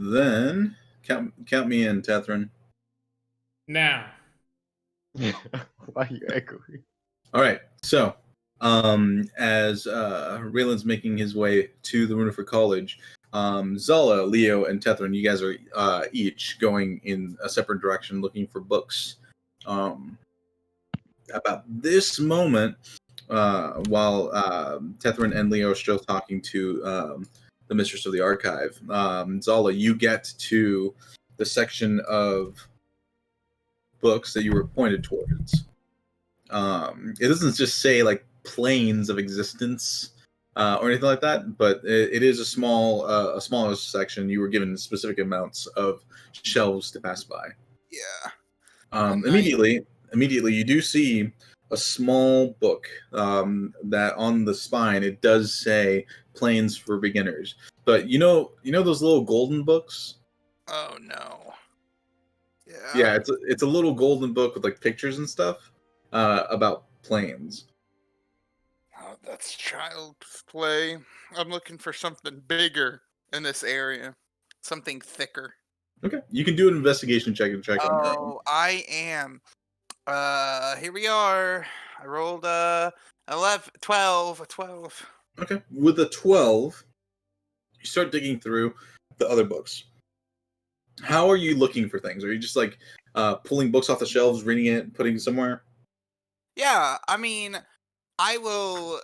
Then count me in, Tethrin. Now. Why are you echoing? All right. So, as Raylan's making his way to the Runefer College, Zala, Leo, and Tethrin, you guys are each going in a separate direction, looking for books. About this moment, while Tethrin and Leo are still talking to the Mistress of the Archive, Zala, you get to the section of books that you were pointed towards. It doesn't just say like planes of existence or anything like that, but it is a smaller section. You were given specific amounts of shelves to pass by. Yeah. Immediately, you do see a small book that on the spine it does say "Planes for Beginners," but you know those little golden books. Oh no. Yeah, it's a little golden book with like pictures and stuff about planes. Oh, that's child's play. I'm looking for something bigger in this area. Something thicker. Okay, you can do an investigation check and check on your own. Oh, I am. Here we are. I rolled 12. Okay, with a 12, you start digging through the other books. How are you looking for things? Are you just like pulling books off the shelves, reading it, putting it somewhere? Yeah, I mean, I will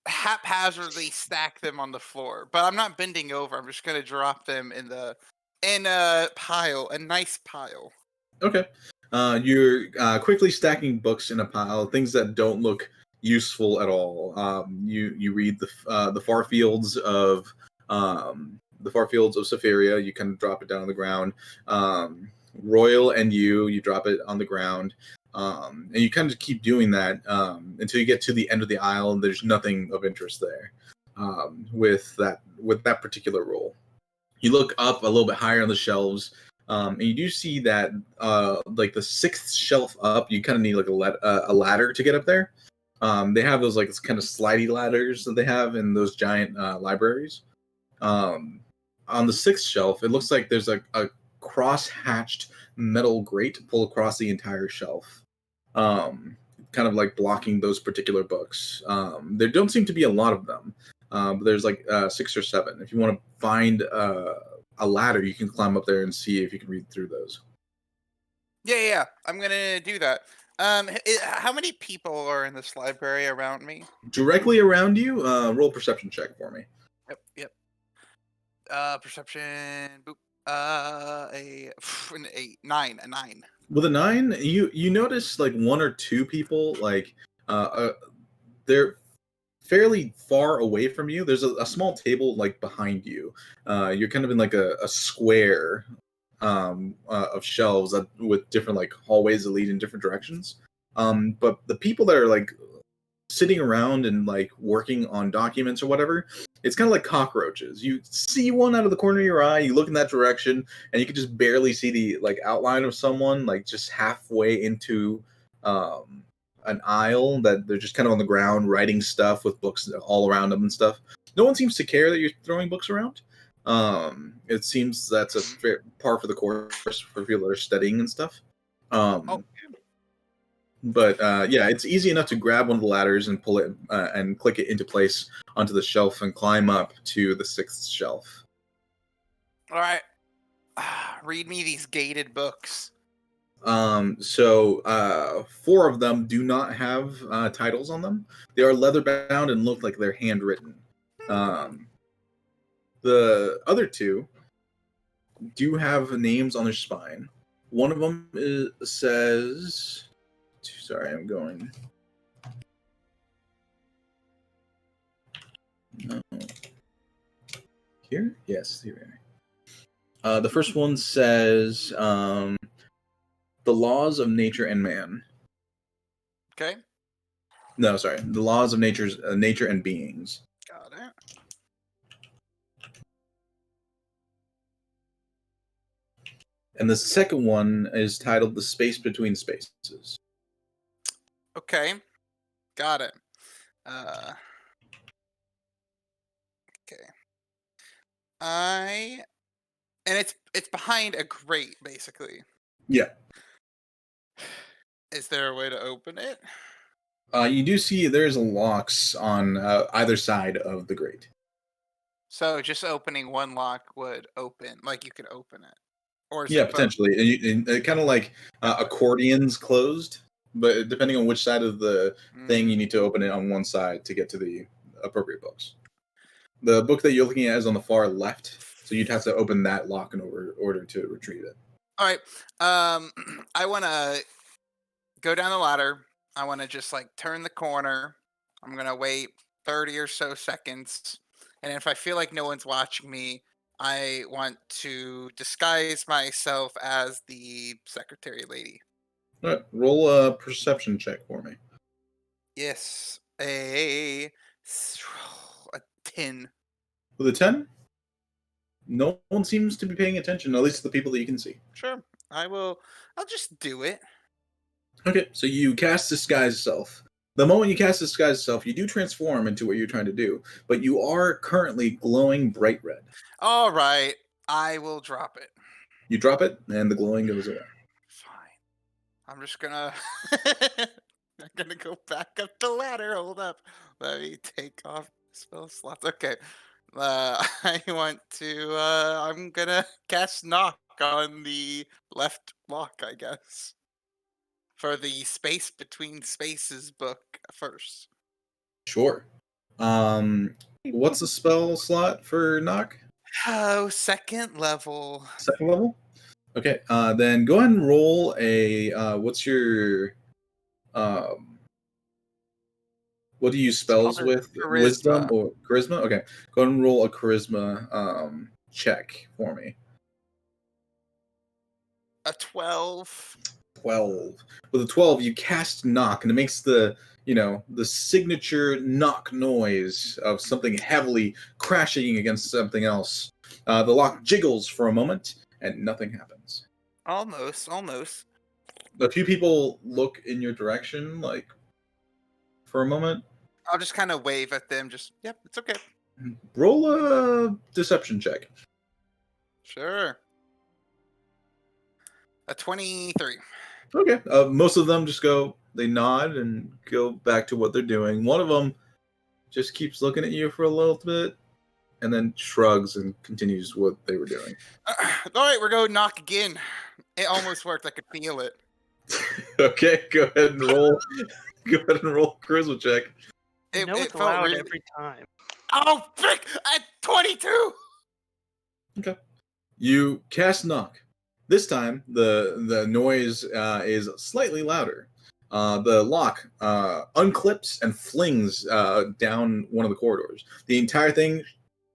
haphazardly stack them on the floor, but I'm not bending over. I'm just gonna drop them in a pile, a nice pile. Okay. You're quickly stacking books in a pile, things that don't look useful at all. You read the far fields of Safaria. You kind of drop it down on the ground. Royal and you drop it on the ground, and you kind of keep doing that until you get to the end of the aisle, and there's nothing of interest there with that particular roll. You look up a little bit higher on the shelves. And you do see that, like the sixth shelf up, you kind of need like a ladder to get up there. They have those like kind of slidey ladders that they have in those giant libraries. On the sixth shelf, it looks like there's a cross-hatched metal grate pull across the entire shelf, kind of like blocking those particular books. There don't seem to be a lot of them, but there's like 6 or 7. If you want to find a ladder, you can climb up there and see if you can read through those. Yeah, I'm gonna do that. How many people are in this library around me? Directly around you, roll perception check for me. Yep. Perception. Boop. An 8, 9, a 9. With a 9, you notice like 1 or 2 people, like they're fairly far away from you. There's a small table like behind you. You're kind of in like a square of shelves with different like hallways that lead in different directions. But the people that are like sitting around and like working on documents or whatever, it's kind of like cockroaches. You see one out of the corner of your eye, you look in that direction, and you can just barely see the like outline of someone like just halfway into an aisle that they're just kind of on the ground writing stuff with books all around them and stuff. No one seems to care that you're throwing books around. It seems that's a fair par for the course for people that are studying and stuff. But yeah, it's easy enough to grab one of the ladders and pull it and click it into place onto the shelf and climb up to the 6th shelf. All right. Read me these gated books. So 4 of them do not have titles on them. They are leather bound and look like they're handwritten. The other 2 do have names on their spine. One of them says... Sorry, I'm going... No. Here? Yes, here. The first one says... The Laws of Nature and Man. Okay. No, sorry. The Laws of Nature and Beings. Got it. And the second one is titled The Space Between Spaces. Okay. Got it. Okay. I And it's behind a grate, basically. Yeah. Is there a way to open it? You do see there's locks on either side of the grate. So just opening one lock would open, like you could open it, or is Yeah, it both? potentially. And kind of like accordions closed, but depending on which side of the thing, you need to open it on one side to get to the appropriate books. The book that you're looking at is on the far left, so you'd have to open that lock in order to retrieve it. All right. I want to go down the ladder. I want to just like turn the corner. I'm gonna wait 30 or so seconds, and if I feel like no one's watching me, I want to disguise myself as the secretary lady. All right, roll a perception check for me. Yes, a 10. With a 10, no one seems to be paying attention, at least the people that you can see. Sure, I will. I'll just do it. Okay, so you cast Disguise Self. The moment you cast Disguise Self, you do transform into what you're trying to do, but you are currently glowing bright red. All right, I will drop it. You drop it, and the glowing goes away. Fine. I'm just gonna. I'm gonna go back up the ladder. Hold up. Let me take off spell slots. Okay. I want to. I'm gonna cast knock on the left lock, I guess, for the space between spaces book first. Sure. What's the spell slot for knock? Oh, second level. Second level? Okay, then go ahead and roll a, what's your, what do you use spells with? Charisma. Wisdom or charisma? Okay, go ahead and roll a charisma check for me. A 12. 12. With a 12, you cast knock, and it makes the signature knock noise of something heavily crashing against something else. The lock jiggles for a moment, and nothing happens. Almost. A few people look in your direction, like, for a moment. I'll just kind of wave at them. Just, yep, it's okay. Roll a deception check. Sure. A 23. Okay. Most of them just they nod and go back to what they're doing. One of them just keeps looking at you for a little bit and then shrugs and continues what they were doing. All right, we're going knock again. It almost worked. I could feel it. Okay, go ahead and roll. Go ahead and roll a charisma check. You know It it's felt loud really... every time. Oh, frick! At 22! Okay. You cast knock. This time, the noise is slightly louder. The lock unclips and flings down one of the corridors. The entire thing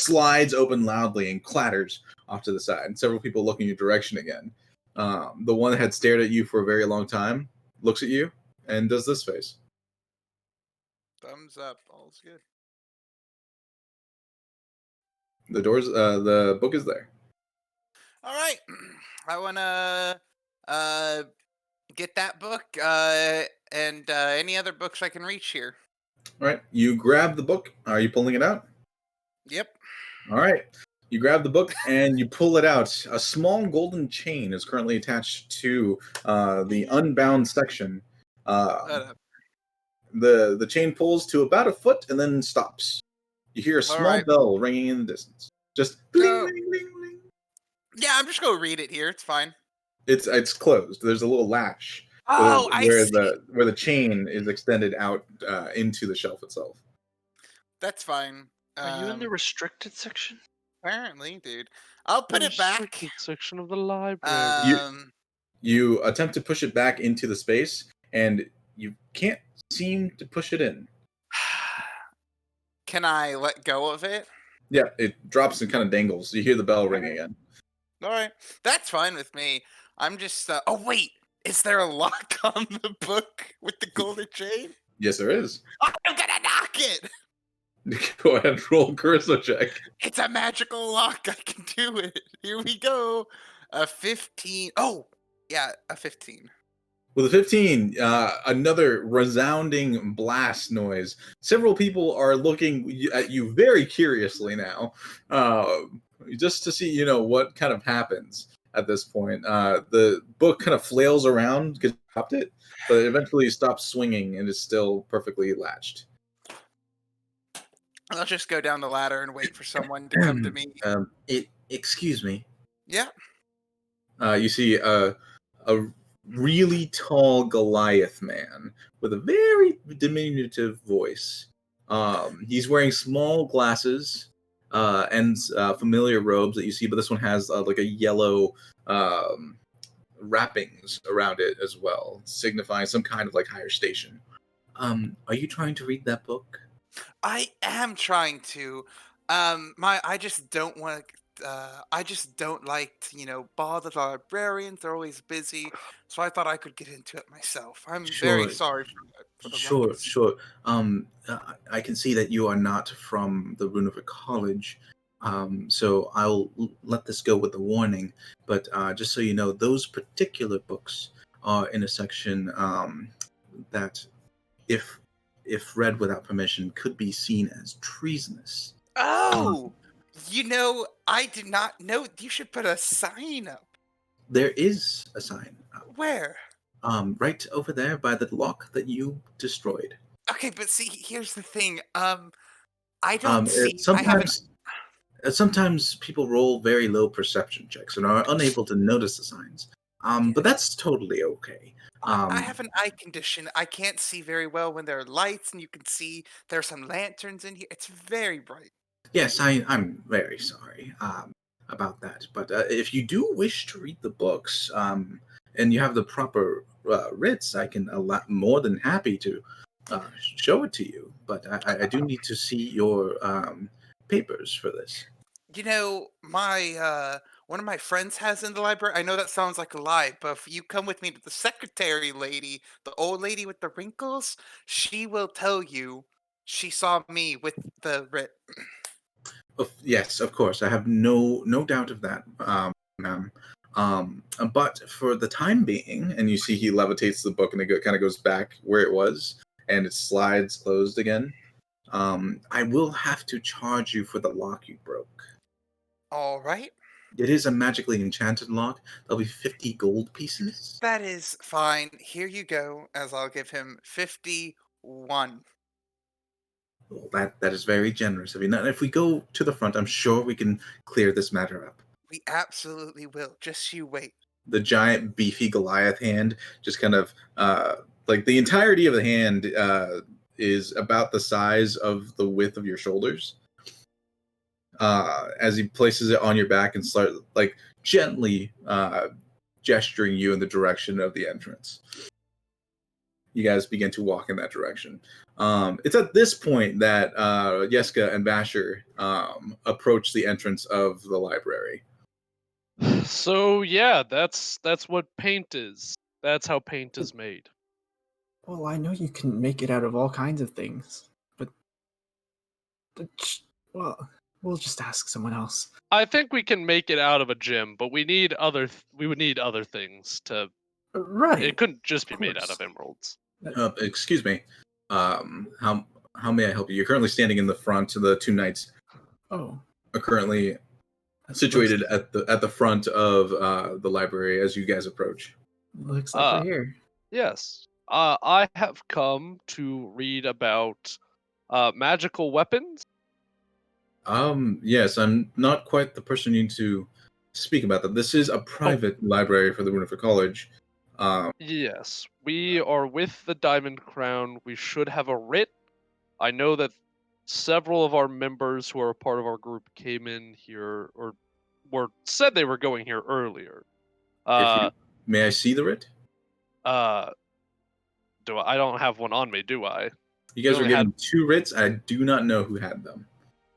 slides open loudly and clatters off to the side. Several people look in your direction again. The one that had stared at you for a very long time looks at you and does this face. Thumbs up. All's good. The book is there. All right. I want to get that book and any other books I can reach here. All right. You grab the book. Are you pulling it out? Yep. All right. You grab the book and you pull it out. A small golden chain is currently attached to the unbound section. The chain pulls to about a foot and then stops. You hear a small bell ringing in the distance. Just bling, bling, bling, bling. Yeah, I'm just gonna read it here. It's fine. It's closed. There's a little latch. Oh, where the chain is extended out into the shelf itself. That's fine. Are you in the restricted section? Apparently, dude. I'll put it back. Restricted section of the library. You attempt to push it back into the space, and you can't seem to push it in. Can I let go of it? Yeah, it drops and kind of dangles. You hear the bell ring again. All right. That's fine with me. I'm just... oh, wait. Is there a lock on the book with the golden chain? Yes, there is. Oh, I'm going to knock it. Go ahead and roll a charisma check. It's a magical lock. I can do it. Here we go. A 15. Oh, yeah, a 15. With a 15, another resounding blast noise. Several people are looking at you very curiously now. just to see, what kind of happens at this point. The book kind of flails around because you dropped it, but eventually stops swinging and is still perfectly latched. I'll just go down the ladder and wait for someone to come to me. Excuse me. Yeah. You see a really tall Goliath man with a very diminutive voice. He's wearing small glasses and familiar robes that you see, but this one has like a yellow wrappings around it as well, signifying some kind of like higher station. Are you trying to read that book? I am trying to. I just don't want. I just don't like to, bother the librarians. They're always busy, so I thought I could get into it myself. I'm very Sure. sorry for the Sure, ruckus. sure. I can see that you are not from the Runever College, so I'll let this go with a warning. But just so you know, those particular books are in a section that, if read without permission, could be seen as treasonous. Oh, I did not know. You should put a sign up. There is a sign, Where? right over there by the lock that you destroyed. Okay, but see, here's the thing. I don't see. I haven't. Sometimes people roll very low perception checks and are unable to notice the signs. But that's totally okay. I have an eye condition. I can't see very well when there are lights, and you can see there are some lanterns in here. It's very bright. Yes, I'm very sorry about that. But if you do wish to read the books, and you have the proper writs, I can more than happy to show it to you. But I do need to see your papers for this. My one of my friends has in the library. I know that sounds like a lie, but if you come with me to the secretary lady, the old lady with the wrinkles, she will tell you she saw me with the writ. Yes, of course. I have no doubt of that, ma'am. But for the time being, and you see he levitates the book and it kind of goes back where it was, and it slides closed again. I will have to charge you for the lock you broke. All right. It is a magically enchanted lock. There'll be 50 gold pieces. That is fine. Here you go, as I'll give him 51. Well, that is very generous of you. Now, if we go to the front, I'm sure we can clear this matter up. We absolutely will. Just you wait. The giant, beefy Goliath hand just kind of, like the entirety of the hand is about the size of the width of your shoulders. As he places it on your back and start like gently gesturing you in the direction of the entrance. You guys begin to walk in that direction. It's at this point that Yeska and Basher approach the entrance of the library. So yeah, that's what paint is. That's how paint is made. Well, I know you can make it out of all kinds of things, but well, we'll just ask someone else. I think we can make it out of a gem, but we need we would need other things to. Right. It couldn't just be Of made out course. of emeralds. Excuse me. How may I help you? You're currently standing in the front. The two knights Oh, are currently situated at the front of the library as you guys approach. Looks like we're here. Yes. I have come to read about magical weapons. Yes, I'm not quite the person you need to speak about that. This is a private library for the Runever College. Yes, we are with the Diamond Crown. We should have a writ. I know that several of our members who are a part of our group came in here or said they were going here earlier. May I see the writ? I don't have one on me, do I? You guys We were only given two writs. I do not know who had them.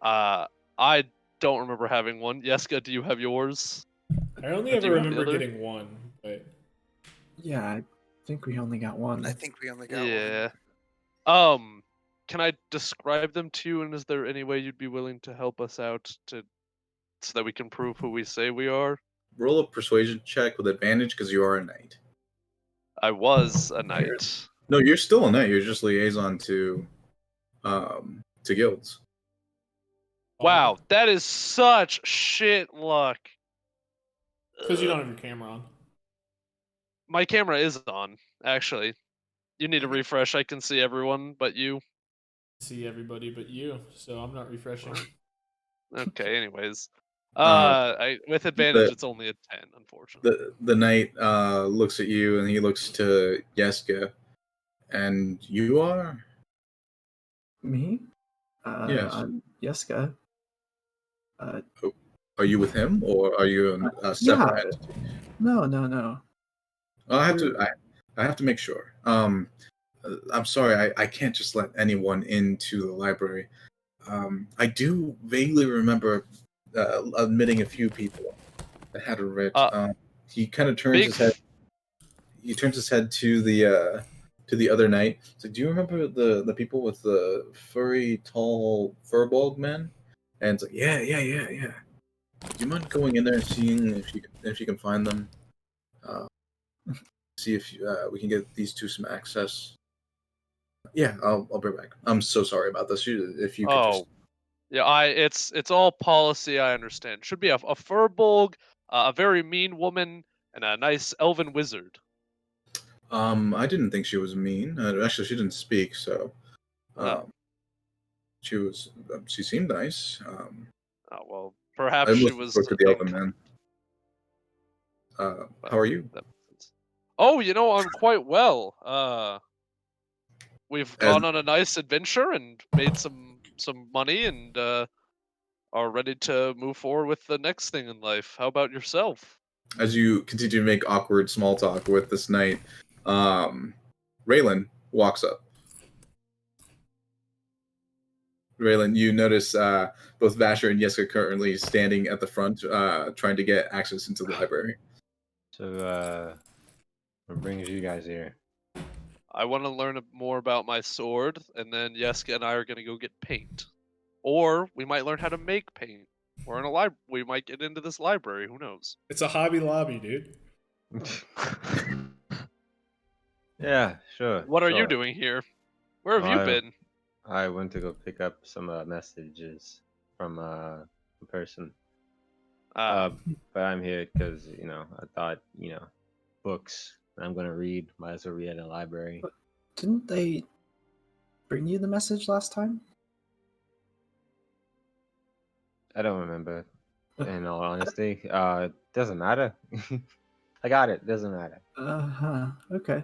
I don't remember having one. Yeska, do you have yours? I only Do ever you have the remember other? getting one, but Yeah, I think we only got one. I think we only got one. Yeah. Can I describe them to you, and is there any way you'd be willing to help us out so that we can prove who we say we are? Roll a persuasion check with advantage because you are a knight. I was a knight. No, you're still a knight. You're just liaison to guilds. Wow, that is such shit luck. Because you don't have your camera on. My camera is on, actually. You need to refresh. I can see everyone but you. See everybody but you, so I'm not refreshing. Okay, anyways. Uh, With advantage, the- it's only a 10, unfortunately. The knight looks at you and he looks to Yeska. And you are? Me? Yes. I'm Yeska. Are you with him or are you a separate Yeah. entity? No. I have to. I have to make sure. I'm sorry. I can't just let anyone into the library. I do vaguely remember admitting a few people that had a writ. He kind of turns his head. He turns his head to the other knight. So, do you remember the people with the furry, tall furbolg men? And it's like, yeah. Do you mind going in there and seeing if you can find them? See if we can get these two some access. Yeah, I'll be right back. I'm so sorry about this. If you could just. Yeah, it's all policy. I understand. Should be a furbolg, a very mean woman, and a nice elven wizard. I didn't think she was mean. Actually, she didn't speak, so. She was. She seemed nice. Well, perhaps I she mostly was. spoke to the elven man. How are you? Oh, I'm quite well. We've gone on a nice adventure and made some money and are ready to move forward with the next thing in life. How about yourself? As you continue to make awkward small talk with this knight, Raylan walks up. Raylan, you notice both Vasher and Yeska currently standing at the front, trying to get access into the library. So, what brings you guys here? I want to learn more about my sword, and then Yeska and I are going to go get paint. Or we might learn how to make paint. We're in a library. We might get into this library. Who knows? It's a Hobby Lobby, dude. Yeah, sure. What are you sure. doing here? Where have you been? I went to go pick up some messages from a person. But I'm here because I thought books. I'm gonna read. Might as well read in a library. But didn't they bring you the message last time? I don't remember. In all honesty, doesn't matter. I got it. Doesn't matter. Okay.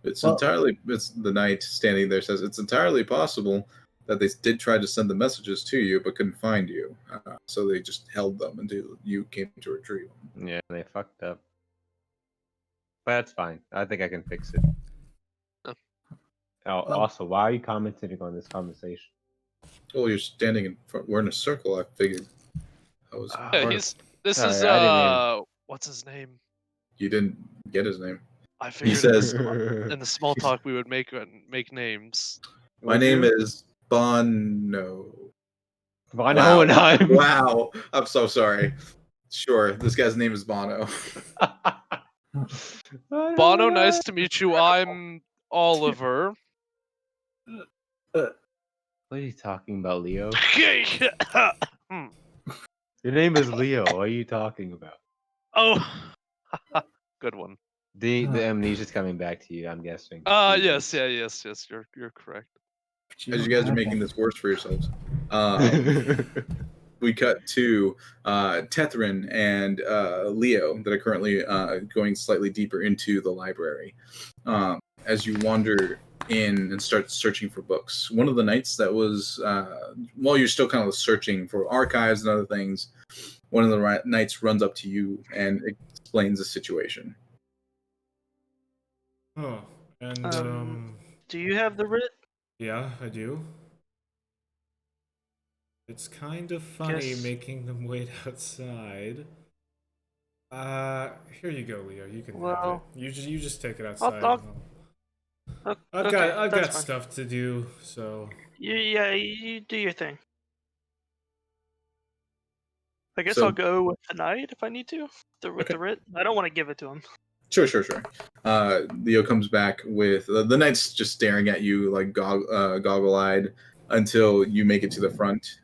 It's the knight standing there says it's entirely possible that they did try to send the messages to you but couldn't find you, so they just held them until you came to retrieve them. Yeah, they fucked up. But that's fine. I think I can fix it. Also, why are you commenting on this conversation? Well, you're standing in front. We're in a circle. I figured. I was. What's his name? You didn't get his name. I figured He says, in the small talk we would make names. "My name is Bono." Bono. Wow, I'm so sorry. Sure, this guy's name is Bono. Bono, nice to meet you. I'm Oliver. What are you talking about, Leo? Your name is Leo. What are you talking about? Oh, good one. The amnesia's coming back to you, I'm guessing. Yes. You're correct. As you guys are making this worse for yourselves, we cut to Tethrin and Leo that are currently going slightly deeper into the library. As you wander in and start searching for books, one of the knights that was, while you're still kind of searching for archives and other things, one of the knights runs up to you and explains the situation. Oh, and do you have the writ? Yeah, I do. It's kind of funny making them wait outside. Here you go, Leo. You can have it. You just take it outside. I've got stuff to do, so. You do your thing. I guess I'll go with the knight if I need to. With the writ. I don't want to give it to him. Sure. Leo comes back with the knight's just staring at you like goggle-eyed, until you make it to the front.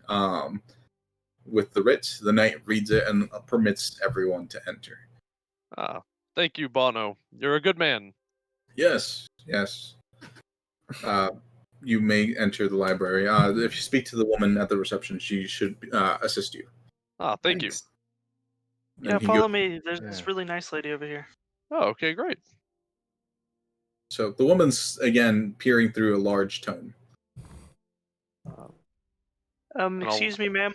With the writ, the knight reads it and permits everyone to enter. Ah, thank you, Bono. You're a good man. Yes. You may enter the library. If you speak to the woman at the reception, she should assist you. Ah, thank you. Yeah, follow me. There's this really nice lady over here. Oh, okay, great. So the woman's, again, peering through a large tome. Excuse me, ma'am.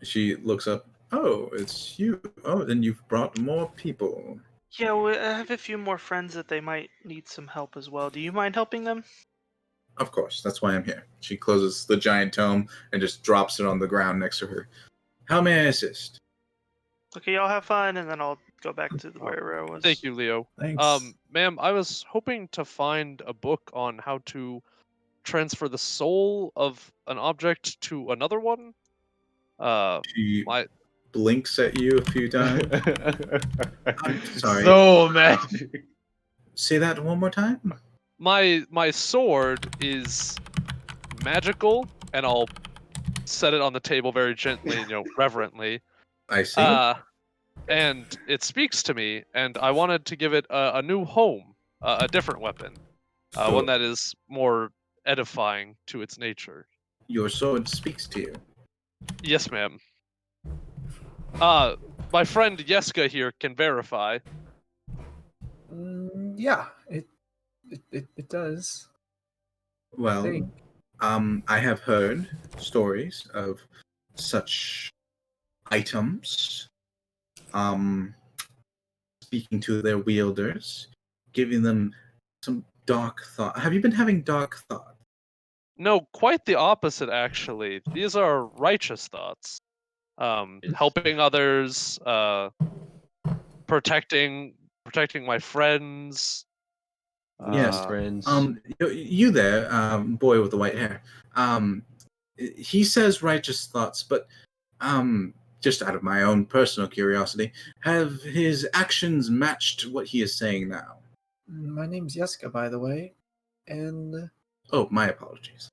She looks up. Oh, it's you. Oh, then you've brought more people. Yeah, well, I have a few more friends that they might need some help as well. Do you mind helping them? Of course, that's why I'm here. She closes the giant tome and just drops it on the ground next to her. How may I assist? Okay, y'all have fun, and then I'll go back to where I was. Thank you, Leo. Thanks. Ma'am, I was hoping to find a book on how to transfer the soul of an object to another one. She blinks at you a few times. I'm sorry. So magic. Say that one more time. My sword is magical, and I'll set it on the table very gently, reverently. I see. And it speaks to me, and I wanted to give it a new home, a different weapon, one that is more edifying to its nature. Your sword speaks to you. Yes, ma'am. My friend Yeska here can verify. Yeah, it does. Well, I have heard stories of such items speaking to their wielders, giving them some dark thought. Have you been having dark thought? No, quite the opposite, actually. These are righteous thoughts. Helping others, protecting my friends. Yes, friends. You there, boy with the white hair. He says righteous thoughts, but just out of my own personal curiosity, have his actions matched what he is saying now? My name's Yeska, by the way, and oh, my apologies.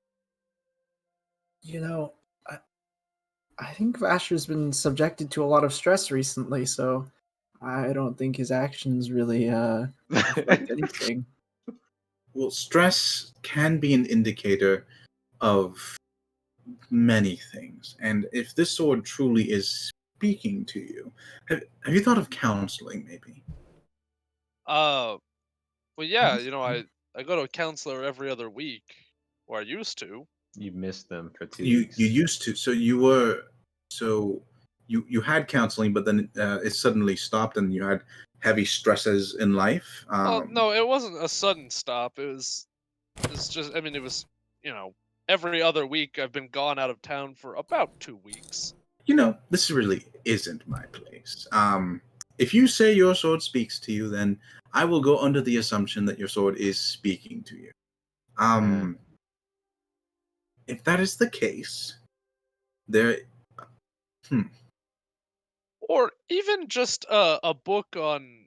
I think Vasher's been subjected to a lot of stress recently, so I don't think his actions really reflect anything. Well, stress can be an indicator of many things, and if this sword truly is speaking to you, have you thought of counseling, maybe? Well, yeah, I go to a counselor every other week, or I used to. You missed them for 2 weeks. You used to, you had counseling, but then it suddenly stopped, and you had heavy stresses in life. No, it wasn't a sudden stop. It was just, it was, every other week I've been gone out of town for about 2 weeks. This really isn't my place. If you say your sword speaks to you, then I will go under the assumption that your sword is speaking to you. If that is the case, or even just a book on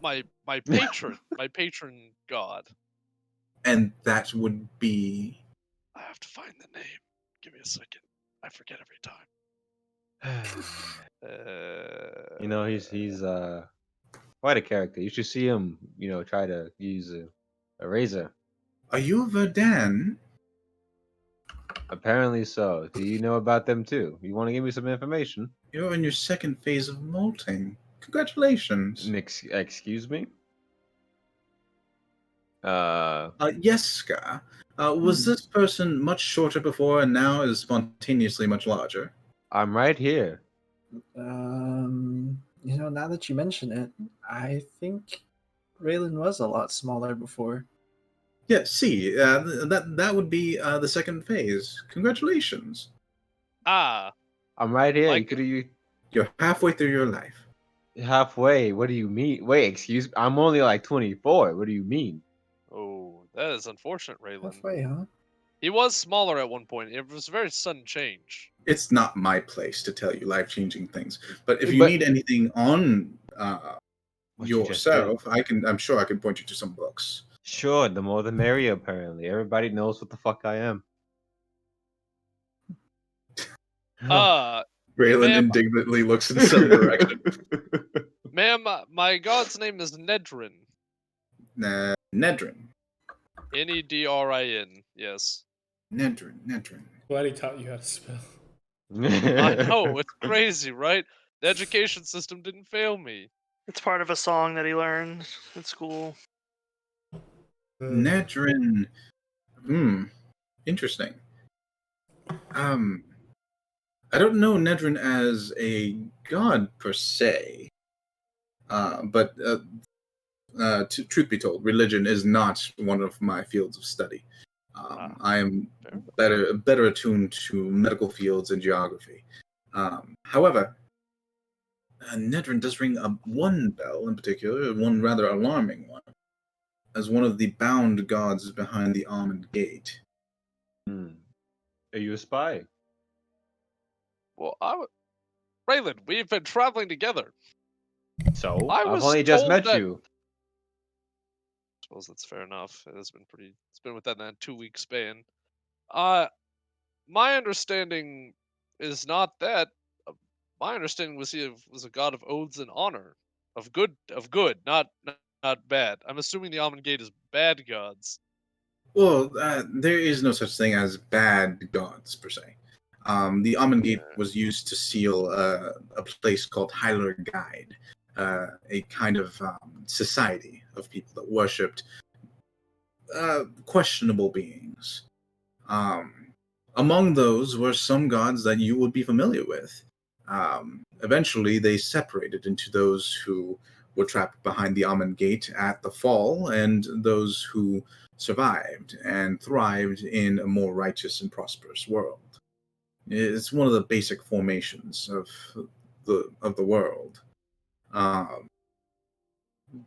my patron, my patron god. And that would be. I have to find the name. Give me a second. I forget every time. He's quite a character. You should see him, try to use a razor. Are you Verdan? Apparently so. Do you know about them too? You want to give me some information? You're in your second phase of molting. Congratulations. Excuse me? Yeska. Was this person much shorter before and now is spontaneously much larger? I'm right here. Now that you mention it, I think Raylan was a lot smaller before. Yeah, see, that would be the second phase. Congratulations. I'm right here. You're halfway through your life. Halfway? What do you mean? Wait, excuse me. I'm only like 24. What do you mean? Oh, that is unfortunate, Raylan. Halfway, huh? He was smaller at one point. It was a very sudden change. It's not my place to tell you life-changing things, but if you need anything on yourself, I'm sure I can point you to some books. Sure, the more the merrier. Apparently, everybody knows what the fuck I am. Raylan ma'am, indignantly looks in some direction. ma'am, my god's name is Nedrin. Nedrin. Nedrin, yes. Nedrin. Glad he taught you how to spell. I know, it's crazy, right? The education system didn't fail me. It's part of a song that he learned in school. Nedrin. Interesting. I don't know Nedrin as a god per se, but truth be told, religion is not one of my fields of study. I am better attuned to medical fields and geography. However, Nedrin does ring one bell in particular, one rather alarming one, as one of the bound gods behind the Almond Gate. Are you a spy? Well, Raylan, we've been traveling together. So? I've only just met you. I suppose that's fair enough. It's been within that 2-week span. My understanding is not that. My understanding was he was a god of oaths and honor. Of good, not bad. I'm assuming the Almond Gate is bad gods. Well, there is no such thing as bad gods, per se. The Almond Gate was used to seal a place called Hyler Guide, a kind of society of people that worshipped questionable beings. Among those were some gods that you would be familiar with. Eventually, they separated into those who were trapped behind the Almond Gate at the fall, and those who survived and thrived in a more righteous and prosperous world. It's one of the basic formations of the world.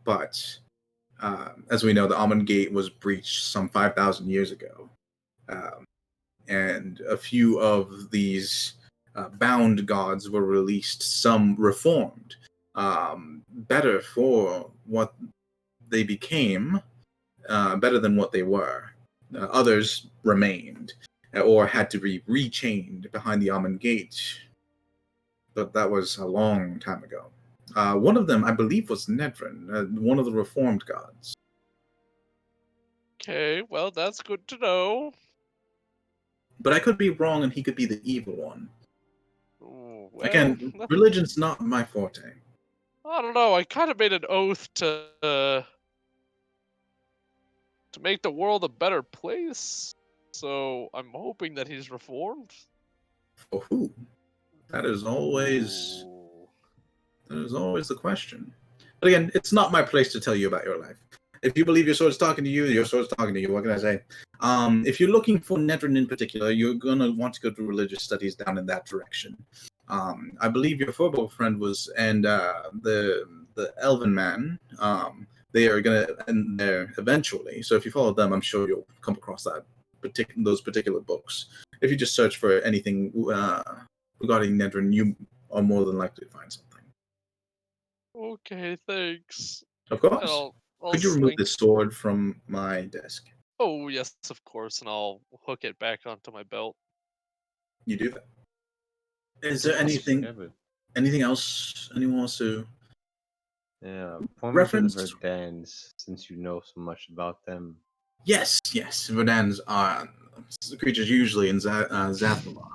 But as we know, the Almond Gate was breached some 5,000 years ago. And a few of these bound gods were released, some reformed, better for what they became, better than what they were. Others remained, or had to be rechained behind the Almond Gate. But that was a long time ago. One of them, I believe, was Nedrin, one of the reformed gods. Okay, well, that's good to know. But I could be wrong, and he could be the evil one. Well, again, religion's not my forte. I don't know. I kind of made an oath to make the world a better place. So I'm hoping that he's reformed. For who? That is always the question. But again, it's not my place to tell you about your life. If you believe your sword's talking to you, your sword's talking to you. What can I say? If you're looking for Nedrin in particular, you're going to want to go to religious studies down in that direction. I believe your Furbo friend was, and the Elven man, they are going to end there eventually. So if you follow them, I'm sure you'll come across those particular books. If you just search for anything regarding Nedrin, you are more than likely to find something. Okay, thanks. Of course. I'll Could you remove the sword from my desk? Oh, yes, of course, and I'll hook it back onto my belt. You do that. Is there anything else anyone wants to reference to the Verdans, since you know so much about them? Yes. Verdans are creatures usually in Zathmar.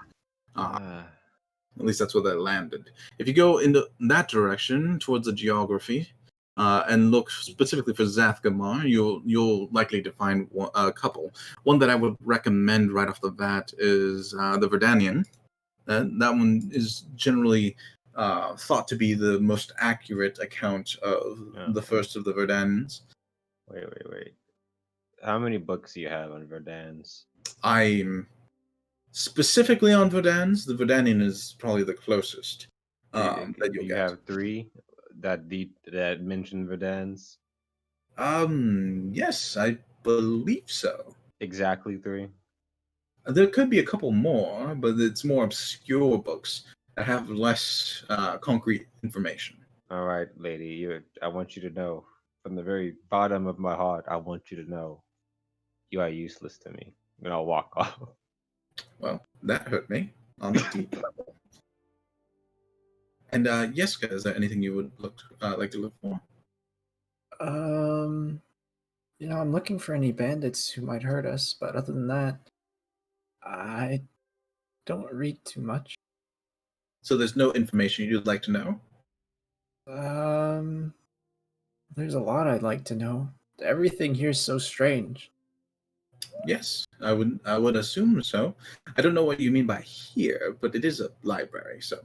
At least that's where they landed. If you go into that direction towards the geography, and look specifically for Zathgamar, you'll likely to find a couple. One that I would recommend right off the bat is the Verdanian. That one is generally thought to be the most accurate account of the first of the Verdans. Wait. How many books do you have on Verdans? I'm specifically on Verdans. The Verdanian is probably the closest that you'll get. You have 3 that mention Verdans? Yes, I believe so. Exactly 3? There could be a couple more, but it's more obscure books that have less concrete information. All right, lady, I want you to know, from the very bottom of my heart, I want you to know, you are useless to me. And I'll walk off. Well, that hurt me. on the deep level. And Jessica, is there anything you would like to look for? I'm looking for any bandits who might hurt us, but other than that, I don't read too much. So there's no information you'd like to know? There's a lot I'd like to know. Everything here's so strange. Yes, I would assume so. I don't know what you mean by here, but it is a library, so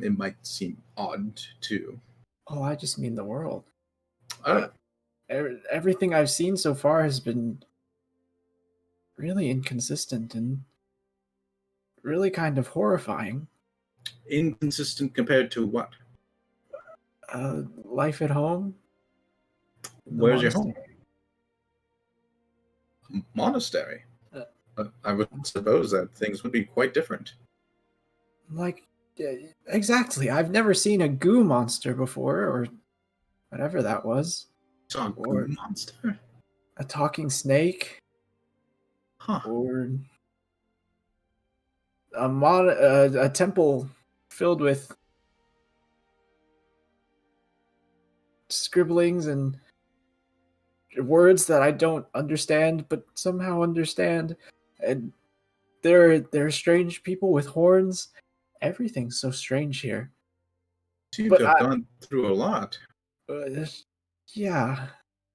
it might seem odd too. Oh, I just mean the world. Oh. Everything I've seen so far has been really inconsistent and really kind of horrifying. Inconsistent compared to what? Life at home. Where's your home? Monastery. I would suppose that things would be quite different. Exactly. I've never seen a goo monster before, or whatever that was. Saw a goo monster? A talking snake? Huh. Or a temple filled with scribblings and words that I don't understand, but somehow understand. And there are strange people with horns. Everything's so strange here. You've gone through a lot. Yeah,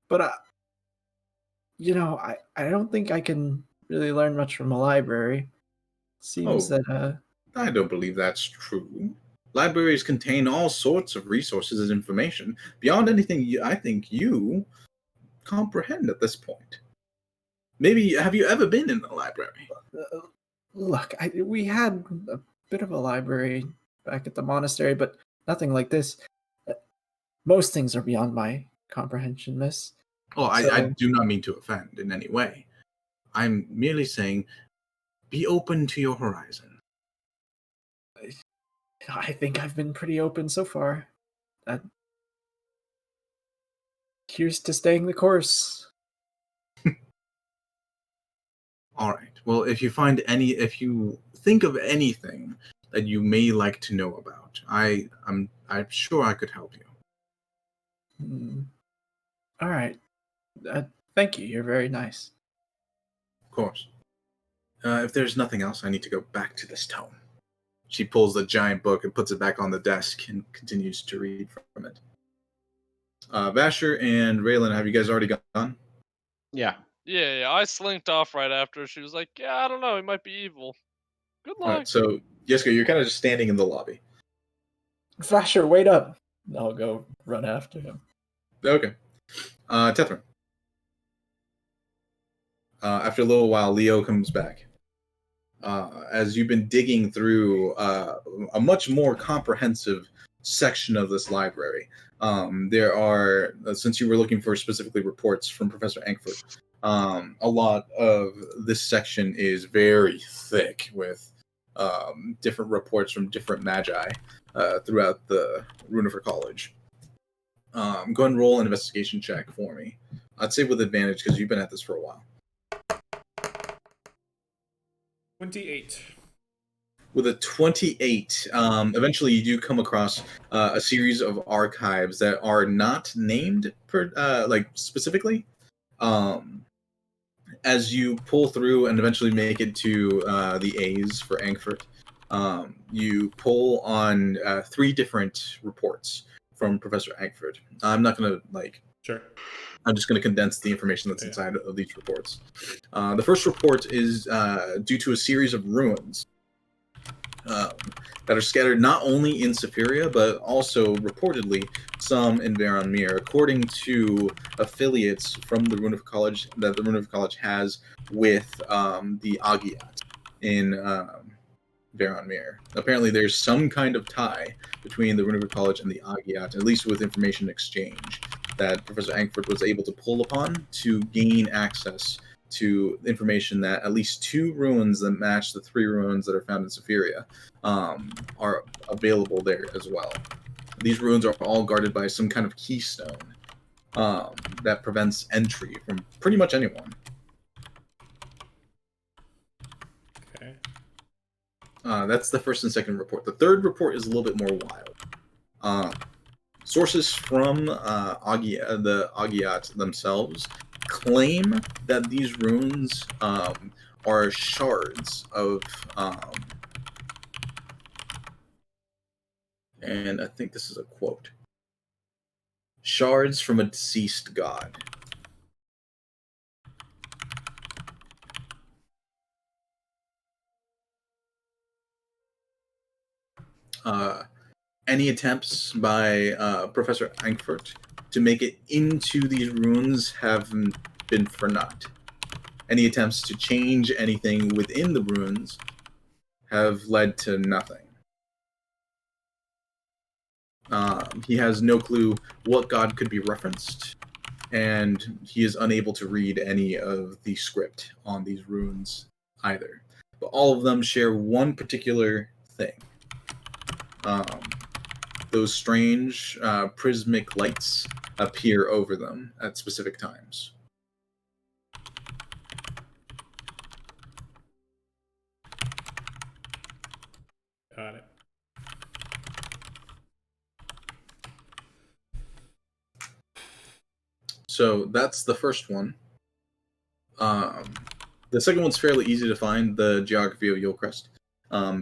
but I don't think I can really learn much from a library. Seems that I don't believe that's true. Libraries contain all sorts of resources and information beyond anything I think you comprehend at this point. Maybe, have you ever been in a library? Look, we had a bit of a library back at the monastery, but nothing like this. Most things are beyond my comprehension, miss. I do not mean to offend in any way. I'm merely saying, be open to your horizon. I think I've been pretty open so far. Here's to staying the course. All right. Well, if you think of anything that you may like to know about, I'm sure I could help you. All right. Thank you. You're very nice. Of course. If there's nothing else, I need to go back to this tome. She pulls the giant book and puts it back on the desk and continues to read from it. Vasher and Raylan, have you guys already gone? Yeah. Yeah, I slinked off right after. She was like, yeah, I don't know, he might be evil. Good luck. Right, so, Jessica, you're kind of just standing in the lobby. Vasher, wait up. I'll go run after him. Okay. Tethrin. After a little while, Leo comes back. As you've been digging through a much more comprehensive section of this library, there are, since you were looking for specifically reports from Professor Ankford, a lot of this section is very thick with different reports from different magi throughout the Runefer College. Go ahead and roll an investigation check for me. I'd say with advantage because you've been at this for a while. 28. With a 28, eventually you do come across a series of archives that are not named specifically. As you pull through and eventually make it to the A's for Ankford, you pull on 3 different reports from Professor Ankford. I'm not going to Sure. I'm just going to condense the information that's inside of these reports. The first report is due to a series of ruins that are scattered not only in Sephiria, but also reportedly some in Varanmir, according to affiliates from the Runefer College that the Runefer College has with the Agiat in Varanmir. Apparently, there's some kind of tie between the Runefer College and the Agiat, at least with information exchange, that Professor Ankford was able to pull upon to gain access to information that at least 2 ruins that match the 3 ruins that are found in Sephiria are available there as well. These ruins are all guarded by some kind of keystone that prevents entry from pretty much anyone. Okay. That's the first and second report. The third report is a little bit more wild. Sources from the Agiat themselves claim that these runes are shards of, and I think this is a quote, shards from a deceased god. Any attempts by Professor Ankfurt to make it into these runes have been for naught. Any attempts to change anything within the runes have led to nothing. He has no clue what god could be referenced, and he is unable to read any of the script on these runes either. But all of them share one particular thing. Those strange prismatic lights appear over them at specific times. Got it. So that's the first one. The second one's fairly easy to find, the Geography of Yulcrest.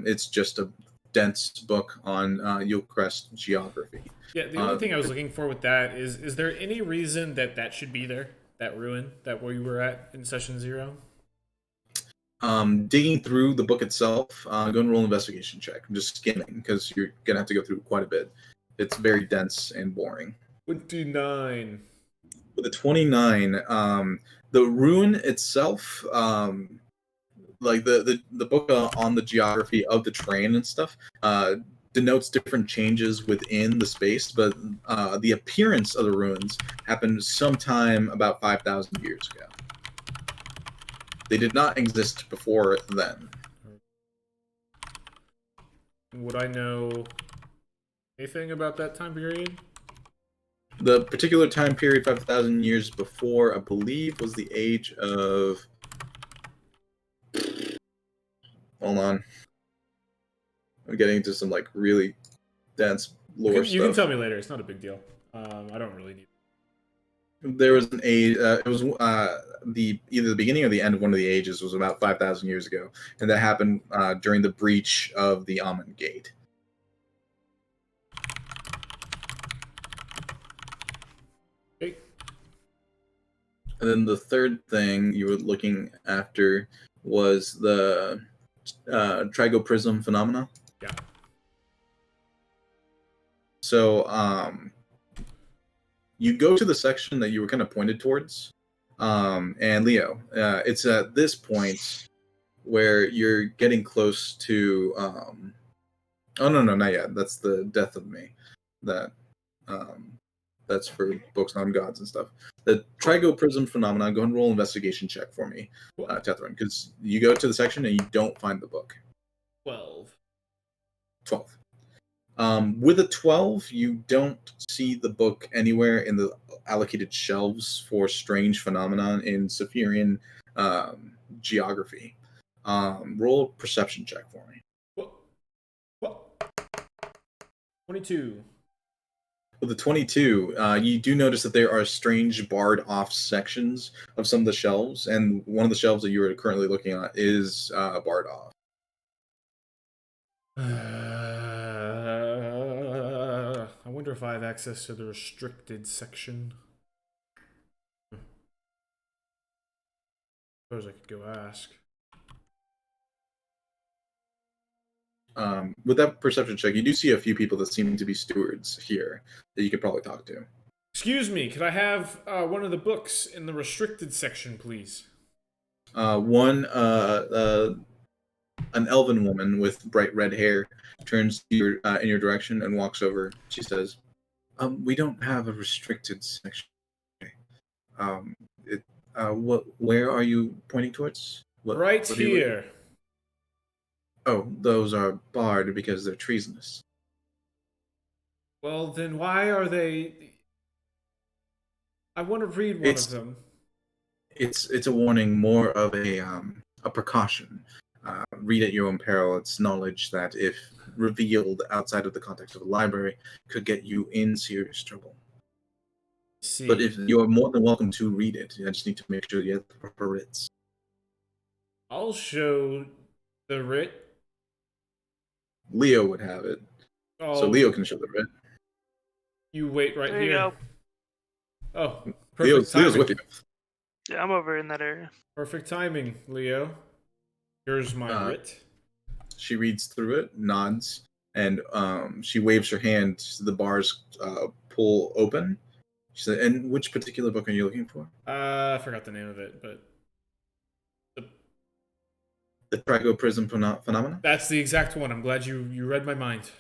It's just a dense book on Yulcrest geography. Yeah, the only thing I was looking for with that is there any reason that should be there, that ruin, that where you were at in session 0? Digging through the book itself, go and roll an investigation check. I'm just skimming, because you're going to have to go through quite a bit. It's very dense and boring. 29. With a 29, the rune itself, like the book on the geography of the terrain and stuff, denotes different changes within the space, but the appearance of the runes happened sometime about 5,000 years ago. They did not exist before then. Would I know anything about that time period? The particular time period, 5,000 years before, I believe, was the age of... Hold on. I'm getting into some, like, really dense lore stuff. You can tell me later. It's not a big deal. I don't really need it. There was an age... it was either the beginning or the end of one of the ages was about 5,000 years ago. And that happened during the breach of the Amun Gate. Okay. And then the third thing you were looking after was the trigoprism phenomena. Yeah. So you go to the section that you were kind of pointed towards, and Leo, it's at this point where you're getting close to. Oh no, not yet. That's the death of me. That's for books on gods and stuff. The trigoprism phenomenon. Go ahead and roll an investigation check for me, Tethrin, because you go to the section and you don't find the book. 12. 12. With a 12, you don't see the book anywhere in the allocated shelves for strange phenomenon in Saphirian geography. Roll a perception check for me. What? 22. With the 22, you do notice that there are strange barred off sections of some of the shelves, and one of the shelves that you are currently looking at is barred off. I wonder if I have access to the restricted section. Suppose I could go ask. With that perception check, you do see a few people that seem to be stewards here that you could probably talk to. Excuse me, could I have one of the books in the restricted section, please? An elven woman with bright red hair turns in your direction and walks over. She says, "We don't have a restricted section. Where are you pointing towards? Right here. Oh, those are barred because they're treasonous." Well, then why are they... I want to read one of them. It's a warning, more of a precaution. read at your own peril. It's knowledge that, if revealed outside of the context of a library, could get you in serious trouble. See. But if you are more than welcome to read it, I just need to make sure you have the proper writs. I'll show the writ. Leo would have it. So Leo can show the writ. You wait right there here. You go. Oh, perfect timing. Leo's with you. Yeah, I'm over in that area. Perfect timing, Leo. Here's my writ. She reads through it, nods, and she waves her hand. The bars pull open. She said, "And which particular book are you looking for?" I forgot the name of it, but the Trigoprism Phenomena? That's the exact one. I'm glad you read my mind.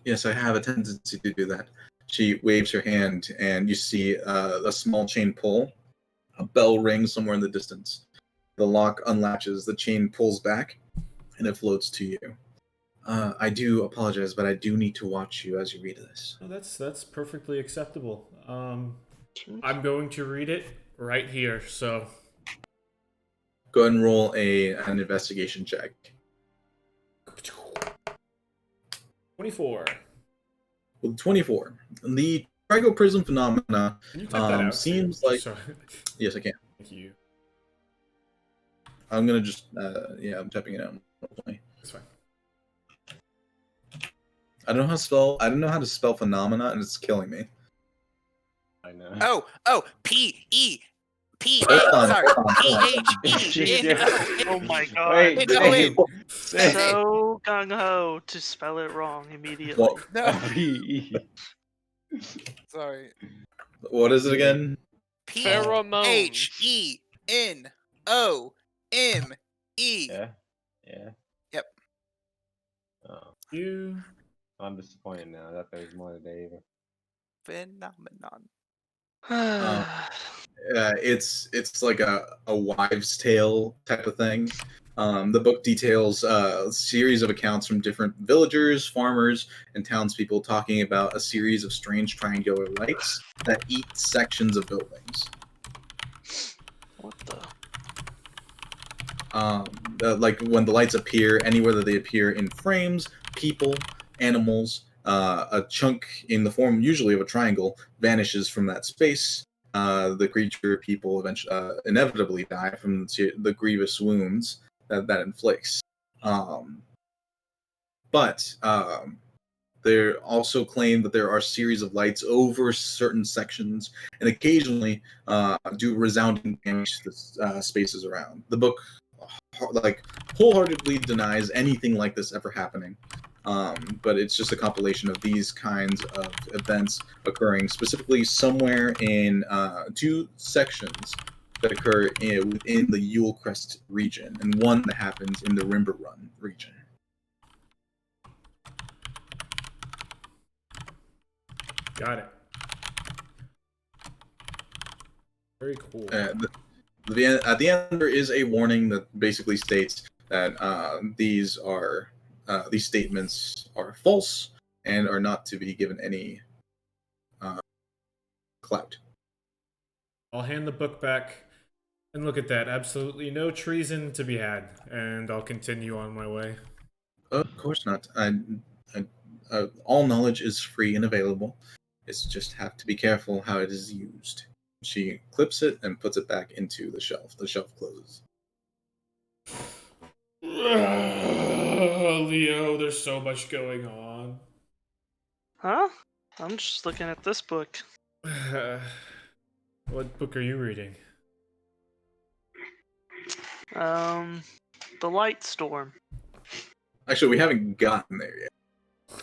Yes, I have a tendency to do that. She waves her hand, and you see a small chain pull. A bell rings somewhere in the distance. The lock unlatches, the chain pulls back, and it floats to you. I do apologize, but I do need to watch you as you read this. Oh, that's perfectly acceptable. I'm going to read it right here, so... Go ahead and roll an investigation check. 24. With 24. The Trigoprism Phenomena Can you type that out? seems like... Sorry. Yes, I can. Thank you. I'm going to just... I'm typing it out. That's fine. I don't know how to spell phenomena, and it's killing me. I know. P-E. Sorry. P-H-E. Oh my god. Wait, wait. So gung-ho to spell it wrong immediately. Well, No. P-E. Sorry. What is it again? Pheromones. P-H-E-N-O-M-E. Yeah. Yep. Oh, You... I'm disappointed now. I thought there was more to Dave. Phenomenon. It's like a wives' tale type of thing. The book details a series of accounts from different villagers, farmers, and townspeople talking about a series of strange triangular lights that eat sections of buildings. What the? Like when the lights appear, anywhere that they appear in frames, people, animals, a chunk in the form usually of a triangle vanishes from that space. The creature, people eventually inevitably die from the grievous wounds that inflicts. But they also claim that there are a series of lights over certain sections, and occasionally do resounding damage to the spaces around. The book wholeheartedly denies anything like this ever happening. But it's just a compilation of these kinds of events occurring specifically somewhere in two sections that occur within the Yule Crest region, and one that happens in the Rimber Run region. Got it. Very cool. At the end, there is a warning that basically states that these statements are false and are not to be given any clout. I'll hand the book back, and look at that. Absolutely no treason to be had, and I'll continue on my way. Of course not. All knowledge is free and available. It's just have to be careful how it is used. She clips it and puts it back into the shelf. The shelf closes. Leo, there's so much going on. Huh? I'm just looking at this book. What book are you reading? The Light Storm. Actually, we haven't gotten there yet.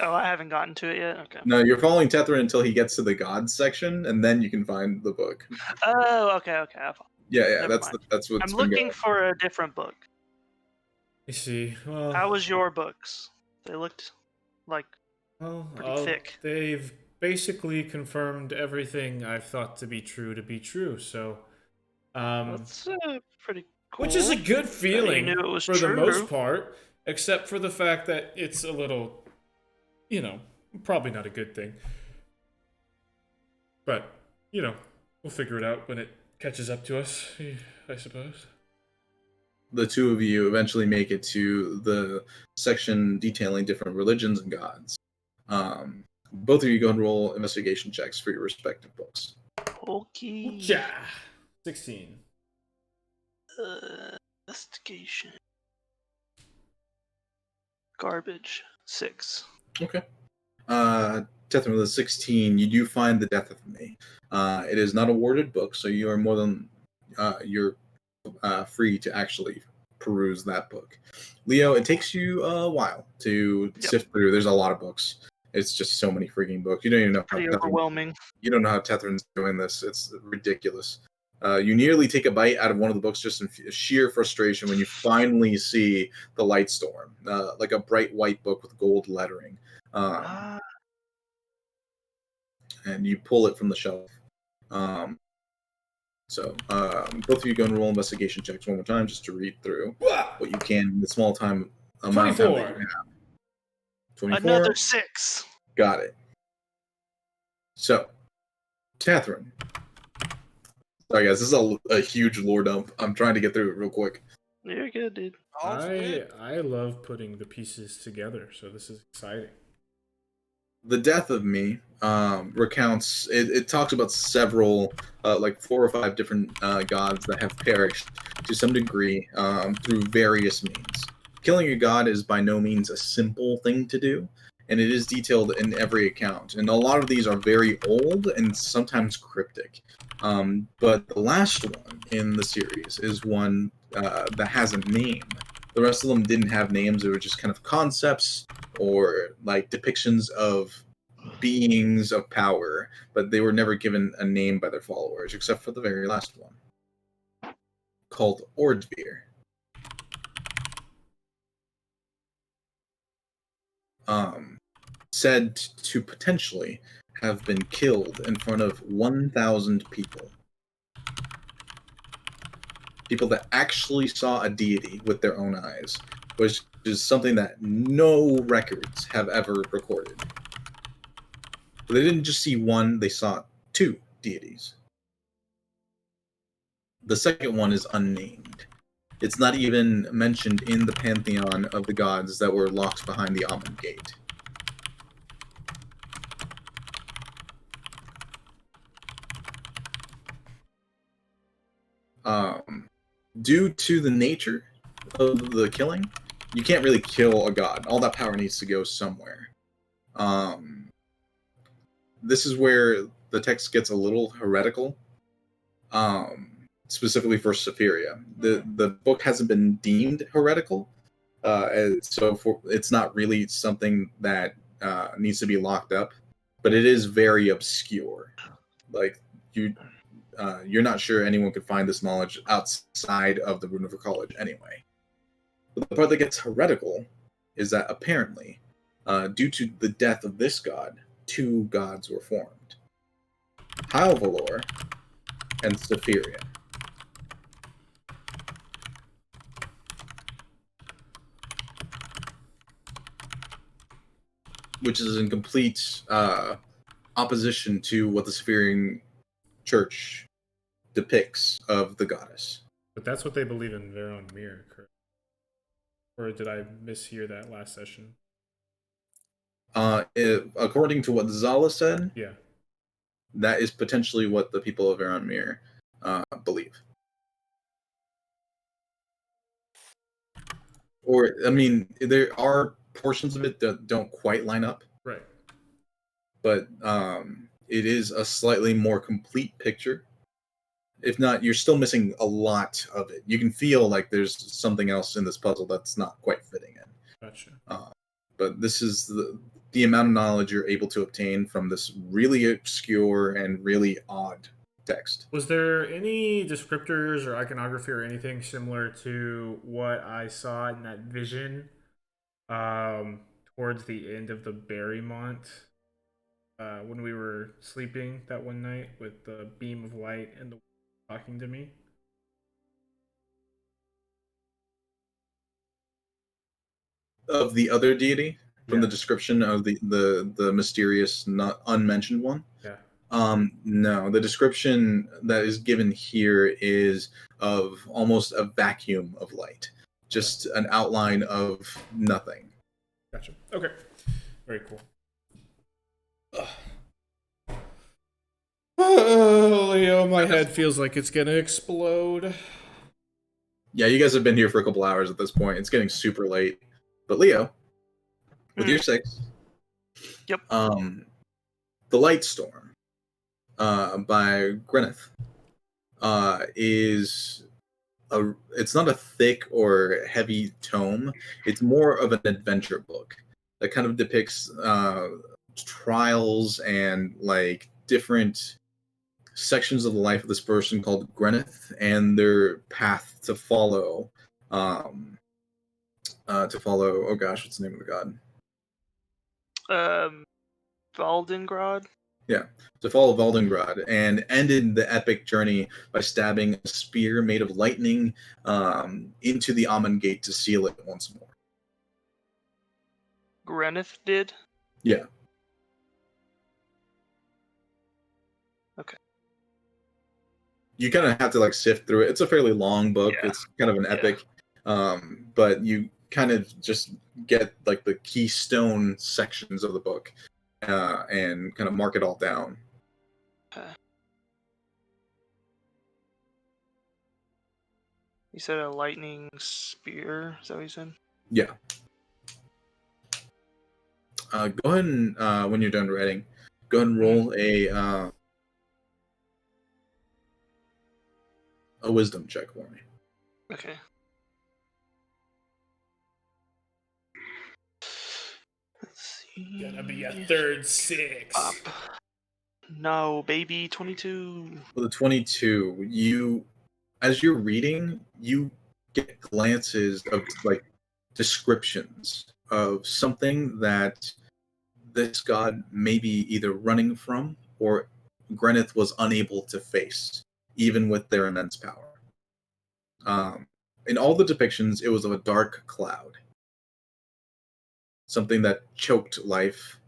Oh, I haven't gotten to it yet? Okay. No, you're following Tethrin until he gets to the gods section, and then you can find the book. Oh, okay. Yeah, Never that's what's I'm been looking going. for a different book. I see. Well, How was your books? They looked like pretty thick. They've basically confirmed everything I've thought to be true, so... That's pretty cool. Which is a good feeling knew it was for true. the most part, except for the fact that it's a little, probably not a good thing. But, we'll figure it out when it catches up to us, I suppose. the two of you eventually make it to the section detailing different religions and gods. Both of you go and roll investigation checks for your respective books. Okay. Yeah. 16. Investigation. Garbage. 6. Okay. Tether with a 16, you do find The Death of Me. It is not a warded book, so you are more than you're free to actually peruse that book. Leo, it takes you a while to sift through. There's a lot of books. It's just so many freaking books. You don't even know Pretty overwhelming. You don't know how Tetherin's doing this. It's ridiculous. You nearly take a bite out of one of the books just in sheer frustration when you finally see The Light Storm, like a bright white book with gold lettering. And you pull it from the shelf. So both of you go and roll investigation checks one more time just to read through what you can in the small time amount of time that you have. 24. Another 6. Got it. So, Catherine. Sorry, guys, this is a huge lore dump. I'm trying to get through it real quick. You're good, dude. I love putting the pieces together, so this is exciting. The Death of Me recounts, it talks about several, like 4 or 5 different gods that have perished to some degree through various means. Killing a god is by no means a simple thing to do, and it is detailed in every account. And a lot of these are very old and sometimes cryptic. But the last one in the series is one that has a name. The rest of them didn't have names. They were just kind of concepts or like depictions of beings of power, but they were never given a name by their followers, except for the very last one, called Ordvir. Said to potentially have been killed in front of 1,000 people. People that actually saw a deity with their own eyes, which is something that no records have ever recorded. But they didn't just see one, they saw 2 deities. The second one is unnamed. It's not even mentioned in the pantheon of the gods that were locked behind the Amun Gate. Due to the nature of the killing, you can't really kill a god. All that power needs to go somewhere. This is where the text gets a little heretical, specifically for Sephiria. The book hasn't been deemed heretical, it's not really something that needs to be locked up, but it is very obscure. Like, you're not sure anyone could find this knowledge outside of the Runifer College anyway. But the part that gets heretical is that apparently, due to the death of this god, 2 gods were formed. Halvalor and Sephiria. Which is in complete opposition to what the Sephirian Church depicts of the goddess. But that's what they believe in Veron Mir, correct? Or did I mishear that last session? According to what Zala said, yeah, that is potentially what the people of Veron Mir believe. Or, I mean, there are portions of it that don't quite line up. Right. But it is a slightly more complete picture. If not, you're still missing a lot of it. You can feel like there's something else in this puzzle that's not quite fitting in. Gotcha. But this is the amount of knowledge you're able to obtain from this really obscure and really odd text. Was there any descriptors or iconography or anything similar to what I saw in that vision towards the end of the Berrymont when we were sleeping that one night with the beam of light and the talking to me? Of the other deity? From the description of the mysterious, not unmentioned one? Yeah. No, the description that is given here is of almost a vacuum of light, just an outline of nothing. Gotcha. Okay. Very cool. Oh, Leo, my head feels like it's gonna explode. Yeah, you guys have been here for a couple hours at this point. It's getting super late. But Leo, with your 6. Yep. The Light Storm by Gwyneth is it's not a thick or heavy tome. It's more of an adventure book that kind of depicts trials and like different sections of the life of this person called Gwyneth and their path to follow. Oh gosh, what's the name of the god? Valdengrad. Yeah, to follow Valdengrad, and ended the epic journey by stabbing a spear made of lightning into the Amun Gate to seal it once more. Gwyneth did? Yeah. Okay. You kind of have to like sift through it. It's a fairly long book. Yeah. It's kind of an epic, but you kind of just get like the keystone sections of the book and kind of mark it all down. You said a lightning spear? Is that what you said? Yeah. Go ahead and when you're done writing, go ahead and roll a wisdom check for me. Okay. Let's see. Gonna be a third 6. Up. No, baby, 22. For the 22, you, as you're reading, you get glances of like descriptions of something that this god may be either running from or Gwyneth was unable to face, even with their immense power. In all the depictions, it was of a dark cloud. Something that choked life.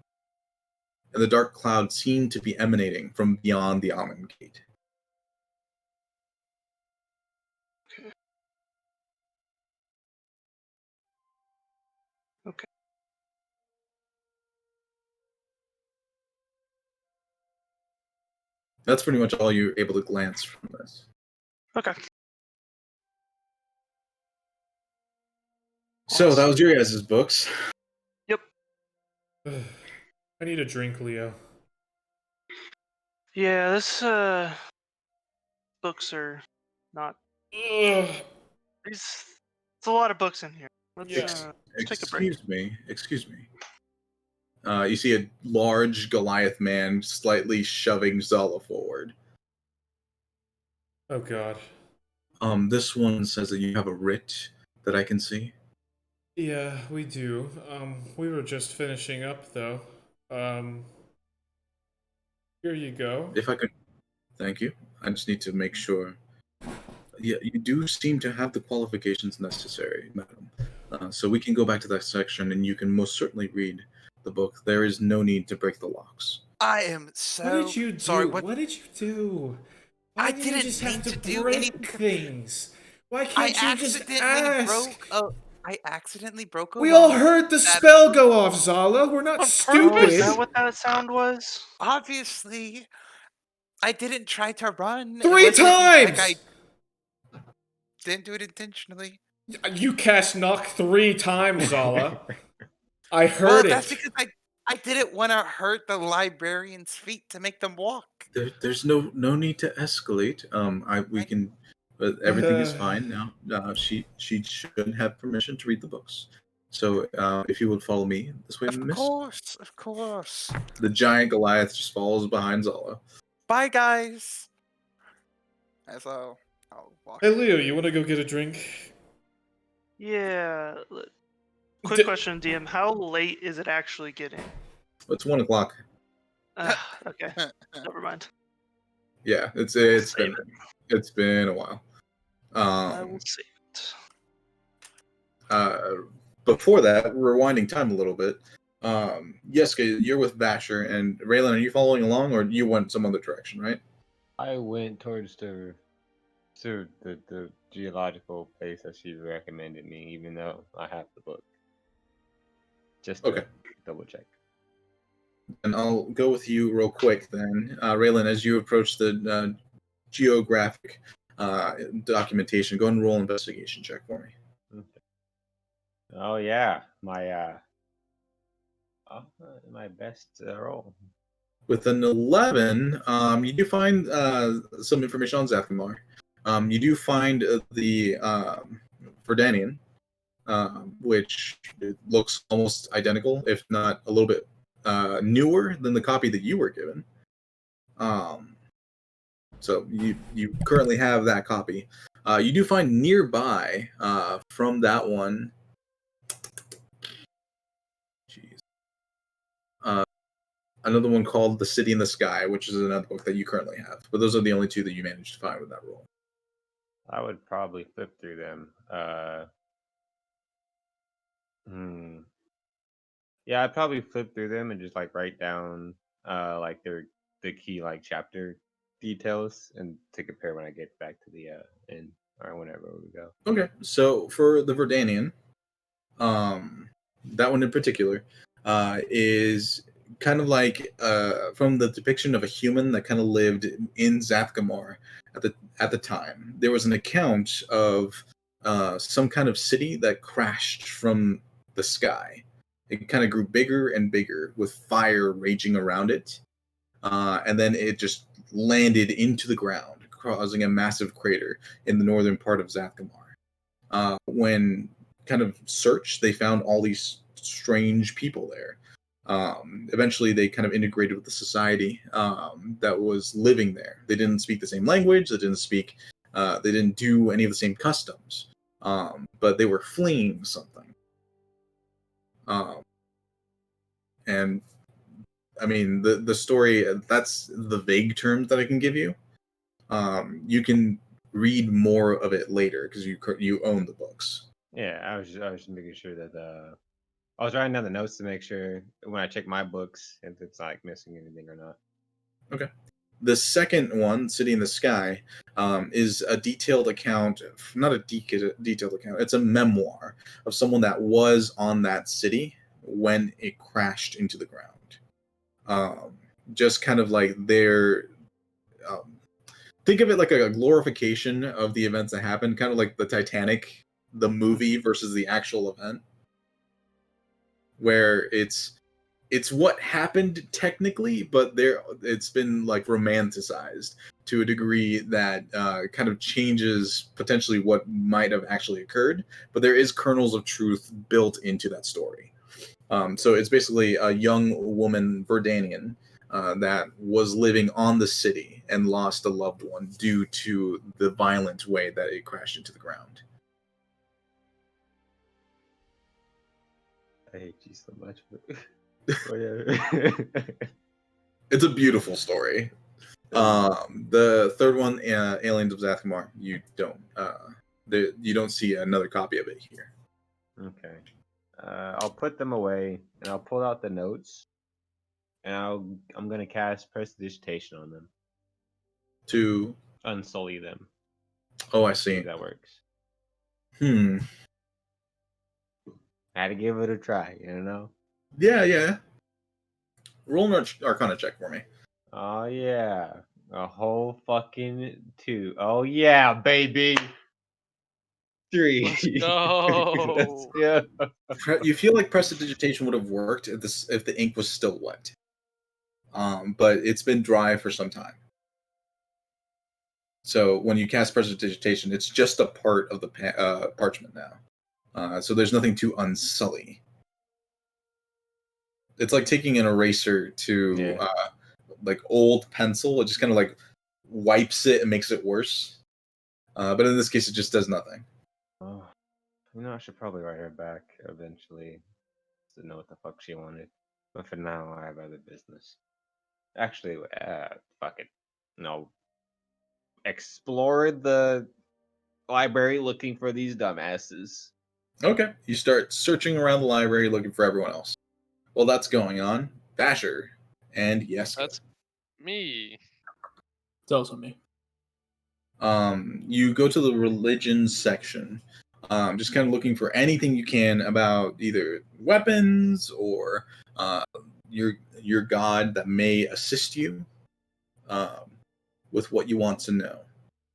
And the dark cloud seemed to be emanating from beyond the Amun Gate. Okay. That's pretty much all you're able to glance from this. Okay. So that was your guys' books. Yep. I need a drink, Leo. Yeah, this books are not. It's a lot of books in here. Let's take a break. Excuse me. You see a large Goliath man slightly shoving Zala forward. Oh god. This one says that you have a writ that I can see. Yeah, we do. We were just finishing up though. Here you go. If I could, thank you. I just need to make sure. Yeah, you do seem to have the qualifications necessary, madam. So we can go back to that section, and you can most certainly read the book. There is no need to break the locks. I am so What did you do? sorry. What did you do? Why I do didn't you just have mean to do break anything. things? Why can't you just ask? I accidentally broke. We all heard the spell go off, Zala. We're not stupid. Is that what that sound was? Obviously, I didn't try to run. 3 times. Like I didn't do it intentionally. You cast knock 3 times, Zala. I heard That's because I did it when I hurt the librarian's feet to make them walk. There's no need to escalate. We can. Everything is fine now. She should have permission to read the books. So if you would follow me this way, miss. Of course. The giant Goliath just follows behind Zala. Bye, guys. As I'll walk. Hey, Leo, you want to go get a drink? Yeah. Quick question, DM. How late is it actually getting? It's 1 o'clock. Okay. Never mind. Yeah, it's been a while. I will save it. Before that, rewinding time a little bit. Yeska, you're with Vasher, and Raylan, are you following along, or you went some other direction, right? I went towards the geological place that she recommended me, even though I have the book. Just to double check. And I'll go with you real quick then. Raylan, as you approach the geographic documentation, go and roll an investigation check for me. Okay. Oh yeah, my best roll. With an 11, you do find some information on Zathmar. You do find the Verdanian, which looks almost identical, if not a little bit newer than the copy that you were given. So you currently have that copy. You do find nearby from that one. Jeez. Another one called The City in the Sky, which is another book that you currently have. But those are the only two that you managed to find with that roll. I would probably flip through them. Yeah, I'd probably flip through them and just like write down like the key like chapter details and to compare when I get back to the end or whenever we go. Okay, so for the Verdanian, that one in particular is kind of like from the depiction of a human that kind of lived in Zathgamar at the time. There was an account of some kind of city that crashed from the sky. It kind of grew bigger and bigger with fire raging around it, and then it just landed into the ground, causing a massive crater in the northern part of Zathgamar. When kind of searched, they found all these strange people there. Eventually, they kind of integrated with the society that was living there. They didn't speak the same language. They didn't do any of the same customs. But they were fleeing something. And I mean, the story, that's the vague terms that I can give you. You can read more of it later because you own the books. Yeah, I was just making sure that I was writing down the notes to make sure when I check my books if it's like missing anything or not. Okay. The second one, City in the Sky, is a detailed account, not a detailed account, it's a memoir of someone that was on that city when it crashed into the ground. Just kind of like their, think of it like a glorification of the events that happened, kind of like the Titanic, the movie versus the actual event, where it's what happened technically, but it's been like romanticized to a degree that kind of changes potentially what might have actually occurred. But there is kernels of truth built into that story. So it's basically a young woman, Verdanian, that was living on the city and lost a loved one due to the violent way that it crashed into the ground. I hate you so much. Oh, yeah. It's a beautiful story. The third one, Aliens of Zathmar, you don't see another copy of it here. Okay. I'll put them away and I'll pull out the notes and I'm gonna cast prestidigitation on them To unsully them. Oh, I see. If that works. I had to give it a try, you know? Yeah. Roll an Arcana check for me. Oh yeah. A whole fucking 2. Oh yeah, baby. 3. Let's go. Yeah. You feel like prestidigitation would have worked if the ink was still wet. But it's been dry for some time. So when you cast prestidigitation, it's just a part of the parchment now. So there's nothing to unsully. It's like taking an eraser to like old pencil. It just kind of like wipes it and makes it worse. But in this case, it just does nothing. Oh, I should probably write her back eventually to know what the fuck she wanted. But for now, I have other business. Actually, fuck it. No. Explore the library looking for these dumbasses. Okay. You start searching around the library looking for everyone else. While that's going on, Basher and Yeska. That's me. It's also me. You go to the religion section, just kind of looking for anything you can about either weapons or your god that may assist you with what you want to know.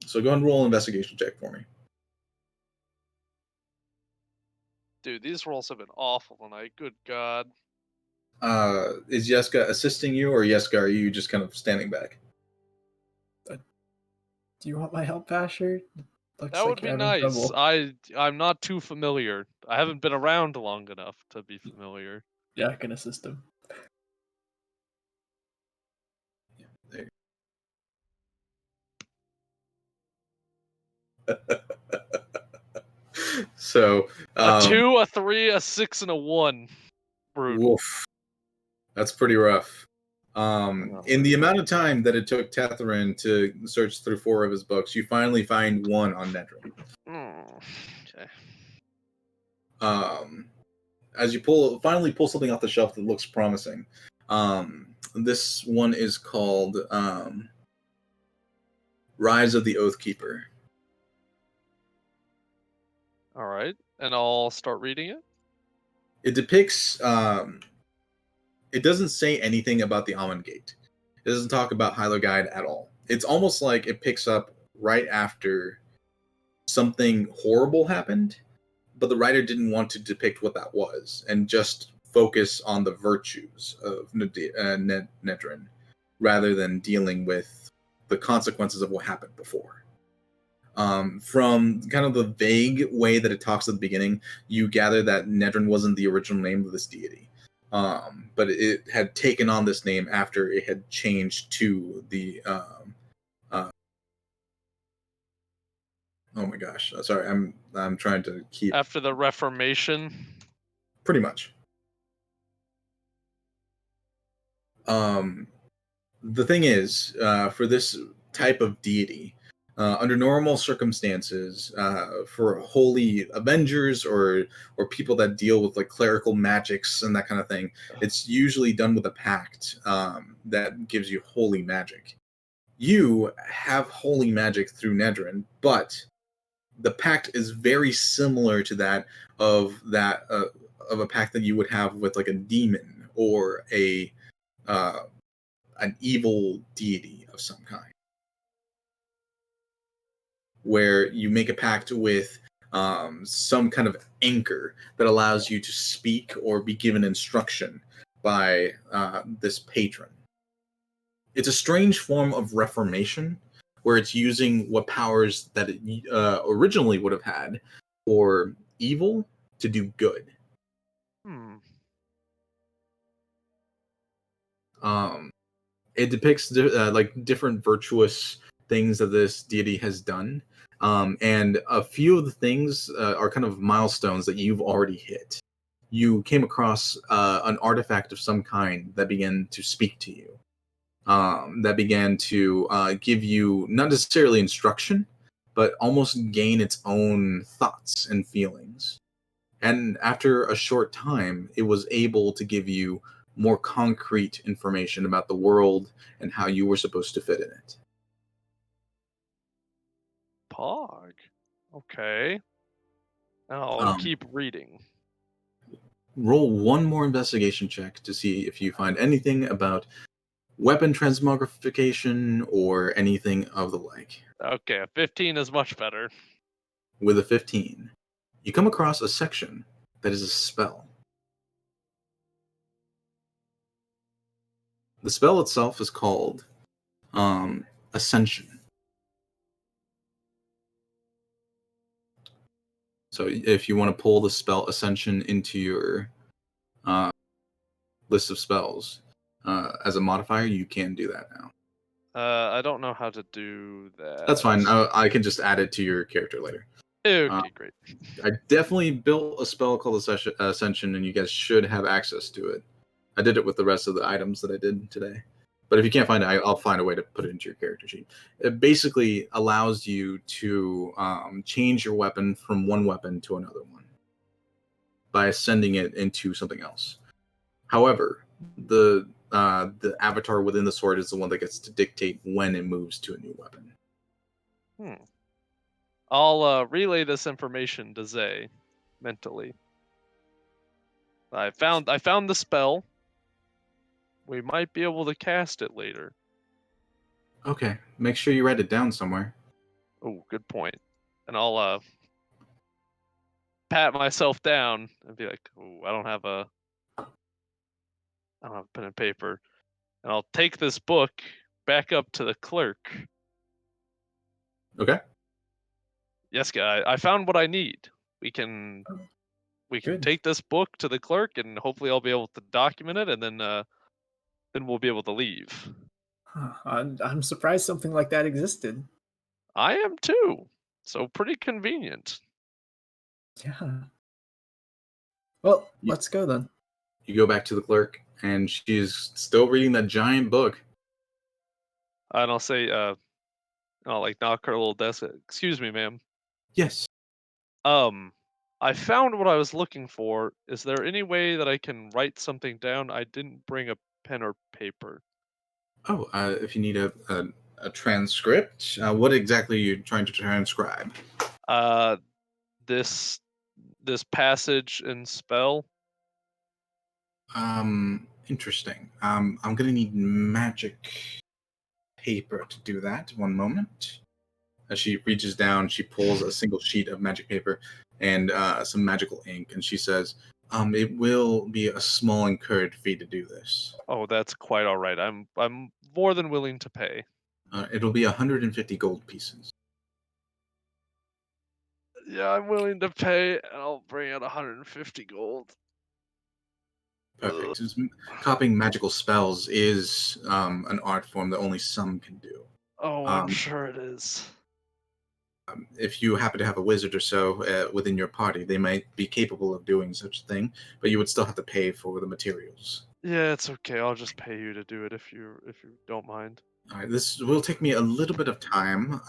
So go ahead and roll an investigation check for me. Dude, these rolls have been awful tonight. Good God. Is Yeska assisting you, or Yeska, are you just kind of standing back? Do you want my help, Basher? That would be nice. I'm not too familiar. I haven't been around long enough to be familiar. Yeah, I can assist him. There. So a 2, a 3, a 6, and a 1. Brutal. Woof. That's pretty rough. In the amount of time that it took Tetherin to search through 4 of his books, you finally find one on Nedrin. Okay. As you finally pull something off the shelf that looks promising. This one is called Rise of the Oathkeeper. All right, and I'll start reading it. It depicts. It doesn't say anything about the Amun Gate. It doesn't talk about Hylar Guide at all. It's almost like it picks up right after something horrible happened, but the writer didn't want to depict what that was and just focus on the virtues of Nedrin rather than dealing with the consequences of what happened before. From kind of the vague way that it talks at the beginning, you gather that Nedrin wasn't the original name of this deity. But it had taken on this name after it had changed to the oh my gosh, sorry, I'm trying to keep after the Reformation. Pretty much. The thing is, for this type of deity, under normal circumstances, for holy avengers or people that deal with like clerical magics and that kind of thing, it's usually done with a pact that gives you holy magic. You have holy magic through Nedrin, but the pact is very similar to that of a pact that you would have with like a demon or an evil deity of some kind, where you make a pact with some kind of anchor that allows you to speak or be given instruction by this patron. It's a strange form of reformation, where it's using what powers that it originally would have had for evil to do good. It depicts like different virtuous things that this deity has done, and a few of the things are kind of milestones that you've already hit. You came across an artifact of some kind that began to speak to you, that began to give you not necessarily instruction, but almost gain its own thoughts and feelings. And after a short time, it was able to give you more concrete information about the world and how you were supposed to fit in it. Pog. Okay. I'll keep reading. Roll one more investigation check to see if you find anything about weapon transmogrification or anything of the like. Okay, a 15 is much better. With a 15, you come across a section that is a spell. The spell itself is called Ascension. So if you want to pull the spell Ascension into your list of spells as a modifier, you can do that now. I don't know how to do that. That's fine. I can just add it to your character later. Okay, great. I definitely built a spell called Ascension, and you guys should have access to it. I did it with the rest of the items that I did today. But if you can't find it, I'll find a way to put it into your character sheet. It basically allows you to change your weapon from one weapon to another one by ascending it into something else. However, the avatar within the sword is the one that gets to dictate when it moves to a new weapon. I'll relay this information to Zay mentally. I found the spell. We might be able to cast it later. Okay, make sure you write it down somewhere. Oh, good point. And I'll pat myself down and be like, "Oh, I don't have a pen and paper." And I'll take this book back up to the clerk. Okay. Yes, guy. I found what I need. We can take this book to the clerk, and hopefully I'll be able to document it, and then we'll be able to leave. I'm surprised something like that existed. I am too. So pretty convenient. Yeah. Well, let's go then. You go back to the clerk, and she's still reading that giant book. And I'll say, I'll like knock her little desk. Excuse me, ma'am. Yes. I found what I was looking for. Is there any way that I can write something down? I didn't bring a pen or paper. Oh, if you need a transcript, what exactly are you trying to transcribe? This passage and spell. Interesting. I'm gonna need magic paper to do that. One moment. As she reaches down, she pulls a single sheet of magic paper and some magical ink, and she says, "It will be a small incurred fee to do this." Oh, that's quite all right. I'm more than willing to pay. It'll be 150 gold pieces. Yeah, I'm willing to pay, and I'll bring out 150 gold. Perfect. Copying magical spells is an art form that only some can do. Oh, I'm sure it is. If you happen to have a wizard or so within your party, they might be capable of doing such a thing, but you would still have to pay for the materials. Yeah, it's okay. I'll just pay you to do it if you don't mind. All right, this will take me a little bit of time.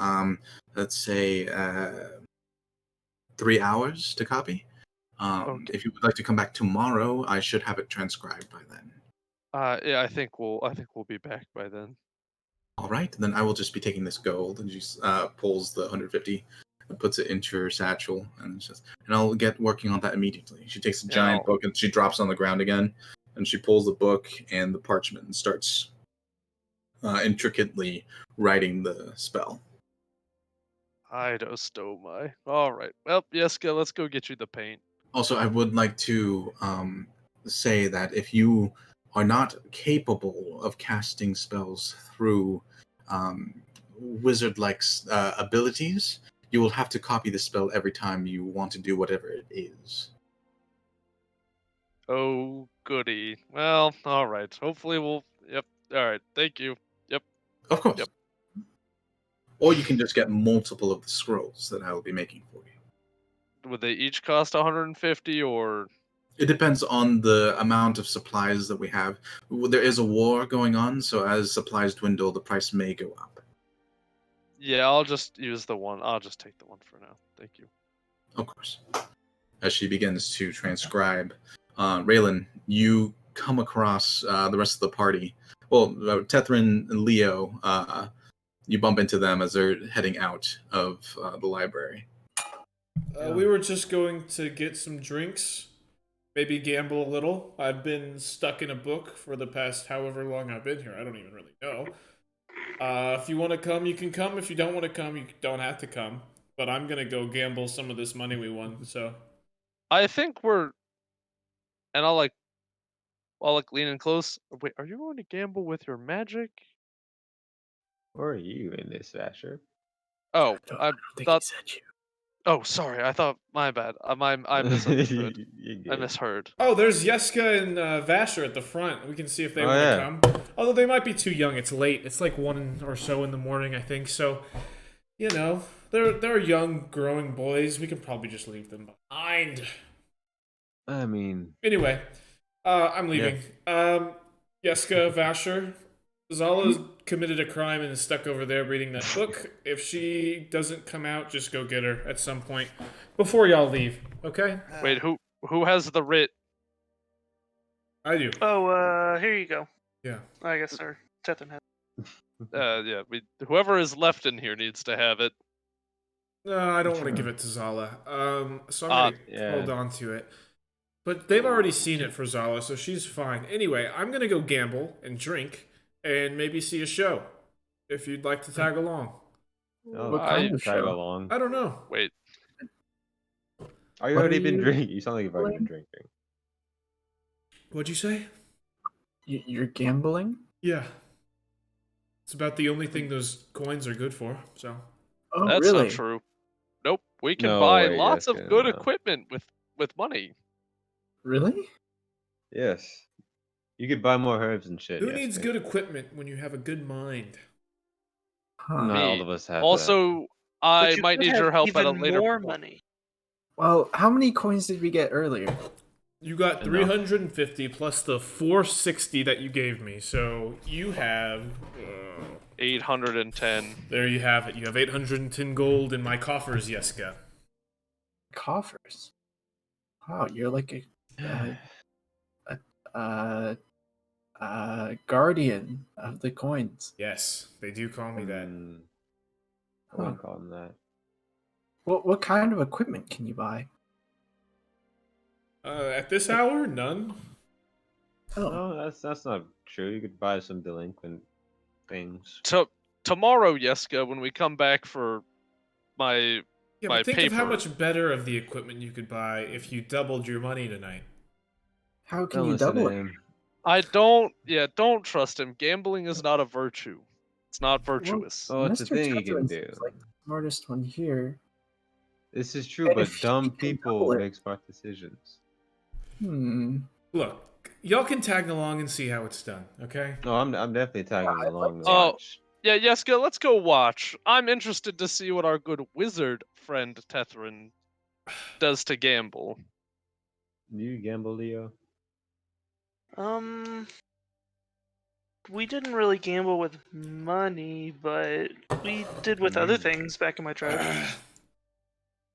Let's say 3 hours to copy. Okay. If you would like to come back tomorrow, I should have it transcribed by then. Yeah, I think we'll be back by then. All right, then I will just be taking this gold, and she pulls the 150 and puts it into her satchel, and says, "And I'll get working on that immediately." She takes a giant book and she drops it on the ground again, and she pulls the book and the parchment and starts intricately writing the spell. Idostomai. All right. Well, Yeska, let's go get you the paint. Also, I would like to say that if you are not capable of casting spells through wizard-like abilities, you will have to copy the spell every time you want to do whatever it is. Oh, goody. Well, all right. Hopefully we'll... Yep. All right. Thank you. Yep. Of course. Yep. Or you can just get multiple of the scrolls that I will be making for you. Would they each cost 150 or... It depends on the amount of supplies that we have. There is a war going on, so as supplies dwindle, the price may go up. Yeah, I'll just use the one. I'll just take the one for now. Thank you. Of course. As she begins to transcribe, Raylan, you come across the rest of the party. Well, Tethrin and Leo, you bump into them as they're heading out of the library. We were just going to get some drinks, maybe gamble a little. I've been stuck in a book for the past however long I've been here. I don't even really know. If you want to come, you can come. If you don't want to come, you don't have to come. But I'm going to go gamble some of this money we won, so... I think we're... And I'll lean in close. Wait, are you going to gamble with your magic? Where are you in this, Asher? Oh, I think thought... he said you. Oh, sorry. I thought... My bad. I misunderstood. I misheard. Oh, there's Yeska and Vasher at the front. We can see if they want to come. Although they might be too young. It's late. It's like 1 or so in the morning, I think. So, you know, they're young, growing boys. We can probably just leave them behind. I mean... Anyway, I'm leaving. Yeah. Yeska, Vasher, Zala's committed a crime and is stuck over there reading that book. If she doesn't come out, just go get her at some point before y'all leave, okay? Wait, who has the writ? I do. Oh, here you go. Yeah. I guess our Tethan has. Yeah, whoever is left in here needs to have it. No, I don't want to give it to Zala. So I'm gonna yeah. hold on to it. But they've already seen it for Zala, so she's fine. Anyway, I'm gonna go gamble and drink and maybe see a show. If you'd like to tag along. Oh, What kind of tag show? along. I don't know. Wait, Are you What already are been you drinking? You sound like you've already been doing? drinking. What'd you say? You're gambling? Yeah. It's about the only thing those coins are good for, so. Oh, that's really? not true. Nope, we can No buy way, lots of Jessica, good no. equipment with money. Really? Yes. You could buy more herbs and shit. Who yes, needs mate. good equipment when you have a good mind? Huh. Not Me. all of us have that. Also, But I you might could need have your help at a even later more point. money. Well, how many coins did we get earlier? You got Enough. 350 plus the 460 that you gave me, so you have. 810. There you have it. You have 810 gold in my coffers, Yeska. Coffers. Wow, you're like a guardian of the coins. Yes, they do call me that. I wouldn't call him that. What kind of equipment can you buy? At this hour, none. Oh, No, that's not true. You could buy some delinquent things. Tomorrow, Yeska, when we come back for my Yeah, my but think paper. of how much better of the equipment you could buy if you doubled your money tonight. how can Don't you listen to double it? him. I don't trust him. Gambling is not a virtue. It's not virtuous. Oh, it's a Mr. thing you can Tetris do. is like the smartest one here. This is true, And but if he dumb can people double it- make smart decisions. Look, y'all can tag along and see how it's done, okay? No, I'm definitely tagging I'd along. like to to. watch. Yeah, Yeska, let's go watch. I'm interested to see what our good wizard friend Tethrin does to gamble. Do you gamble, Leo? We didn't really gamble with money, but we did with other things back in my tribe.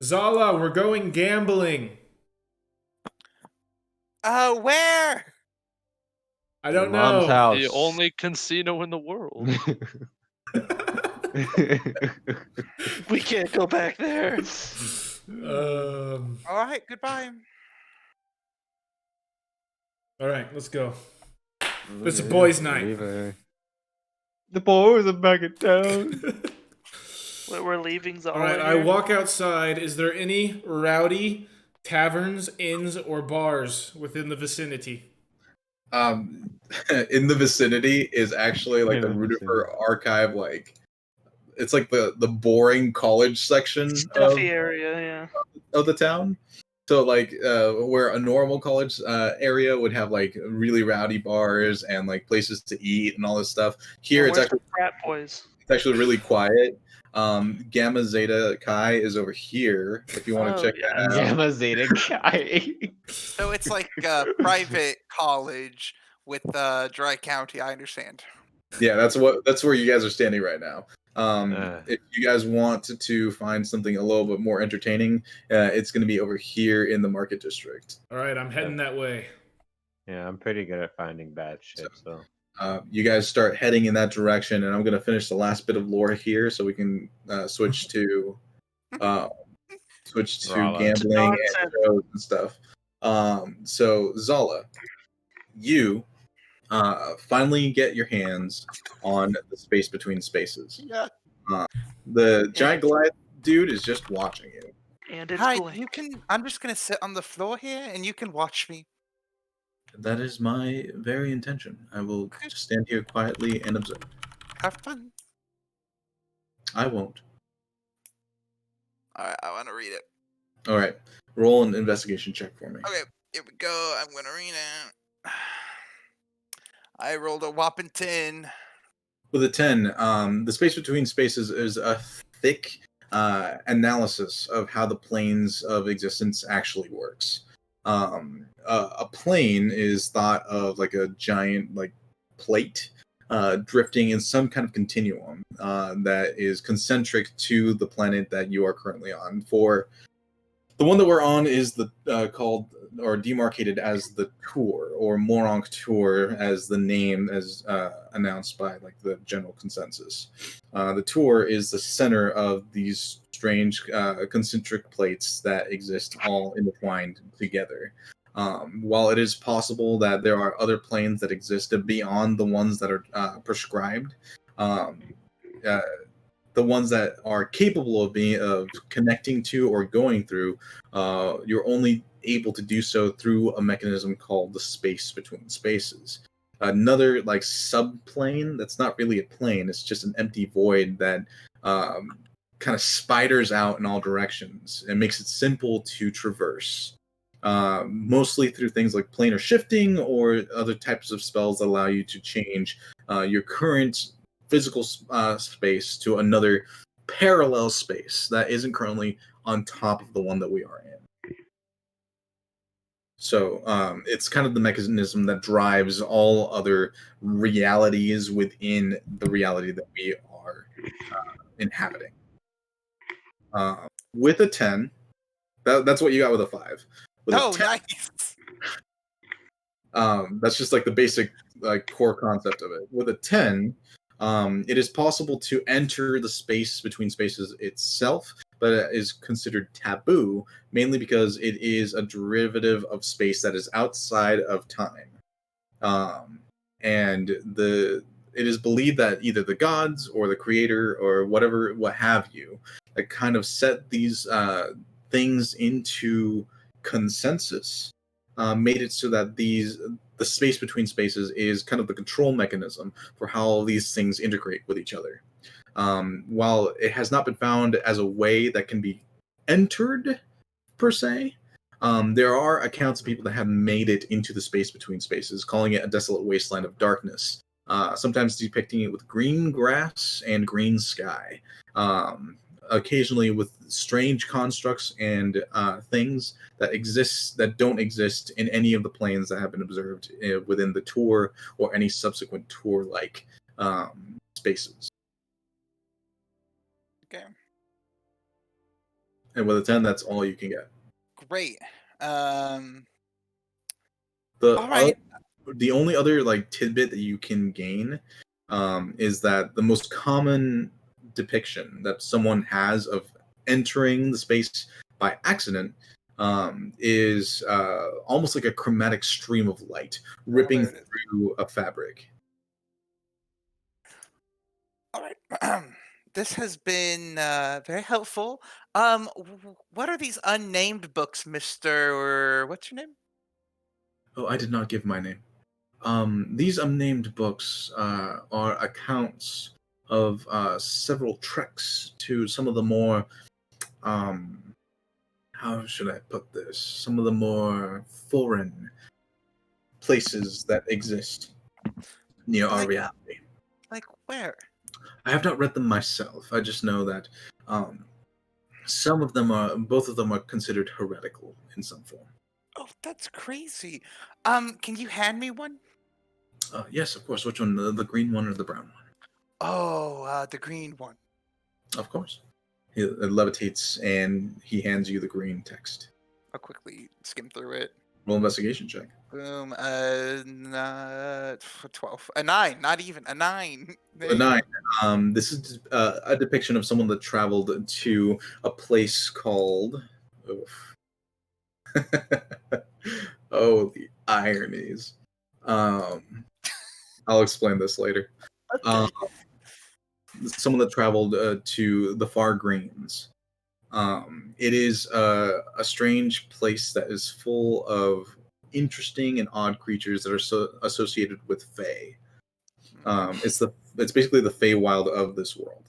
Zala, we're going gambling. Where? I Your don't mom's know. house. The only casino in the world. We can't go back there. All right, goodbye. All right, let's go. It's a boys' night. Leave her. The boys are back in town. We're leaving Zala. All right, I here. walk outside. Is there any rowdy taverns, inns, or bars within the vicinity? In the vicinity is actually like In the the Rudifer archive, like it's like the boring college section Stuffy area, yeah. of the town. So like where a normal college area would have like really rowdy bars and like places to eat and all this stuff. Here Where's it's the frat boys? actually really quiet. Gamma Zeta Chi is over here if you want to Oh, check yeah. that out. Gamma Zeta Chi. So it's like a private college with Dry County. I understand. Yeah, that's where you guys are standing right now. Uh. If you guys want to find something a little bit more entertaining, it's going to be over here in the market district. All right, I'm heading that way. Yeah, I'm pretty good at finding bad shit, so. You guys start heading in that direction, and I'm going to finish the last bit of lore here, so we can switch to Rala. gambling and shows and stuff. So Zala, you finally get your hands on the space between spaces. Yeah. The giant Goliath dude is just watching you. And it's Hi, blank. you can. I'm just gonna sit on the floor here, and you can watch me. That is my very intention. I will just stand here quietly and observe. Have fun. I won't. All right, I want to read it. All right. Roll an investigation check for me. Okay, here we go. I'm gonna read it. I rolled a whopping 10. With a 10, the space between spaces is a thick analysis of how the planes of existence actually works. A plane is thought of like a giant like plate drifting in some kind of continuum that is concentric to the planet that you are currently on. For The one that we're on is the called or demarcated as the Tour, or Morank'Tur, as the name as announced by like the general consensus. The Tour is the center of these strange concentric plates that exist all intertwined together. While it is possible that there are other planes that exist beyond the ones that are prescribed, the ones that are capable of connecting to or going through, you're only able to do so through a mechanism called the space between spaces. Another like subplane that's not really a plane; it's just an empty void that kind of spiders out in all directions and makes it simple to traverse. Mostly through things like planar shifting or other types of spells that allow you to change your current physical space to another parallel space that isn't currently on top of the one that we are in. So it's kind of the mechanism that drives all other realities within the reality that we are inhabiting. With a 10, that's what you got with a 5. With Oh, a 10, nice. that's just like the basic like core concept of it. With a 10, it is possible to enter the space between spaces itself, but it is considered taboo, mainly because it is a derivative of space that is outside of time. And it is believed that either the gods or the creator or whatever, what have you, that kind of set these things into consensus, made it so that the space between spaces is kind of the control mechanism for how all these things integrate with each other. While it has not been found as a way that can be entered per se, there are accounts of people that have made it into the space between spaces, calling it a desolate wasteland of darkness, sometimes depicting it with green grass and green sky. Occasionally with strange constructs and things that don't exist in any of the planes that have been observed within the Tour or any subsequent Tour-like spaces. Okay. And with a 10, that's all you can get. Great. The All right. The only other like tidbit that you can gain is that the most common depiction that someone has of entering the space by accident is almost like a chromatic stream of light ripping there it is. through a fabric. All right. This has been very helpful. What are these unnamed books, Mister? Or what's your name? Oh, I did not give my name. These unnamed books are accounts of several treks to some of the more how should I put this? Some of the more foreign places that exist near our Like- reality. Like where? I have not read them myself. I just know that both of them are considered heretical in some form. Oh, that's crazy. Can you hand me one? Yes, of course. Which one? The green one or the brown one? Oh, the green one. Of course. It levitates and he hands you the green text. I'll quickly skim through it. Roll investigation check. Boom. 12. A 9. Not even a 9. There A you 9. go. This is a depiction of someone that traveled to a place called. Oof. Oh, the ironies. I'll explain this later. Someone that traveled to the Far Greens. It is a strange place that is full of interesting and odd creatures that are associated with Fae. It's basically the Feywild of this world.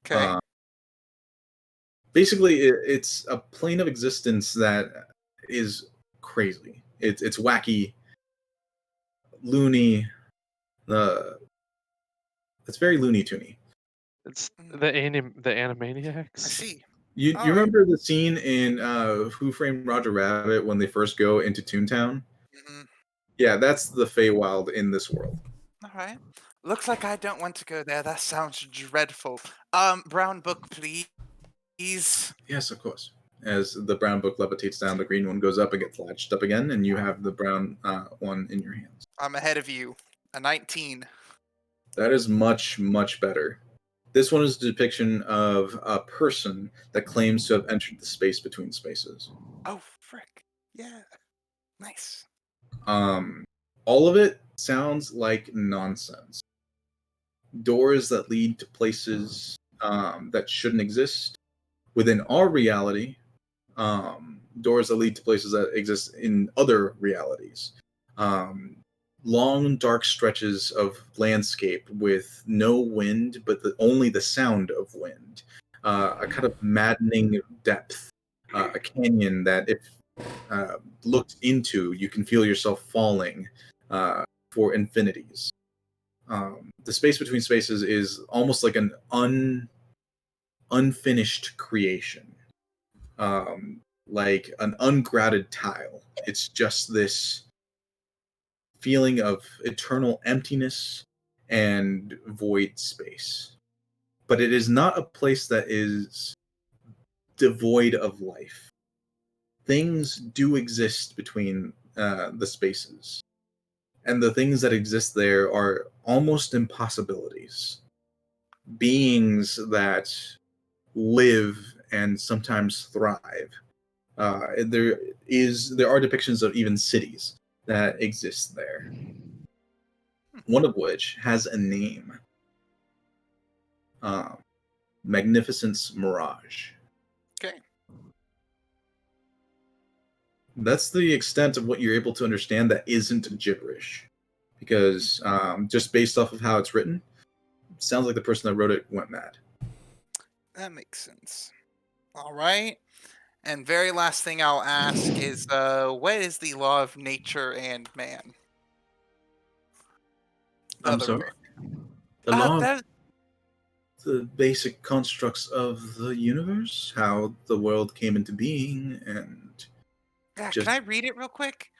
Okay. Basically, it's a plane of existence that is crazy. It's wacky, loony. It's very Looney Toony. It's the Animaniacs. I see. You remember the scene in Who Framed Roger Rabbit when they first go into Toontown? Mm-hmm. Yeah, that's the Feywild in this world. All right. Looks like I don't want to go there. That sounds dreadful. Brown book, please. please? Yes, of course. As the brown book levitates down, the green one goes up and gets latched up again, and you have the brown one in your hands. I'm ahead of you. A 19. That is much, much better. This one is a depiction of a person that claims to have entered the space between spaces. Oh, frick. Yeah. Nice. All of it sounds like nonsense. Doors that lead to places that shouldn't exist within our reality. Doors that lead to places that exist in other realities. Long, dark stretches of landscape with no wind, but only the sound of wind. A kind of maddening depth. A canyon that, if looked into, you can feel yourself falling for infinities. The space between spaces is almost like an unfinished creation. Like an ungratted tile. It's just this feeling of eternal emptiness and void space. But it is not a place that is devoid of life. Things do exist between the spaces. And the things that exist there are almost impossibilities. Beings that live and sometimes thrive. There are depictions of even cities that exist there. One of which has a name. Magnificence Mirage. Okay. That's the extent of what you're able to understand that isn't gibberish. Because just based off of how it's written, it sounds like the person that wrote it went mad. That makes sense. All right. And very last thing I'll ask is, what is the law of nature and man? I'm Other sorry? book. The law, That, the basic constructs of the universe, how the world came into being, and yeah, just- can I read it real quick?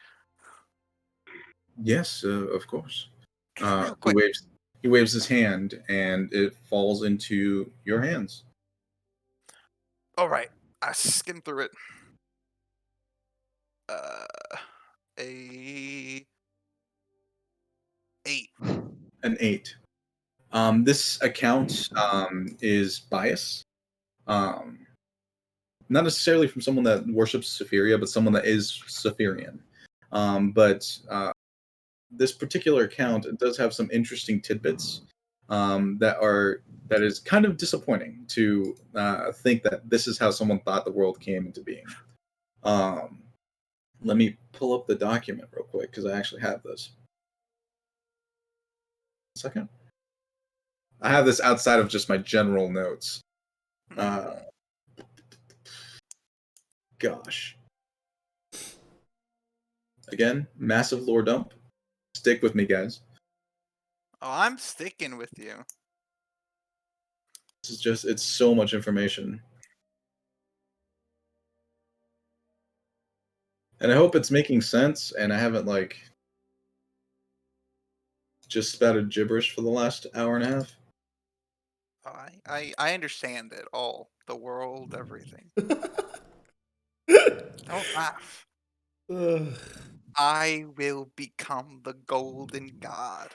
yes, of course. Real quick. He waves his hand, and it falls into your hands. All right. I skimmed through it. A 8. An 8. This account is bias. Not necessarily from someone that worships Sephiria, but someone that is Sephirian. But this particular account does have some interesting tidbits that is kind of disappointing to think that this is how someone thought the world came into being. Let me pull up the document real quick because I actually have this. A second. I have this outside of just my general notes. Gosh. Again, massive lore dump. Stick with me, guys. Oh, I'm sticking with you. This is just, it's so much information. And I hope it's making sense, and I haven't, like, just spouted gibberish for the last hour and a half. I understand it all. The world, everything. Don't laugh. I will become the golden god.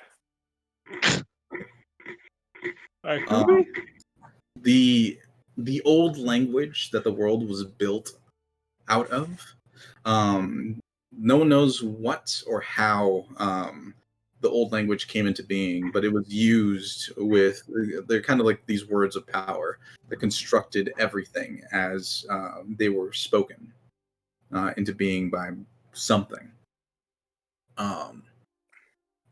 The old language that the world was built out of, no one knows what or how the old language came into being, but it was used with, they're kind of like these words of power that constructed everything as they were spoken into being by something.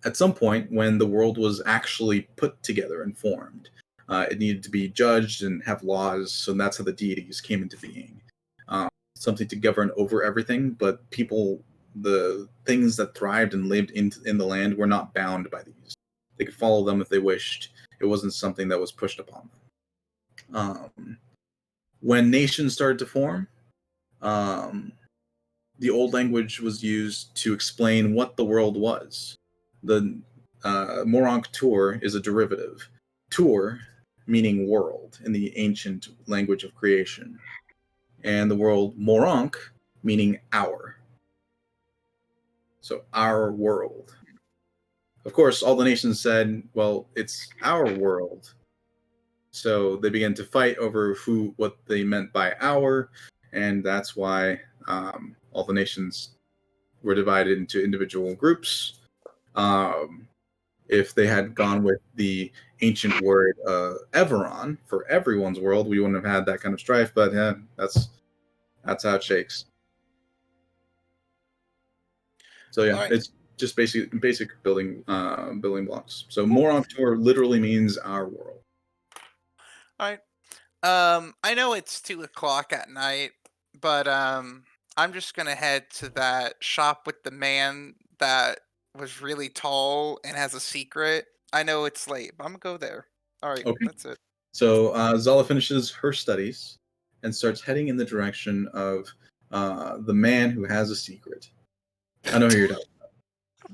At some point, when the world was actually put together and formed, it needed to be judged and have laws, so that's how the deities came into being. Something to govern over everything, but people, the things that thrived and lived in the land were not bound by these. They could follow them if they wished. It wasn't something that was pushed upon them. When nations started to form, the old language was used to explain what the world was. The Morank'Tur is a derivative. Tur meaning world in the ancient language of creation, and the word Morank, meaning our. So our world. Of course, all the nations said, well, it's our world. So they began to fight over what they meant by our, and that's why all the nations were divided into individual groups. If they had gone with the ancient word Everon for everyone's world, we wouldn't have had that kind of strife. But yeah, that's how it shakes. So yeah, Right. it's just basic building blocks. So Morank'Tur literally means our world. All right. I know it's 2:00 at night, but I'm just gonna head to that shop with the man that was really tall and has a secret. I know it's late, but I'm gonna go there. All right, Okay. that's it. So Zala finishes her studies and starts heading in the direction of the man who has a secret. I know who you're talking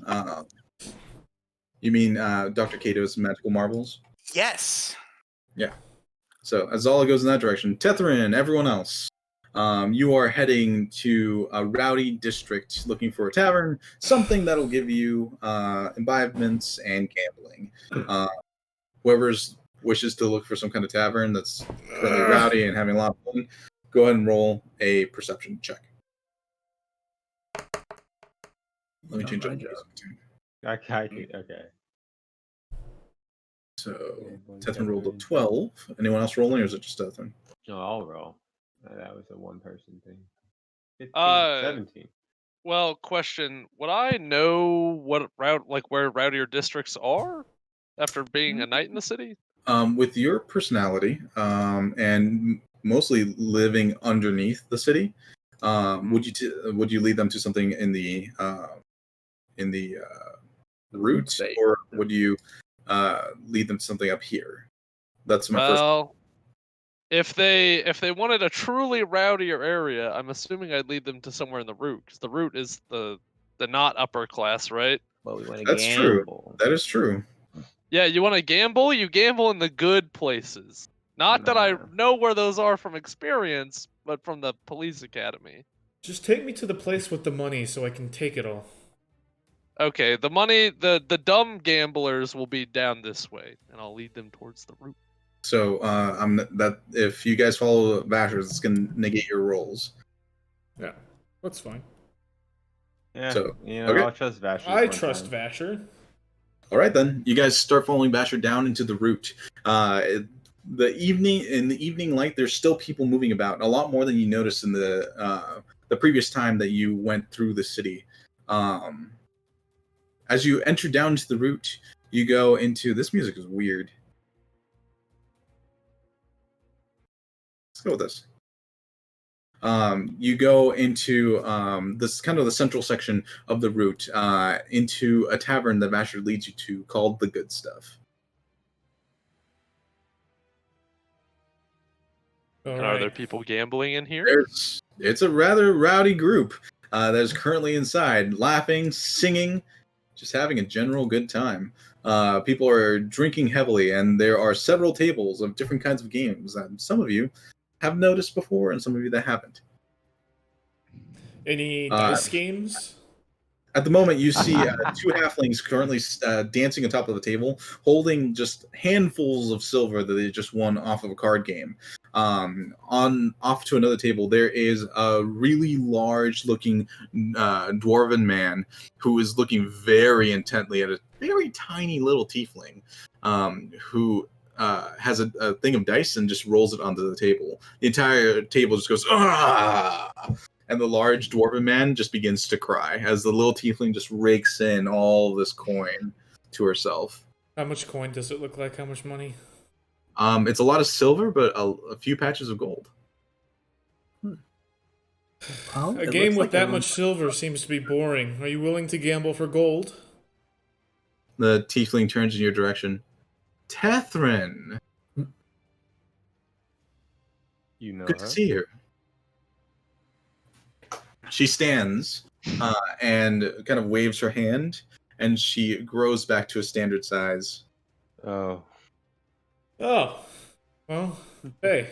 about. You mean Dr. Cato's Magical Marvels? Yes. Yeah. So as Zala goes in that direction, Tethrin, everyone else, you are heading to a rowdy district looking for a tavern, something that'll give you imbibements and gambling. Whoever's wishes to look for some kind of tavern that's currently rowdy and having a lot of fun, go ahead and roll a perception check. Let me change up. Okay. So Tethrin rolled a 12. Anyone else rolling, or is it just Tethrin? No, I'll roll. That was a one-person thing. 15, 17. Well, question: would I know what route, like where rowdier districts are, after being a knight in the city? With your personality and mostly living underneath the city, would you lead them to something in the route, or would you lead them to something up here? That's my first. Well, if they wanted a truly rowdier area, I'm assuming I'd lead them to somewhere in the route, because the route is the not upper class, right? Well, we want to That's gamble. true. That is true. Yeah, you want to gamble? You gamble in the good places. Not that I know where those are from experience, but from the police academy. Just take me to the place with the money so I can take it all. Okay, the money, the dumb gamblers will be down this way, and I'll lead them towards the route. So if you guys follow Vashers, it's gonna negate your rolls. Yeah, that's fine. Yeah, So, okay. I'll trust Vasher. I trust Vasher. All right, then you guys start following Basher down into the route. In the evening light, there's still people moving about, a lot more than you noticed in the previous time that you went through the city. As you enter down into the route, you go into this music is weird. Let's go with this. You go into this kind of the central section of the route into a tavern that Vasher leads you to called The Good Stuff. And are there people gambling in here? It's a rather rowdy group that is currently inside, laughing, singing, just having a general good time. People are drinking heavily, and there are several tables of different kinds of games that some of you have noticed before, and some of you that haven't. Any dice games? At the moment, you see two halflings currently dancing on top of the table, holding just handfuls of silver that they just won off of a card game. Off to another table, there is a really large-looking dwarven man who is looking very intently at a very tiny little tiefling, who has a thing of dice and just rolls it onto the table. The entire table just goes, "Ah!" And the large dwarven man just begins to cry as the little tiefling just rakes in all this coin to herself. How much coin does it look like? How much money? It's a lot of silver, but a few patches of gold. Well, a game with that much silver seems to be boring. Are you willing to gamble for gold? The tiefling turns in your direction. Tethrin! You know Good her? to see her. She stands and kind of waves her hand, and she grows back to a standard size. Oh. Oh, Well, hey.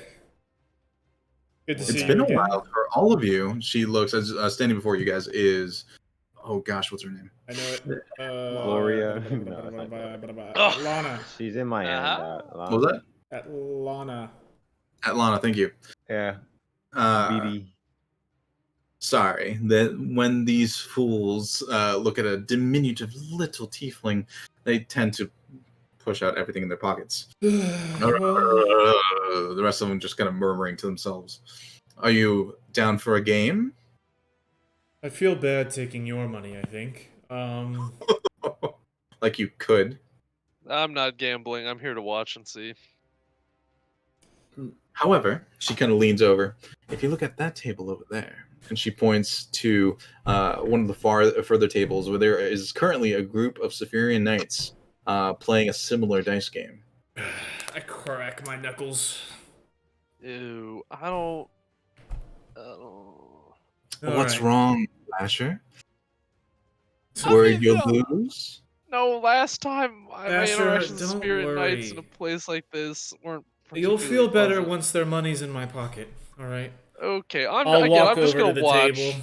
Good to It's see It's you been a again. while for all of you. She looks as standing before you guys is, oh gosh, what's her name? I know it. Gloria. No, it's not Gloria. Ugh. Lana. She's in my hand. What was that? Lana. Atlana, thank you. Yeah. Uh, BD. sorry that when these fools look at a diminutive little tiefling, they tend to push out everything in their pockets. Well, The rest of them just kind of murmuring to themselves. Are you down for a game? I feel bad taking your money, I think. Like you could. I'm not gambling. I'm here to watch and see. However, she kind of leans over. If you look at that table over there, and she points to one of the further tables where there is currently a group of Saphirian knights playing a similar dice game. I crack my knuckles. Ew. I don't. What's Alright. wrong, Asher? I Worried mean, you'll no. lose? No, last time my Asher, interactions with don't Spirit Knights in a worry. place like this weren't You'll particularly feel better pleasant. once their money's in my pocket. Alright. Okay, I'll again, walk I'm just over to gonna the watch. table.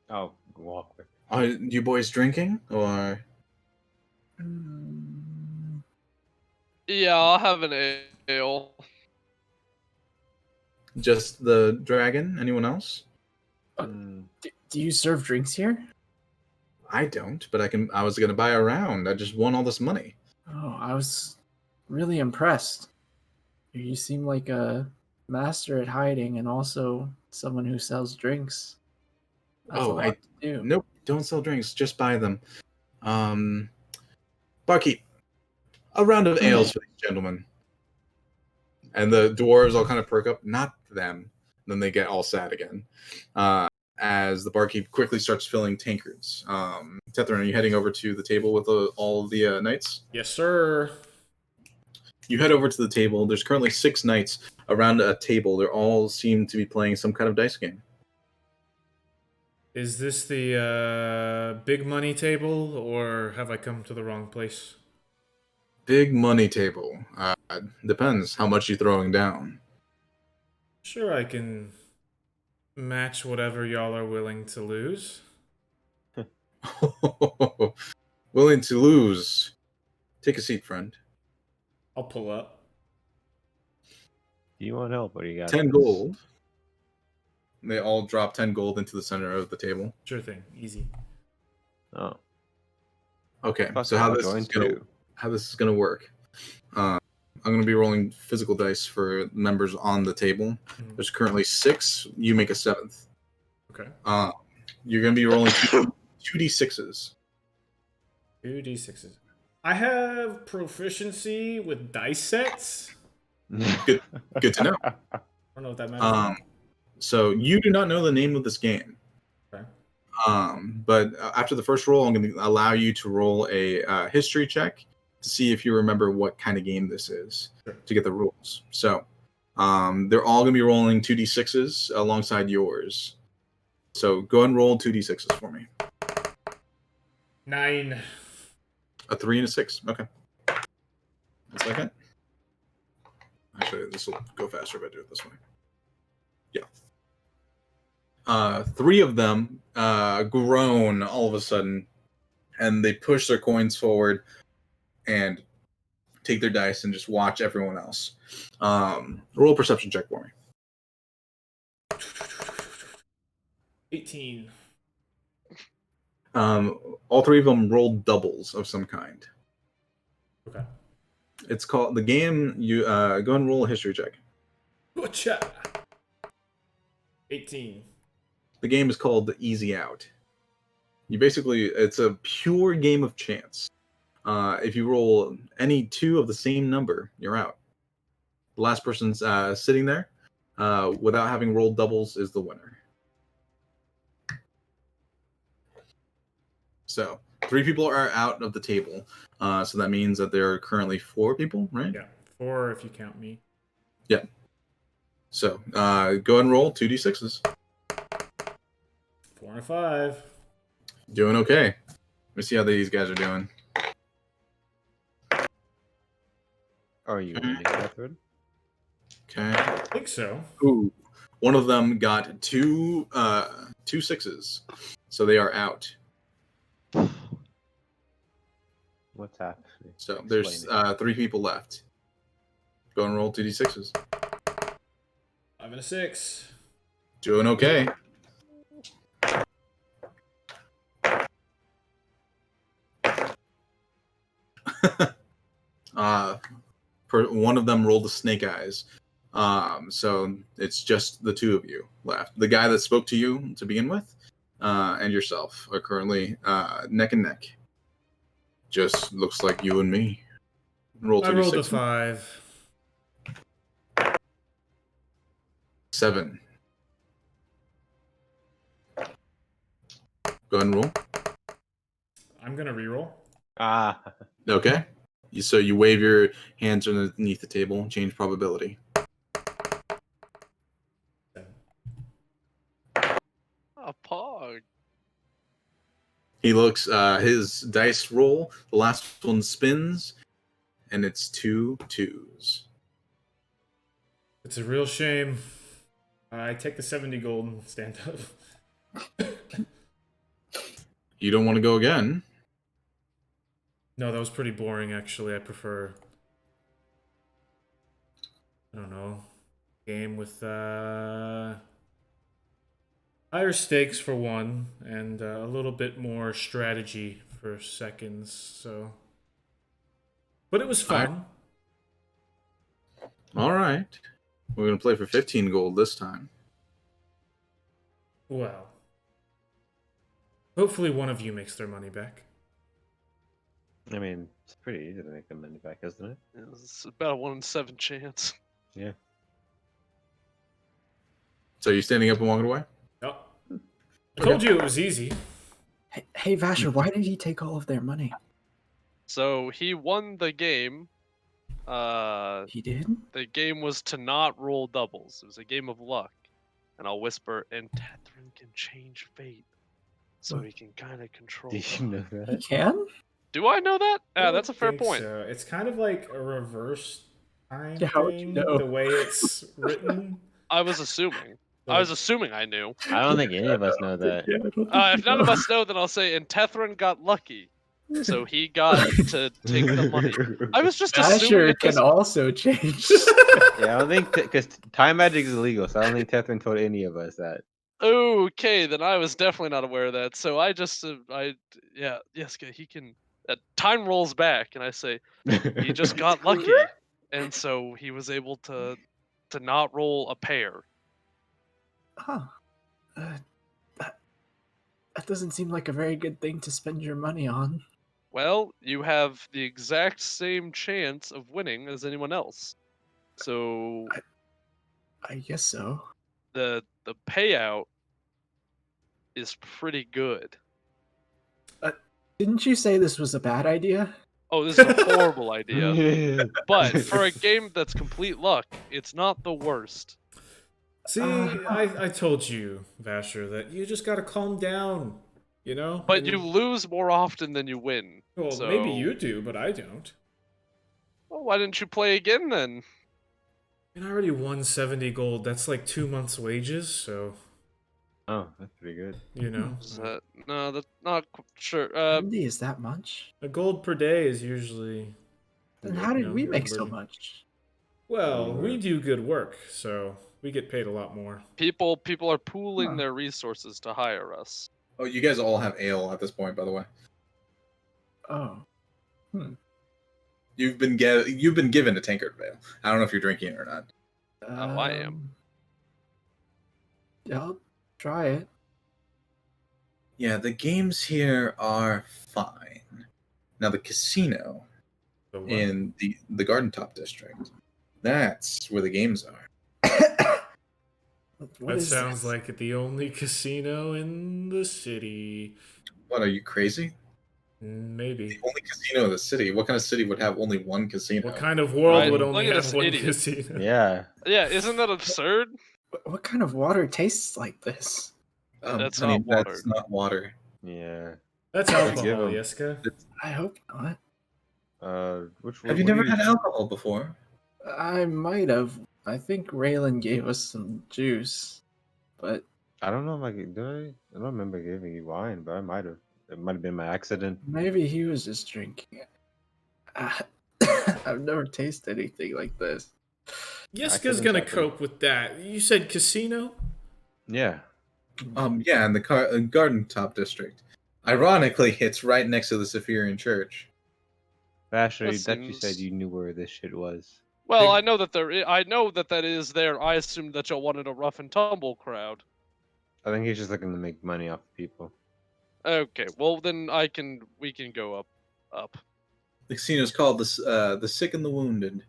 Oh, walk with. Are you boys drinking, or Yeah, I'll have an ale. just the dragon? Anyone else? Do you serve drinks here? I don't, but I was gonna buy a round. I just won all this money. Oh, I was really impressed. You seem like a master at hiding and also someone who sells drinks. That's a Oh, lot to do. Nope, don't sell drinks, just buy them. Barkeep, a round of ales for these gentlemen. And the dwarves all kind of perk up. Not them. Then they get all sad again. As the barkeep quickly starts filling tankards. Tethrin, are you heading over to the table with all of the knights? Yes, sir. You head over to the table. There's currently 6 knights around a table. They all seem to be playing some kind of dice game. Is this the big money table, or have I come to the wrong place? Big money table. Depends how much you're throwing down. Sure, I can match whatever y'all are willing to lose. Willing to lose. Take a seat, friend. I'll pull up. Do you want help? Or you got 10 this? gold. They all drop 10 gold into the center of the table. Sure thing. Easy. Oh. Okay, Fuck so it, how I'll this join is gonna too. work? I'm gonna be rolling physical dice for members on the table. Mhm. There's currently 6. You make a 7th. Okay. You're gonna be rolling 2d6s. 2d6s. I have proficiency with dice sets. Good to know. I don't know what that matters. So you do not know the name of this game. Okay. But after the first roll, I'm going to allow you to roll a history check to see if you remember what kind of game this is Sure. to get the rules. So they're all going to be rolling 2d6s alongside yours. So go ahead and roll 2d6s for me. 9. A 3 and a 6. Okay. 1 second. Actually, this will go faster if I do it this way. Yeah. 3 of them groan all of a sudden, and they push their coins forward and take their dice and just watch everyone else. Roll a perception check for me. 18. All 3 of them rolled doubles of some kind. Okay. It's called the game. You go ahead and roll a history check. Gotcha. 18. The game is called the Easy Out. It's a pure game of chance. If you roll any 2 of the same number, you're out. The last person's sitting there without having rolled doubles is the winner. So 3 people are out of the table. So that means that there are currently 4 people, right? Yeah. 4 if you count me. Yeah. So go ahead and roll 2d6s. 4 and a 5. Doing okay. Let me see how these guys are doing. Are you winning, Catherine? Okay. I think so. Ooh. One of them got two sixes, so they are out. What's happening? So there's Explain it. 3 people left. Go and roll 2d6s. 5 and a 6. Doing okay. One of them rolled the snake eyes. So it's just the 2 of you left. The guy that spoke to you to begin with, and yourself are currently neck and neck. Just looks like you and me. Roll 2d6. I rolled a 5. 7. Go ahead and roll. I'm gonna reroll. Okay. So you wave your hands underneath the table, change probability. A pog. He looks, his dice roll, the last one spins, and it's 2 2s. It's a real shame. I take the 70 gold and stand up. You don't want to go again. No, that was pretty boring, actually. I prefer, I don't know, game with higher stakes for one, and a little bit more strategy for seconds. So, but it was fun. All right. We're going to play for 15 gold this time. Well, hopefully one of you makes their money back. I mean, it's pretty easy to make the money back, isn't it? It's about a 1 in 7 chance. Yeah. So you standing up and walking away? Oh. I told you it was easy. Hey, Vasher, why did he take all of their money? So he won the game. He did? The game was to not roll doubles. It was a game of luck. And I'll whisper, and Tethrin can change fate. So he can kind of control. Do you know He that? can? Do I know that? I don't That's a fair think point. so. It's kind of like a reverse time Yeah, how would you thing, know? the way it's written. I was assuming. I was assuming I knew. I don't think any of us know that. Yeah, I don't think If none of us know, then I'll say, and Tethrin got lucky. So he got to take the money. I was just assuming Vasher at this can also change. Yeah, I don't think because time magic is illegal, so I don't think Tethrin told any of us that. Okay, then I was definitely not aware of that. So I just, yes, he can. Time rolls back, and I say he just got lucky, and so he was able to not roll a pair. Huh. That doesn't seem like a very good thing to spend your money on. Well, you have the exact same chance of winning as anyone else. So I guess so. the payout is pretty good. Didn't you say this was a bad idea? Oh, this is a horrible idea. But for a game that's complete luck, it's not the worst. See, I told you, Vasher, that you just gotta calm down, you know? But And- you lose more often than you win. Well, so... maybe you do, but I don't. Well, why didn't you play again then? And I already won 70 gold. That's like 2 months' wages, so, Oh, that's pretty good. you know. No, that's not sure. 70 is that much? A gold per day is usually... Then how did you know, we make so everybody- much? Well, we do good work, so we get paid a lot more. People are pooling Huh. their resources to hire us. Oh, you guys all have ale at this point, by the way. Oh. You've been given a tankard of ale. I don't know if you're drinking it or not. Oh, I am. Yeah, I'll try it. Yeah, the games here are fine. Now the casino So what? in the Garden Top district, that's where the games are. What That is sounds this? like the only casino in the city. What, are you crazy? Maybe. The only casino in the city. What kind of city would have only one casino? What kind of world Right, would look only at have this one idiot. casino? Yeah. Yeah, isn't that absurd? What kind of water tastes like this? That's honey, not water. That's not water. Yeah. That's Give alcohol, 'em. Yeska. I hope not. Which Have you what never do had alcohol before? I might have I think Raylan gave us some juice, but I don't know if I don't remember giving you wine, but I might have. It might have been my accident. maybe he was just drinking it. I've never tasted anything like this. Yeska's gonna cope with that. You said casino? Yeah. Yeah, in the Garden Top district. Ironically, it's right next to the Saphirian Church. Actually, That that you said seems- you knew where this shit was. Well, I know that I know that that is there. I assumed that y'all wanted a rough and tumble crowd. I think he's just looking to make money off people. Okay, well then we can go up. The casino's called the Sick and the Wounded.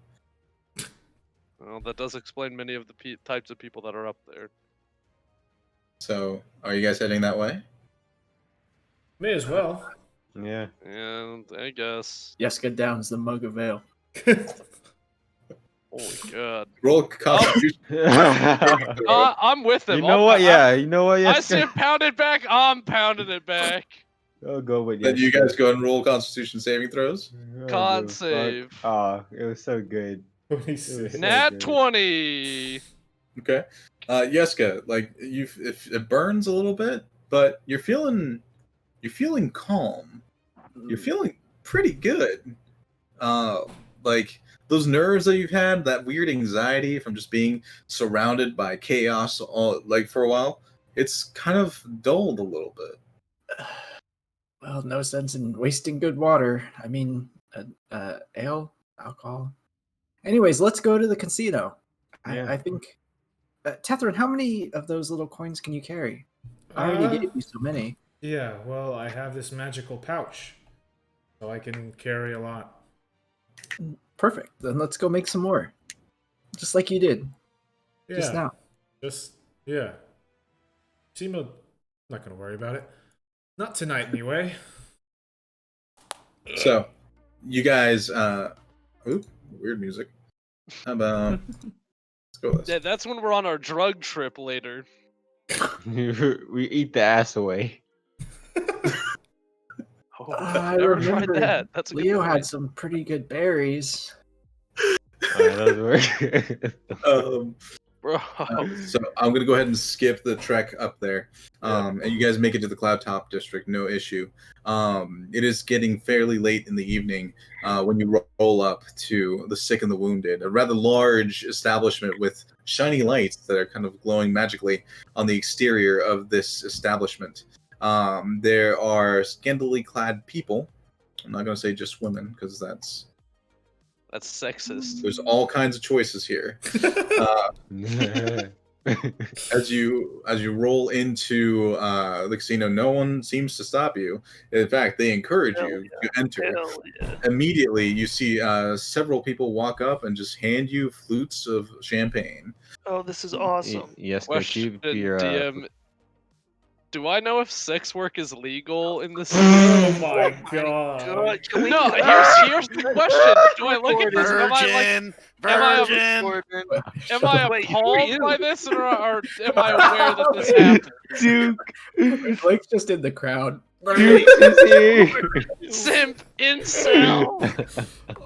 Well, that does explain many of the types of people that are up there. So, are you guys heading that way? May as well. Yeah. And I guess. Yeska downs the mug of ale. Holy god. Roll Constitution. I'm with him. You know what? Yeah. You know what? I Yes. see him pound it back. I'm pounding it back. I'll go with Then you Yeska. guys go and roll Constitution saving throws. Oh, Con the fuck. save. Oh, it was so good. 26. Nat good. 20. Okay. Yeska, like if it burns a little bit, but you're feeling calm. You're feeling pretty good. Like those nerves that you've had, that weird anxiety from just being surrounded by chaos all like for a while, it's kind of dulled a little bit. Well, no sense in wasting good water. I mean, ale, alcohol. Anyways, let's go to the casino. Yeah. I think. Tethrin, how many of those little coins can you carry? I already gave you so many. Yeah, well, I have this magical pouch, so I can carry a lot. Perfect. Then let's go make some more. Just like you did Yeah, just now. yeah. Simo, not gonna worry about it. Not tonight, anyway. So, you guys, oop, weird music. How about let's go with Yeah, this. that's when we're on our drug trip later. We eat the ass away. Oh, I never tried remember that. That's a good Leo point. had some pretty good berries. Those were- Bro. So I'm gonna go ahead and skip the trek up there, and you guys make it to the Cloud Top district, no issue. It is getting fairly late in the evening when you roll up to the Sick and the Wounded, a rather large establishment with shiny lights that are kind of glowing magically on the exterior of this establishment. There are scantily clad people. I'm not gonna say just women because that's sexist. there's all kinds of choices here. As you roll into the casino, no one seems to stop you. In fact, they encourage Hell you to enter. Hell yeah. Immediately, you see several people walk up and just hand you flutes of champagne. Oh, this is awesome. Yes, Question, keep your, DM. Do I know if sex work is legal in this? Oh my God, god. can we No, here's the question. Do I look at this? Am I Virgin, am I Wait, who are appalled you? by this, or am I aware that this happened? Duke. Blake's just in the crowd. Duke is here. Simp incel.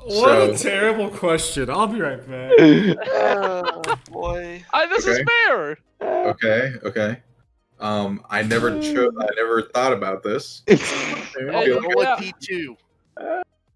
What a So- terrible question. I'll be right back. Oh boy. This is Okay. fair. Okay. I never thought about this. Hey, feel you- Roll yeah. a D2.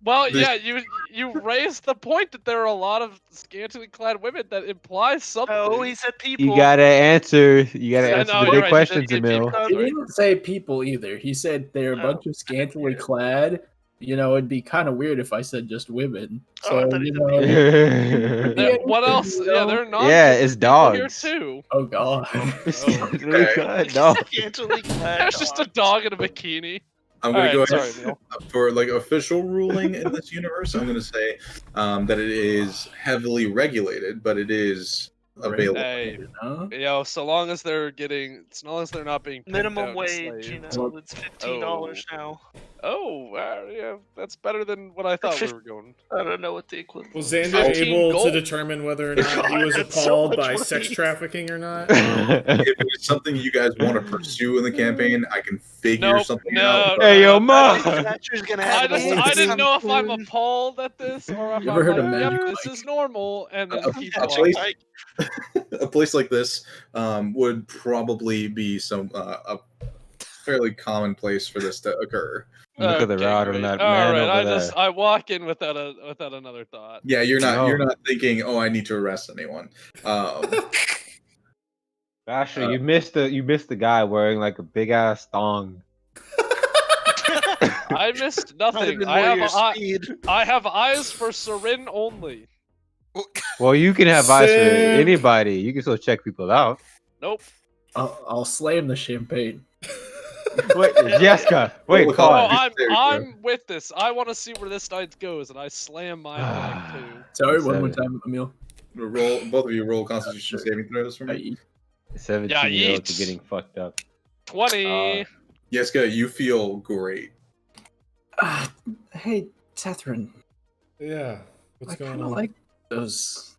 Well, This- yeah, you raised the point that there are a lot of scantily clad women that implies something. Oh, he said people. You gotta answer. You gotta I answer know, the you're big right, questions, you did give Emil. people- He didn't say people either. He said they're a bunch of scantily clad. You know, it'd be kind of weird if I said just women. Oh, So, I thought he you said know, There- what else? You Yeah, know? there are non Yeah, it's here dogs. too. oh god. No. Scantily clad There's just a dogs. dog in a bikini. I'm gonna Alright, go sorry, ahead Emil. for like official ruling in this universe. I'm gonna say that it is heavily regulated, but it is available. Hey, Huh? so long as they're not being pimped out Minimum and wage, enslaved. you know, it's $15 now. Oh, yeah, that's better than what I thought we were going. I don't know what the equivalent. Was is. Xander 15 able to gold? determine whether or not he was That's so appalled much by money. sex trafficking or not? If it's something you guys want to pursue in the campaign, I can figure Nope, something no, out. no, Hey, yo, no, Ma! Manufacturer's gonna have I an didn't know if I'm award. appalled at this or if You ever I'm heard of like, yep, Magic this is normal, and then keep a walking. place, a place like this would probably be a fairly common place for this to occur. Look at the Okay, rod on great. that All man right, over there. I walk in without another thought. Yeah, you're No. not thinking, oh, I need to arrest anyone. Basher, you missed the guy wearing like a big ass thong. I missed Might have nothing. been more your speed. I have eyes for Serin only. Well, you can have eyes for Simp. anybody. You can still check people out. Nope. I'll slam the champagne. Wait, Jessica. Wait, Well, Oh, pause. There you I'm with this. I want to see where this night goes, and I slam my flag too. Sorry, one more 7. time, Emil. both of you roll Constitution Sure. saving throws for me. 17-year-olds are yeets. getting fucked up. 20. Jessica, you feel great. Hey, Tethrin. Yeah. What's I going kind of on? like those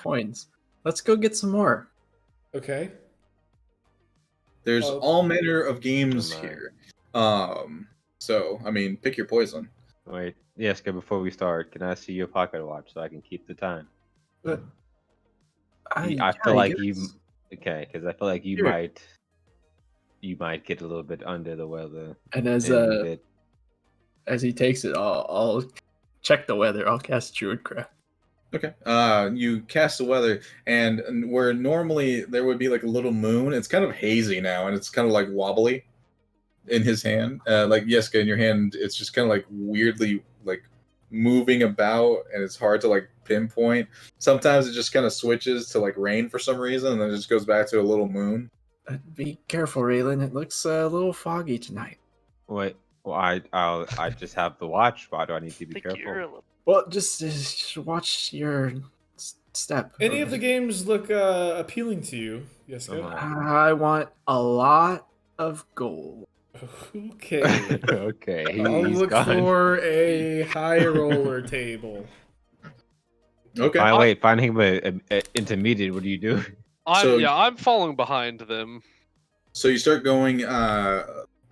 coins. Let's go get some more. Okay. There's Oh. all manner of games Come on. here. So I mean, pick your poison. Wait, Jessica, before we start, can I see your pocket watch so I can keep the time? But I feel like you, guess. okay, because I feel like you Sure. might get a little bit under the weather. And as in a bit. as he takes it, I'll check the weather. I'll cast Druidcraft. Okay. You cast the weather, and where normally there would be like a little moon, it's kind of hazy now, and it's kind of like wobbly in his hand. Like Jessica, in your hand, it's just kind of like weirdly like moving about, and it's hard to like pinpoint. Sometimes it just kind of switches to like rain for some reason, and then it just goes back to a little moon. Be careful, Raylan. It looks a little foggy tonight. Wait, well, I just have the watch. Why do I need to be I think you're a careful? little. Well, just watch your step. Any of the games look appealing to you? Yes, go. I want a lot of gold. Okay. Okay, I'll he's look gone. for a high roller table. Okay. Finding him a intermediate. What do you do? I'm falling behind them. So you start going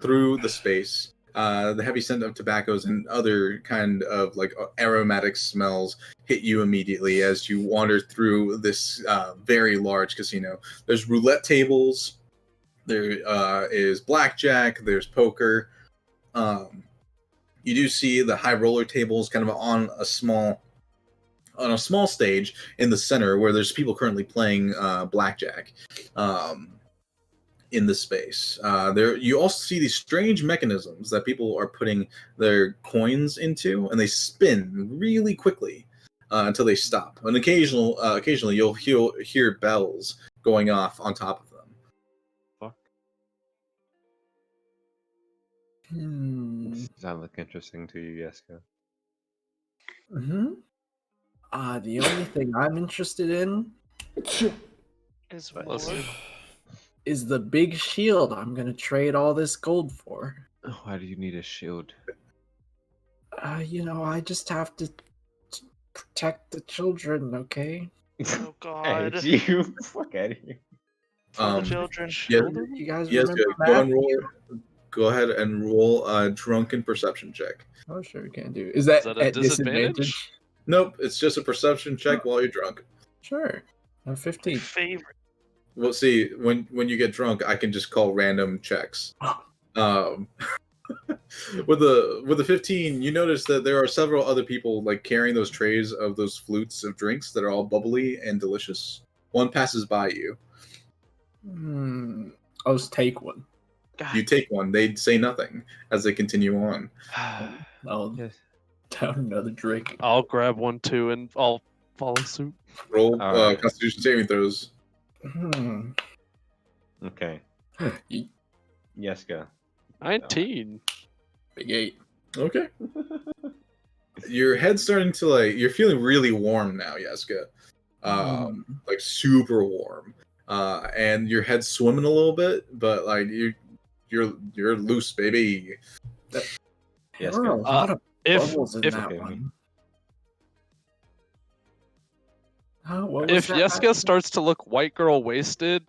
through the space. The heavy scent of tobaccos and other kind of like aromatic smells hit you immediately as you wander through this very large casino. There's roulette tables. There is blackjack. There's poker. You do see the high roller tables kind of on a small stage in the center where there's people currently playing blackjack. In the space. There, you also see these strange mechanisms that people are putting their coins into, and they spin really quickly until they stop. And occasionally, you'll hear bells going off on top of them. Fuck. Hmm. Does that look interesting to you, Jessica? Hmm. The only thing I'm interested in Is Listen. more. is the big shield I'm gonna trade all this gold for. Why do you need a shield? I just have to protect the children, okay? Oh Hey, God. you fuck out of here. For the children. Yeah, You guys yes, remember go math? and roll. Go ahead and roll a drunken perception check. Oh, sure, we can do. Is that, Is that a at disadvantage? disadvantage? Nope, it's just a perception check while you're drunk. Sure. I'm 15. Favorite. Well, see, when you get drunk, I can just call random checks. With the 15, you notice that there are several other people like carrying those trays of those flutes of drinks that are all bubbly and delicious. One passes by you. I'll just take one. God. You take one. They say nothing as they continue on. I'll Yes. down another drink. I'll grab one too, and I'll follow suit. Roll All right. Constitution saving throws. Okay. Yeet. Jessica. 19. Big 8. Okay. Your head's starting to you're feeling really warm now, Jessica. Like super warm. And your head's swimming a little bit, but like you're loose, baby. There Yes, were a go. lot of if bubbles in if that Okay, one. Huh? What was if that? Yeska starts to look white girl wasted,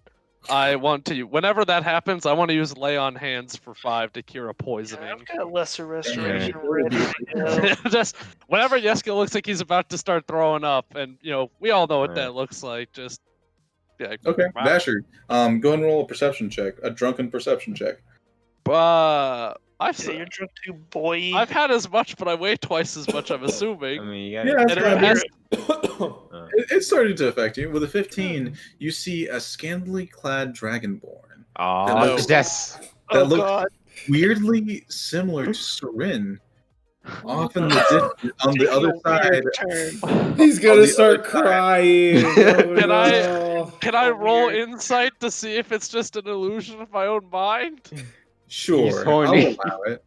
I want to. Whenever that happens, I want to use lay on hands for 5 to cure a Yeah, poisoning. I've got lesser restoration Yeah. ready to go. Just whenever Yeska looks like he's about to start throwing up, and we all know what Right. that looks like. Just yeah. Okay, Wow. Dasher. Go ahead and roll a perception check, a drunken perception check. Yeah, you're drunk too, boy. I've had as much, but I weigh twice as much. I'm I assuming. mean, you Yeah, gotta. that's And kind it has, It's starting to affect you. With a 15, you see a scantily clad dragonborn Oh, looks- yes. that Oh looks god. weirdly similar to Serin. Off in the distance, on the Taking other a weird side. turn. He's On gonna the start other side. crying. Oh, Can I- no. can I Oh, roll weird. insight to see if it's just an illusion of my own mind? Sure, I'll horny. allow it.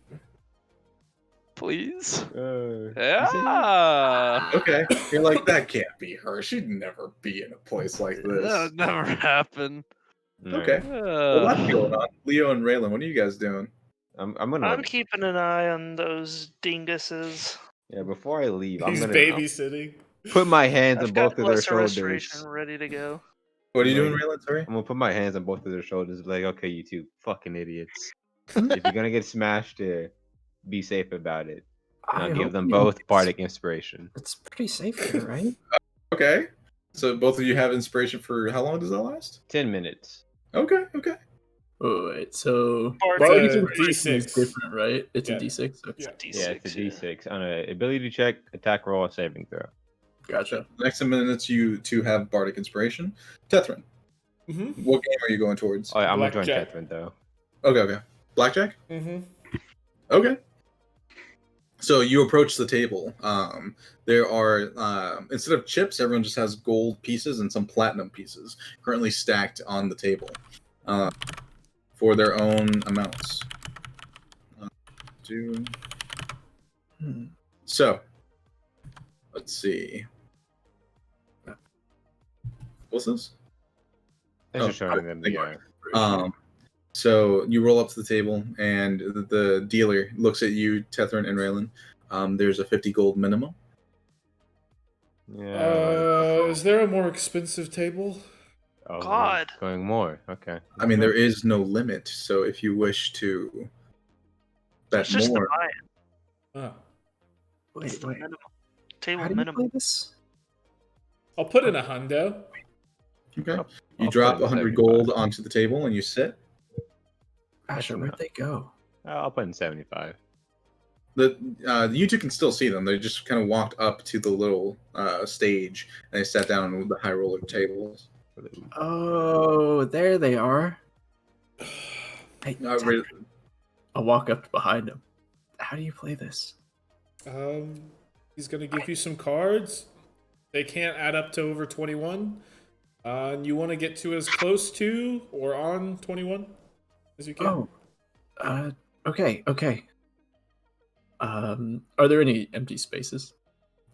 Please. You see? Yeah. Okay, you're like, that can't be her. She'd never be in a place like That this. would never happen. Okay. Well, that's going on. Leo and Raylan, what are you guys doing? I'm gonna. I'm keeping an eye on those dinguses. Yeah, before I leave, I'm He's gonna babysitting. put my hands on I've got both of their lesser shoulders. restoration ready to go. What are you Like- doing, Raylan? Sorry. I'm gonna put my hands on both of their shoulders. Like, okay, you two fucking idiots. If you're gonna get smashed here, be safe about it. And I'll give hope them you- both bardic inspiration. It's pretty safe here, right? Okay. So both of you have inspiration for how long does that last? 10 minutes. Okay, okay. Oh, wait, so Bardic bardic inspiration inspiration is D6. different, right? It's Yeah. a D6. Okay. Yeah. D6, Yeah, it's a D6 on a ability check, attack roll, saving throw. Gotcha. Next 10 minutes, you two have bardic inspiration. Tethrin, Mm-hmm. what game are you going towards? Oh, yeah, I'm gonna join Blackjack. Catherine though. Okay, okay. Blackjack? Mm-hmm. Okay. So you approach the table. There are, instead of chips, everyone just has gold pieces and some platinum pieces currently stacked on the table for their own amounts. So, let's see. What's this? It's Oh, just showing them the. thank So you roll up to the table, and the dealer looks at you, Tethrin and Raylan. There's a 50 gold minimum. Yeah. Is there a more expensive table? Oh, God. Going more. Okay. I mean, there is no limit, so if you wish to bet It's just more, the buy Oh. Wait, wait. minimum. How Table do you minimum. play this? I'll put in a hundo. okay, I'll you put drop in 100 75. gold onto the table and you sit. Asher, where'd they go? I'll put in 75. You two can still see them. They just kind of walked up to the little stage and they sat down on the high roller tables. Oh, there they are. Hey, Ray- I'll walk up behind him. How do you play this? He's gonna give you some cards. They can't add up to over 21. And you want to get to as close to or on 21 as you can. Oh, okay, okay. Are there any empty spaces?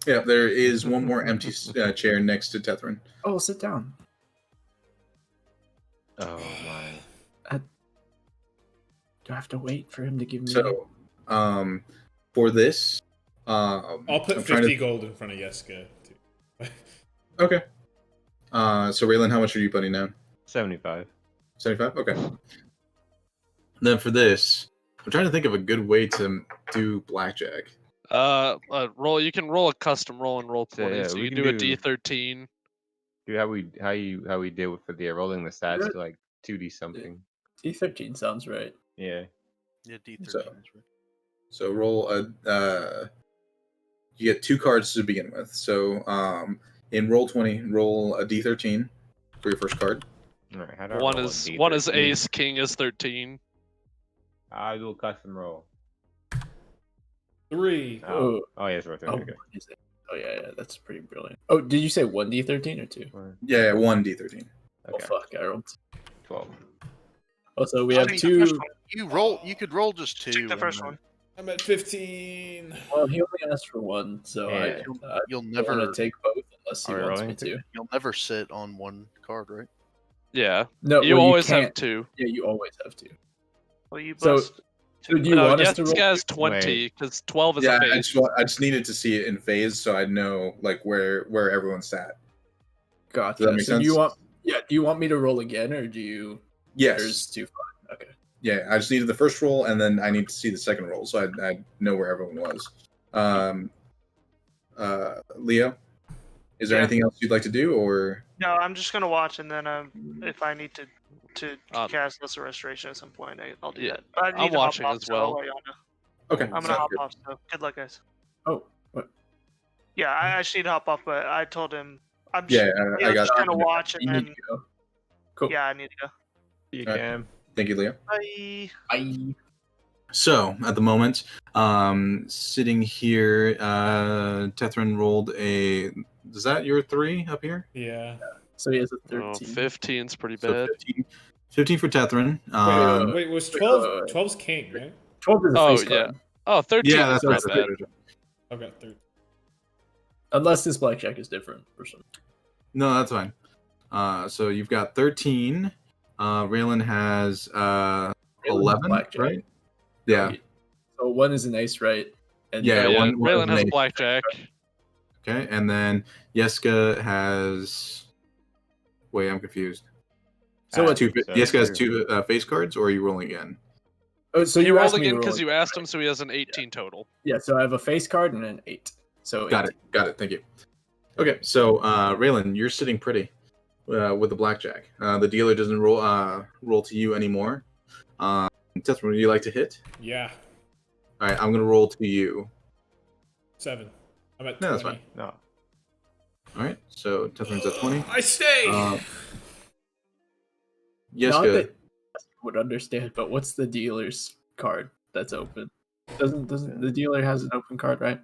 yeah, there is one more empty chair next to Tethrin. Oh, sit down. Oh my. Do I have to wait for him to give me? So, for this, I'll put I'm 50 trying to- gold in front of Yeska. Too. Okay. So Raylan, how much are you putting down? 75. 75? Okay. Then for this, I'm trying to think of a good way to do blackjack. Roll. You can roll a custom roll and roll 20. Yeah, so we you can can do a do- D13. Dude, how we did with the rolling the stats to like 2D something. D13 sounds right. Yeah. Yeah, D13 So- is right. So roll a. You get 2 cards to begin with. So in roll 20, roll a D13 for your first card. All right. How do I One roll a is D13? ace, king is 13. I do a custom roll. 3. Oh, yes, right there. Oh, Okay. what is it? Oh yeah, that's pretty brilliant. Oh, did you say 1D13 or 2? Yeah, 1 D13. Oh Okay. fuck, I rolled. 12. Also, we I have mean, two. the first one, You roll. You could roll just two. Take the and first then one. I'm at 15. Well, he only asked for one, so Yeah. I You'll don't never. want to take both unless he Are we wants me rolling? to. You'll never sit on one card, right? Yeah. No, You well, always have can't. 2. Yeah, you always have to. Well, you So- bust. So do you want us to Yes, roll? has 20 because 12 is Yeah, a I phase. just needed to see it in phase so I'd know like where everyone's at. Gotcha. Does that make so do you sense? want? Yeah. Do you want me to roll again, or do you? Yes. There's 2 5. Okay. Yeah, I just needed the first roll, and then I need to see the second roll, so I know where everyone was. Leo, is there Yeah. anything else you'd like to do, or No, I'm just gonna watch, and then if I need to Uh, cast Lesser Restoration at some point, I'll do yeah, that. But I need I'm to hop watching off, as so I'll well. let y'all know. okay? I'm gonna sounds hop good. off. So good luck, guys. Oh. What? Yeah, I just need to hop off, but I told him I'm Yeah, just, I got just you. gonna watch, and You need then to go. Cool. yeah, I need to go. You Alright. can. Thank you, Leo. Bye. Bye. So at the moment, sitting here, Tethran rolled a. Is that your 3 up here? Yeah. So he has a Oh, 13. 15's pretty So bad. 15 for Tethran. Wait, was wait, 12 12's king, right? 12 is a Oh, face yeah. card. Oh, 13 yeah, is that's so not it's right. bad. I've got 13. Unless this blackjack is different for some. No, that's fine. So you've got 13. Raylan has Raylan has 11, blackjack. right? Yeah. So 1 is an ace, right? And Yeah, Oh, yeah, one Raylan has is an blackjack. Okay, and then Yeska has. Wait, I'm confused. So what? So Yeska has 2 face cards, or are you rolling again? Oh, so He you rolled asked me to again roll. because you asked him, so he has an 18 total. Yeah. So I have a face card and an 8. So Got it. Thank you. Okay, so Raylan, you're sitting pretty with the blackjack. The dealer doesn't roll to you anymore. Tethran, would you like to hit? Yeah. All right, I'm gonna roll to you. 7. I'm at 20. No, that's fine. No. All right, so Tethran's at 20. I stay. Not Yeska, that would understand, but what's the dealer's card that's open? Doesn't the dealer has an open card, right?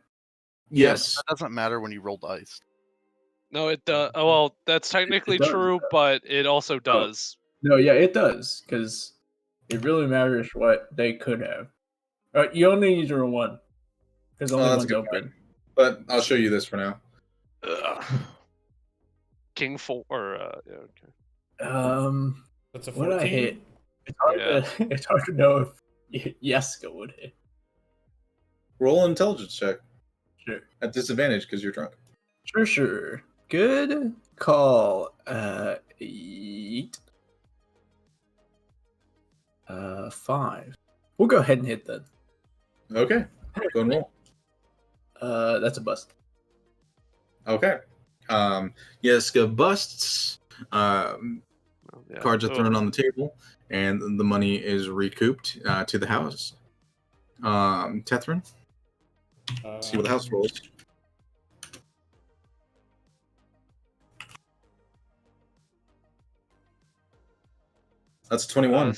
yes. That doesn't matter when you roll dice. No, it does. Oh, well, that's technically does, true, but it also does. No, yeah, it does, because it really matters what they could have. You only need to roll 1, because only that's a one's good open. But I'll show you this for now. Ugh. King 4. Yeah, okay. That's a 14. What I hit? It's hard Yeah. to it's hard to know if Yeska would hit. Roll an intelligence check Sure. at disadvantage because you're drunk. Sure. Good call. 8. 5. We'll go ahead and hit then. Okay, go and roll. That's a bust. Okay. Yeska busts. Oh, yeah. Cards are Oh. thrown on the table, and the money is recouped to the house. Tethran, see what the house rolls. That's 21.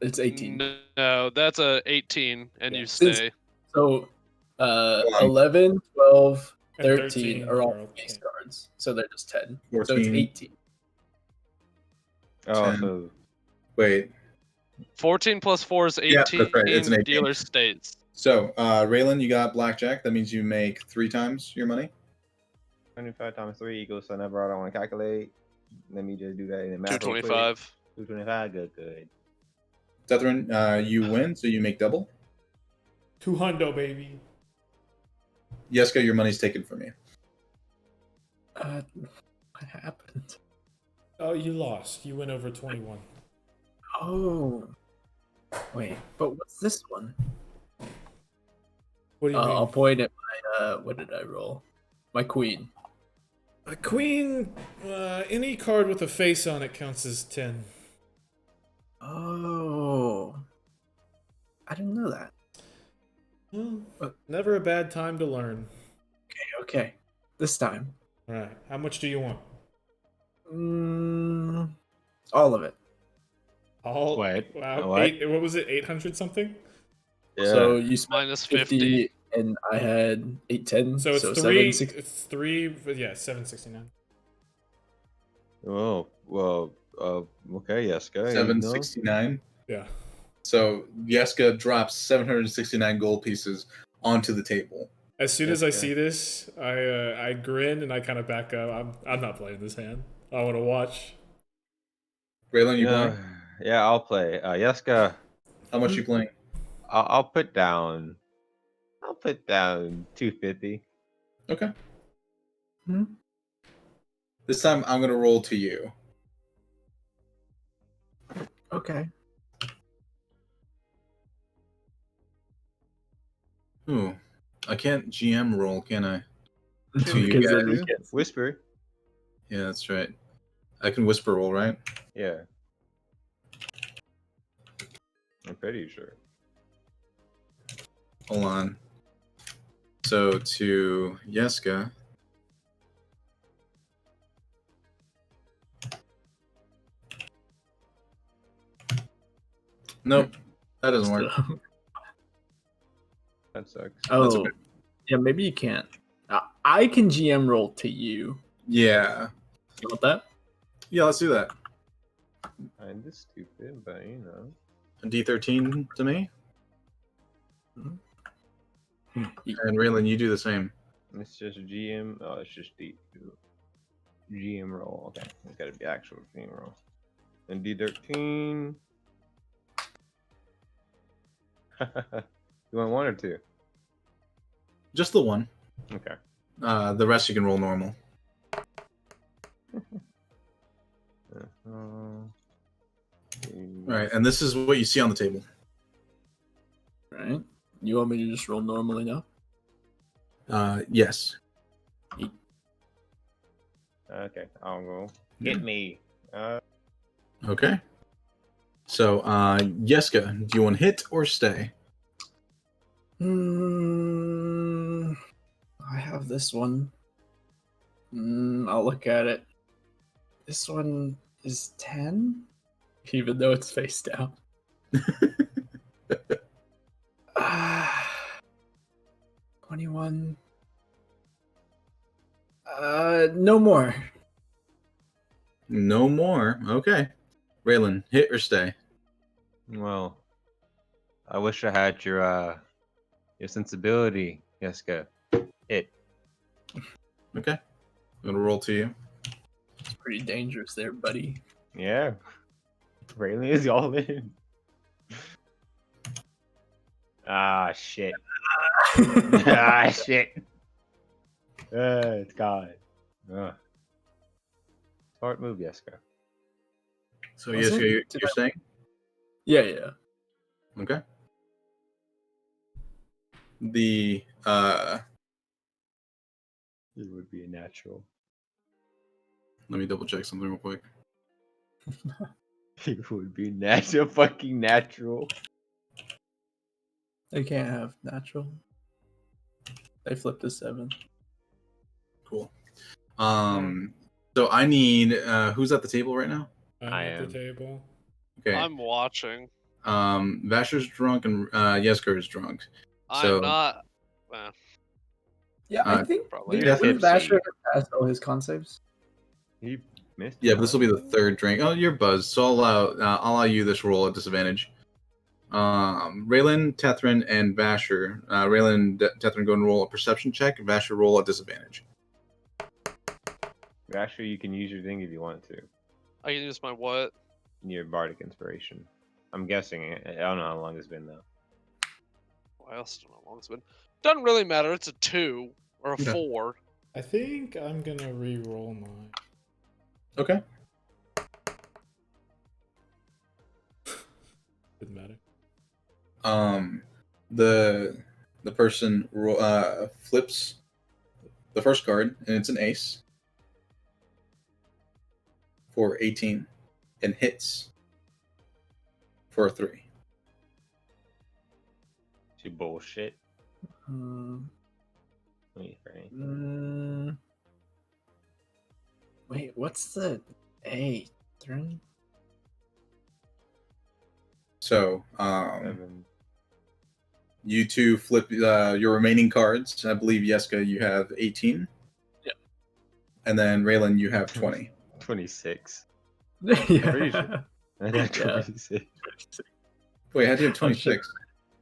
It's 18. No, that's a 18, and Yeah. you stay. So, on. 11, 12, And 13 are all okay. face cards. So they're just 10. 14. So it's 18. Oh, 10. so Wait. 14 plus 4 is 18. Yeah, that's right, it's an 18. Dealer stays. So, Raylan, you got blackjack. That means you make 3 times your money. 25 times 3 equals, so never I don't want to calculate. Let me just do that in the math. real quick. 225. 225, good. Tethran, you win, so you make double. 200, baby. Yeska, your money's taken from you. What happened? Oh, you lost. You went over 21. Oh. Wait, but what's this one? What do you I'll mean? point at my, what did I roll? My queen. A queen, any card with a face on it counts as 10. Oh. I didn't know that. Well, never a bad time to learn. Okay. This time. All right. How much do you want? All of it. All. Wait, Wow. what? What was it? 800 something? Yeah. So you spent Minus 50, and I had 810. So it's three. 760. It's 3. But yeah, 769. Oh, well, okay, yes, go ahead. 769. Yeah. So Yeska drops 769 gold pieces onto the table. As soon as I Okay. see this, I grin and I kind of back up. I'm not playing this hand. I want to watch. Raylan, you Yeah, playing? yeah, I'll play. Yeska, How much you playing? I'll put down. I'll put down 250. Okay. Hmm? This time I'm gonna roll to you. Okay. Ooh, I can't GM roll, can I? Sure, To you Because guys. then you can't. Whisper. Yeah, that's right. I can whisper roll, right? Yeah. I'm pretty sure. Hold on. So to Yeska. Nope, that doesn't work. That sucks. Oh, okay. yeah, maybe you can't. I can GM roll to you. Yeah. You want that? Yeah, let's do that. Kind of stupid, but you know. A D13 to me. Mhm. And Raylan, you do the same. It's just GM. Oh, it's just GM roll. Okay, it's got to be actual GM roll. And D13. You want one or two? Just the one. Okay. The rest you can roll normal. All right, and this is what you see on the table. Right. You want me to just roll normally now? Yes. Okay, I'll go. Hit me. Okay. So, Yeska, do you want hit or stay? I have this one. I'll look at it. This one is 10, even though it's face down. 21. No more. No more. Okay. Raylan, hit or stay? Well, I wish I had your sensibility, Yeska. Hit. Okay. I'm gonna roll to you. It's pretty dangerous there, buddy. Yeah. Raylan is all in. Ah, shit. Ah, shit. It's gone. Smart move, Yeska. So, Was Yeska, it? you're staying? Yeah. Okay. The It would be a natural. let me double check something real quick. It would be natural, fucking natural. They can't have natural. They flipped a 7. Cool. So I need who's at the table right now? I'm I at the am. table. Okay. I'm watching. Vasher's drunk and Yesker is drunk. So I'm not. Yeah, I Uh, think probably. You're wouldn't tipsy. Vasher have passed all his con saves? He missed. yeah, but this will be the third drink. Oh, you're buzzed. So I'll allow you this roll at disadvantage. Raylan, Tethrin, and Vasher. Raylan, Tethrin, go and roll a perception check. Vasher, roll at disadvantage. Actually, you can use your thing if you want to. I can use my what? Your bardic inspiration. I'm guessing. I don't know how long it's been though. I also don't know how long it's been. Doesn't really matter. It's a 2 or a Okay. 4. I think I'm gonna re-roll mine. Okay. Didn't matter. The person flips the first card, and it's an ace for 18, and hits for a 3. Too bullshit. Wait, Frank. Wait, what's the A? Turn? So, 7. you two flip your remaining cards. I believe Yeska, you have 18. Yeah. And then Raylan, you have 20. 26. Yeah. Pretty sure. I got Yeah. 26. Wait, how do you have 26?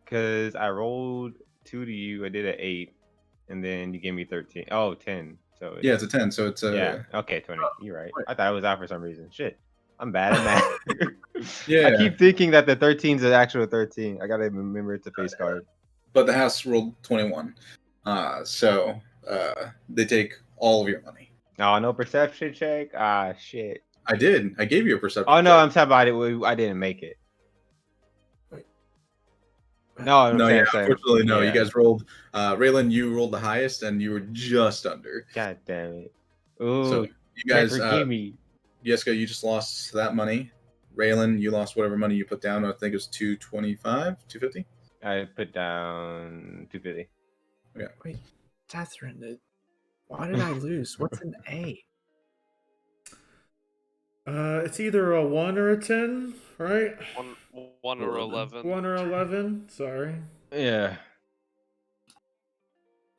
Because I rolled 2 to you. I did an 8, and then you gave me 13. Oh, 10. So Yeah, it's a 10. So it's a yeah. Okay, 20. You're right. I thought it was out for some reason. Shit. I'm bad at math. Yeah. I keep thinking that the 13 is an actual 13. I gotta remember it's a face card. But the house rolled 21. So they take all of your money. Oh, no perception check. Ah, shit. I did. I gave you a perception. Oh no, check. I'm talking about it. I didn't make it. No, I'm No, yeah, saying, unfortunately, no. yeah. You guys rolled. Raylan, you rolled the highest, and you were just under. God damn it. Ooh, So you guys, forgive me. Jessica, you just lost that money. Raylan, you lost whatever money you put down. I think it was 225, 250. I put down 250. Okay. Wait, Catherine, why did I lose? What's an A? It's either a 1 or a 10, right? One or 11. 1 or 11. Sorry. Yeah.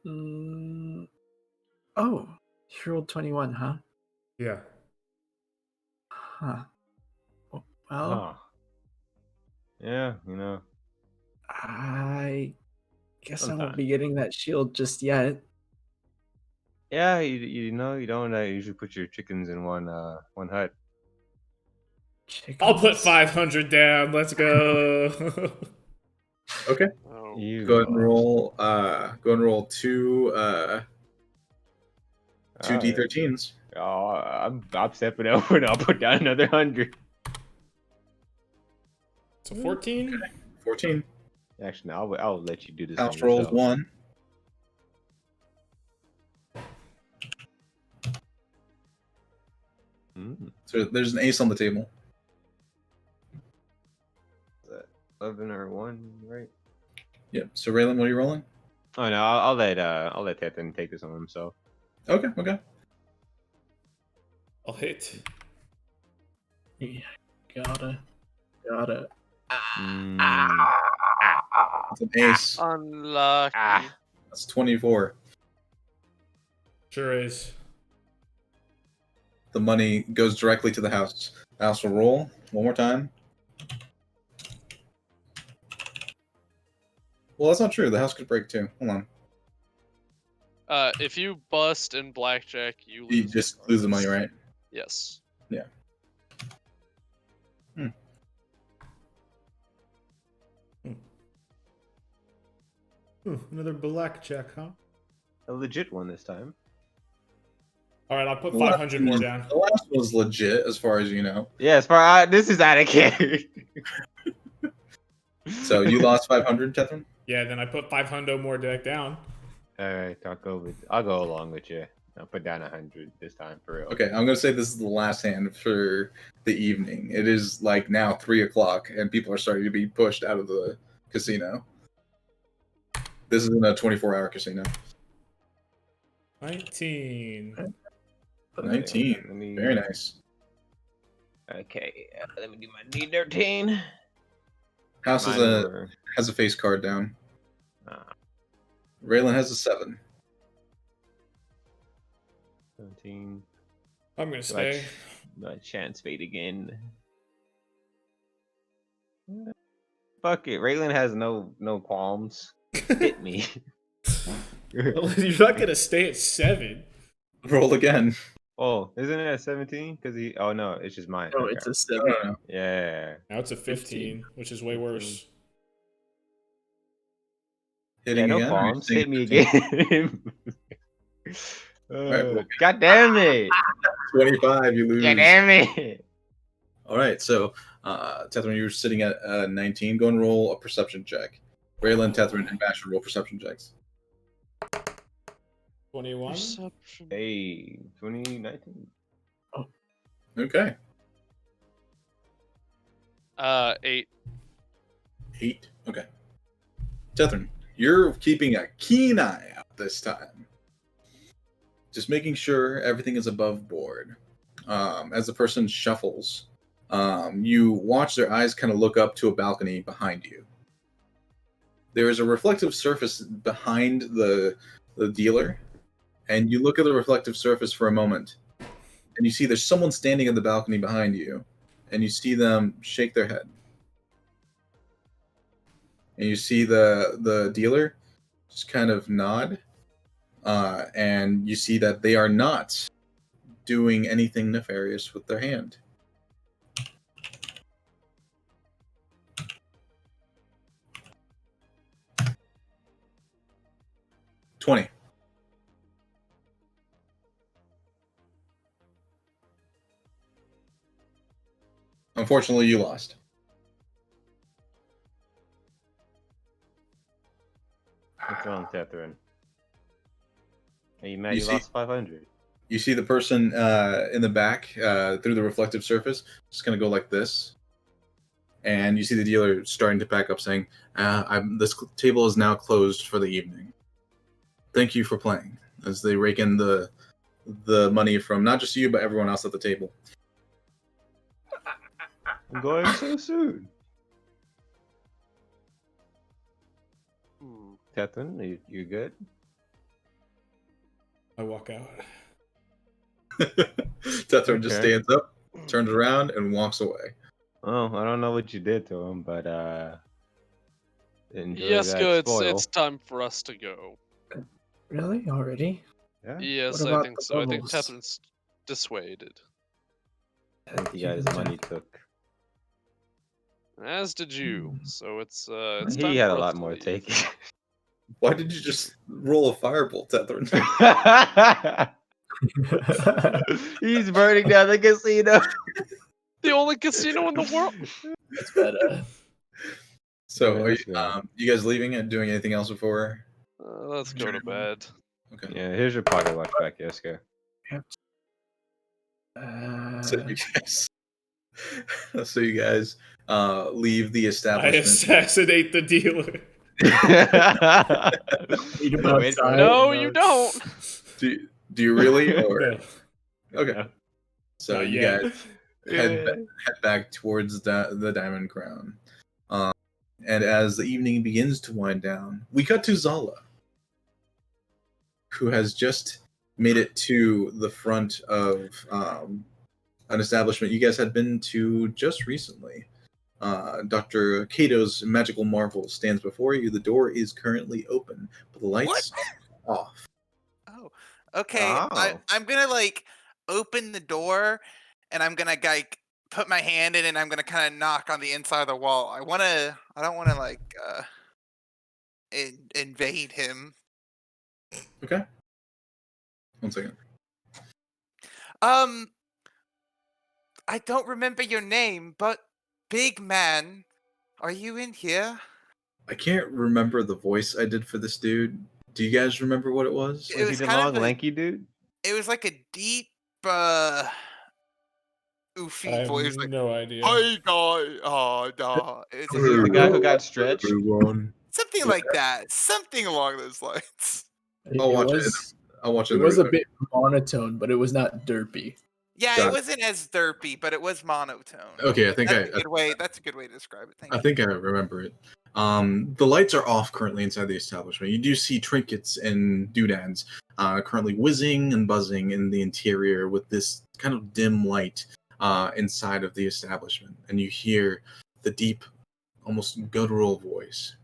Oh, you rolled 21, huh? Yeah. Huh. Well, Oh. Yeah, you know. I guess I won't Sometime. be getting that shield just yet. Yeah, you know, you don't usually put your chickens in one hut. I'll put Chickens. 500 down. Let's go. Okay. Oh, You Go ahead and roll. Go ahead and roll two D13s. Oh, I'm stepping up and I'll put down another 100. So 14? 14. Actually, no, I'll let you do this. House one rolls yourself. 1. So there's an ace on the table. 11 or 1, right? Yep. So Raylan, what are you rolling? Oh no, I'll let Tethan take this on himself. Okay. Okay. I'll hit. Yeah, gotta. It's an ace. unlucky. That's 24. Sure is. The money goes directly to the house. The house will roll one more time. Well, that's not true. The house could break too. Hold on. If you bust in blackjack, you lose. You just lose the money, right? Yes. Yeah. Another blackjack, huh? A legit one this time. All right, I'll put The last 500 one more was- down. The last one was legit, as far as you know. Yeah, as far this is out of character. So you lost 500, Catherine? Yeah, then I put 500 more back down. All right, I'll go along with you. I'll put down 100 this time for real. Okay, I'm gonna say this is the last hand for the evening. It is like now 3 o'clock, and people are starting to be pushed out of the casino. This isn't a 24-hour casino. 19. 19. Very nice. Okay, let me do my D13. House has a face card down. Raylan has a 7. 17. I'm gonna stay. My chance fade again. Fuck it. Raylan has no qualms. Hit me. You're not gonna stay at 7. Roll again. Oh, isn't it at 17? Because he. Oh no, it's just mine. Oh, Okay. it's a 7. No. Yeah. Now it's a 15, which is way worse. Hitting Yeah, no again? or qualms. staying Hit at me 15? again. well, God damn it! 25, you lose. God damn it! All right, so Tethrin, you're sitting at 19. Go and roll a perception check. Raylan, Tethrin, and Basher roll perception checks. 21. Perception. Hey, 2019. Okay. 8. 8. Okay. Tethrin, you're keeping a keen eye out this time. Just making sure everything is above board. As the person shuffles, you watch their eyes kind of look up to a balcony behind you. There is a reflective surface behind the dealer, and you look at the reflective surface for a moment, and you see there's someone standing at the balcony behind you, and you see them shake their head. And you see the dealer just kind of nod, and you see that they are not doing anything nefarious with their hand. 20. Unfortunately, you lost. What's wrong, Catherine? Are you mad You you see- lost 500? You see the person in the back through the reflective surface, just going to go like this. And you see the dealer starting to pack up, saying, this table is now closed for the evening. Thank you for playing. As they rake in the money from not just you, but everyone else at the table. I'm going so soon. Catherine, you good? I walk out. Tethrin just Okay. stands up, turns around, and walks away. Oh, I don't know what you did to him, but enjoy that Yeska, spoil. it's time for us to go. Really? Already? Yeah. Yes, What I about think the so. I think bubbles? Catherine's dissuaded. I think you guys' money took. As did you. Hmm. So it's time He had for a us lot to more leave. taken. Why did you just roll a firebolt, Tethrin? He's burning down the casino. The only casino in the world. That's better. So, Yeah, are let's go. you guys leaving and doing anything else before? Let's go to bed. Okay. Yeah, here's your pocket watch back, Yeska. So you guys leave the I establishment. assassinate the dealer. Eat about Wait for time. it. No, you don't. Do you really? Or No, okay. No. So not you yet. guys head back towards the Diamond Crown. And as the evening begins to wind down, we cut to Zala, who has just made it to the front of an establishment you guys had been to just recently. Dr. Cato's magical marvel stands before you. The door is currently open, but the lights are off. Oh, okay. Oh. I'm gonna like open the door, and I'm gonna like put my hand in, and I'm gonna kind of knock on the inside of the wall. I don't wanna like invade him. Okay. 1 second. I don't remember your name, but big man, are you in here? I can't remember the voice I did for this dude. Do you guys remember what it was? It Was he was the kind of long, a- lanky dude? It was like a deep, I oofy have voice, like, no idea. "Hi guy, da." It's Is he the guy who got stretched? Everyone. something like that, something along those lines. I'll watch it. was, I'll watch it. it in the was a recording. bit monotone, but it was not derpy. Yeah, Got it it. wasn't as derpy, but it was monotone. Okay, I think That's a good way. That's a good way to describe it. Thank I you. think I remember it. The lights are off currently inside the establishment. You do see trinkets and doodads currently whizzing and buzzing in the interior with this kind of dim light inside of the establishment. And you hear the deep, almost guttural voice.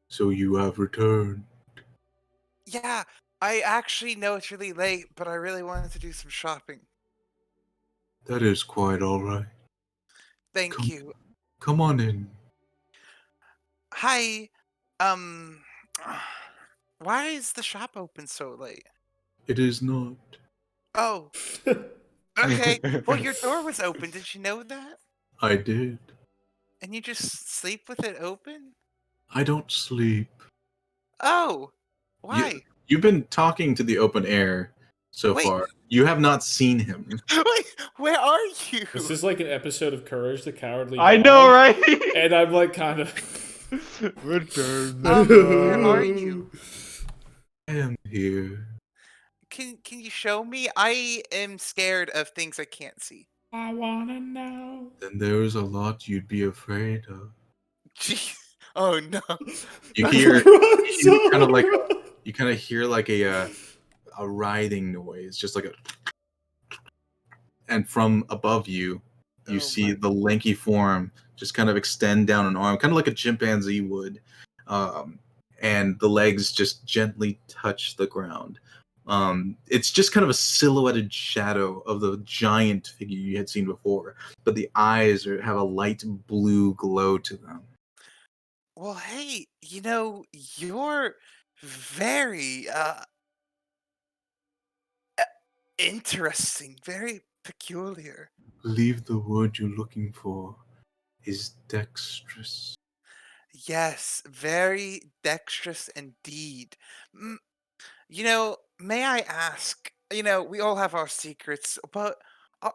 So you have returned. Yeah, I actually know it's really late, but I really wanted to do some shopping. That is quite all right. Thank Come- you. Come on in. Hi. Why is the shop open so late? It is not. Oh, okay. Well, your door was open. Did you know that? I did. And you just sleep with it open? I don't sleep. Oh, why? You've been talking to the open air so Wait. far. You have not seen him. Wait, where are you? This is like an episode of Courage the Cowardly I Dog, know, right? And I'm like kind of. Return. Where are you? I am here. Can you show me? I am scared of things I can't see. I wanna know. Then there is a lot you'd be afraid of. Jeez. Oh no. You hear Run, kind of like Zara! you kind of hear like a writhing noise, just like a. And from above you, you Oh see my- the lanky form just kind of extend down an arm, kind of like a chimpanzee would, and the legs just gently touch the ground. It's just kind of a silhouetted shadow of the giant figure you had seen before, but the eyes have a light blue glow to them. Well, hey, you're Very interesting, very peculiar. Believe the word you're looking for is dexterous. Yes, very dexterous indeed. Mm, may I ask, we all have our secrets, but o-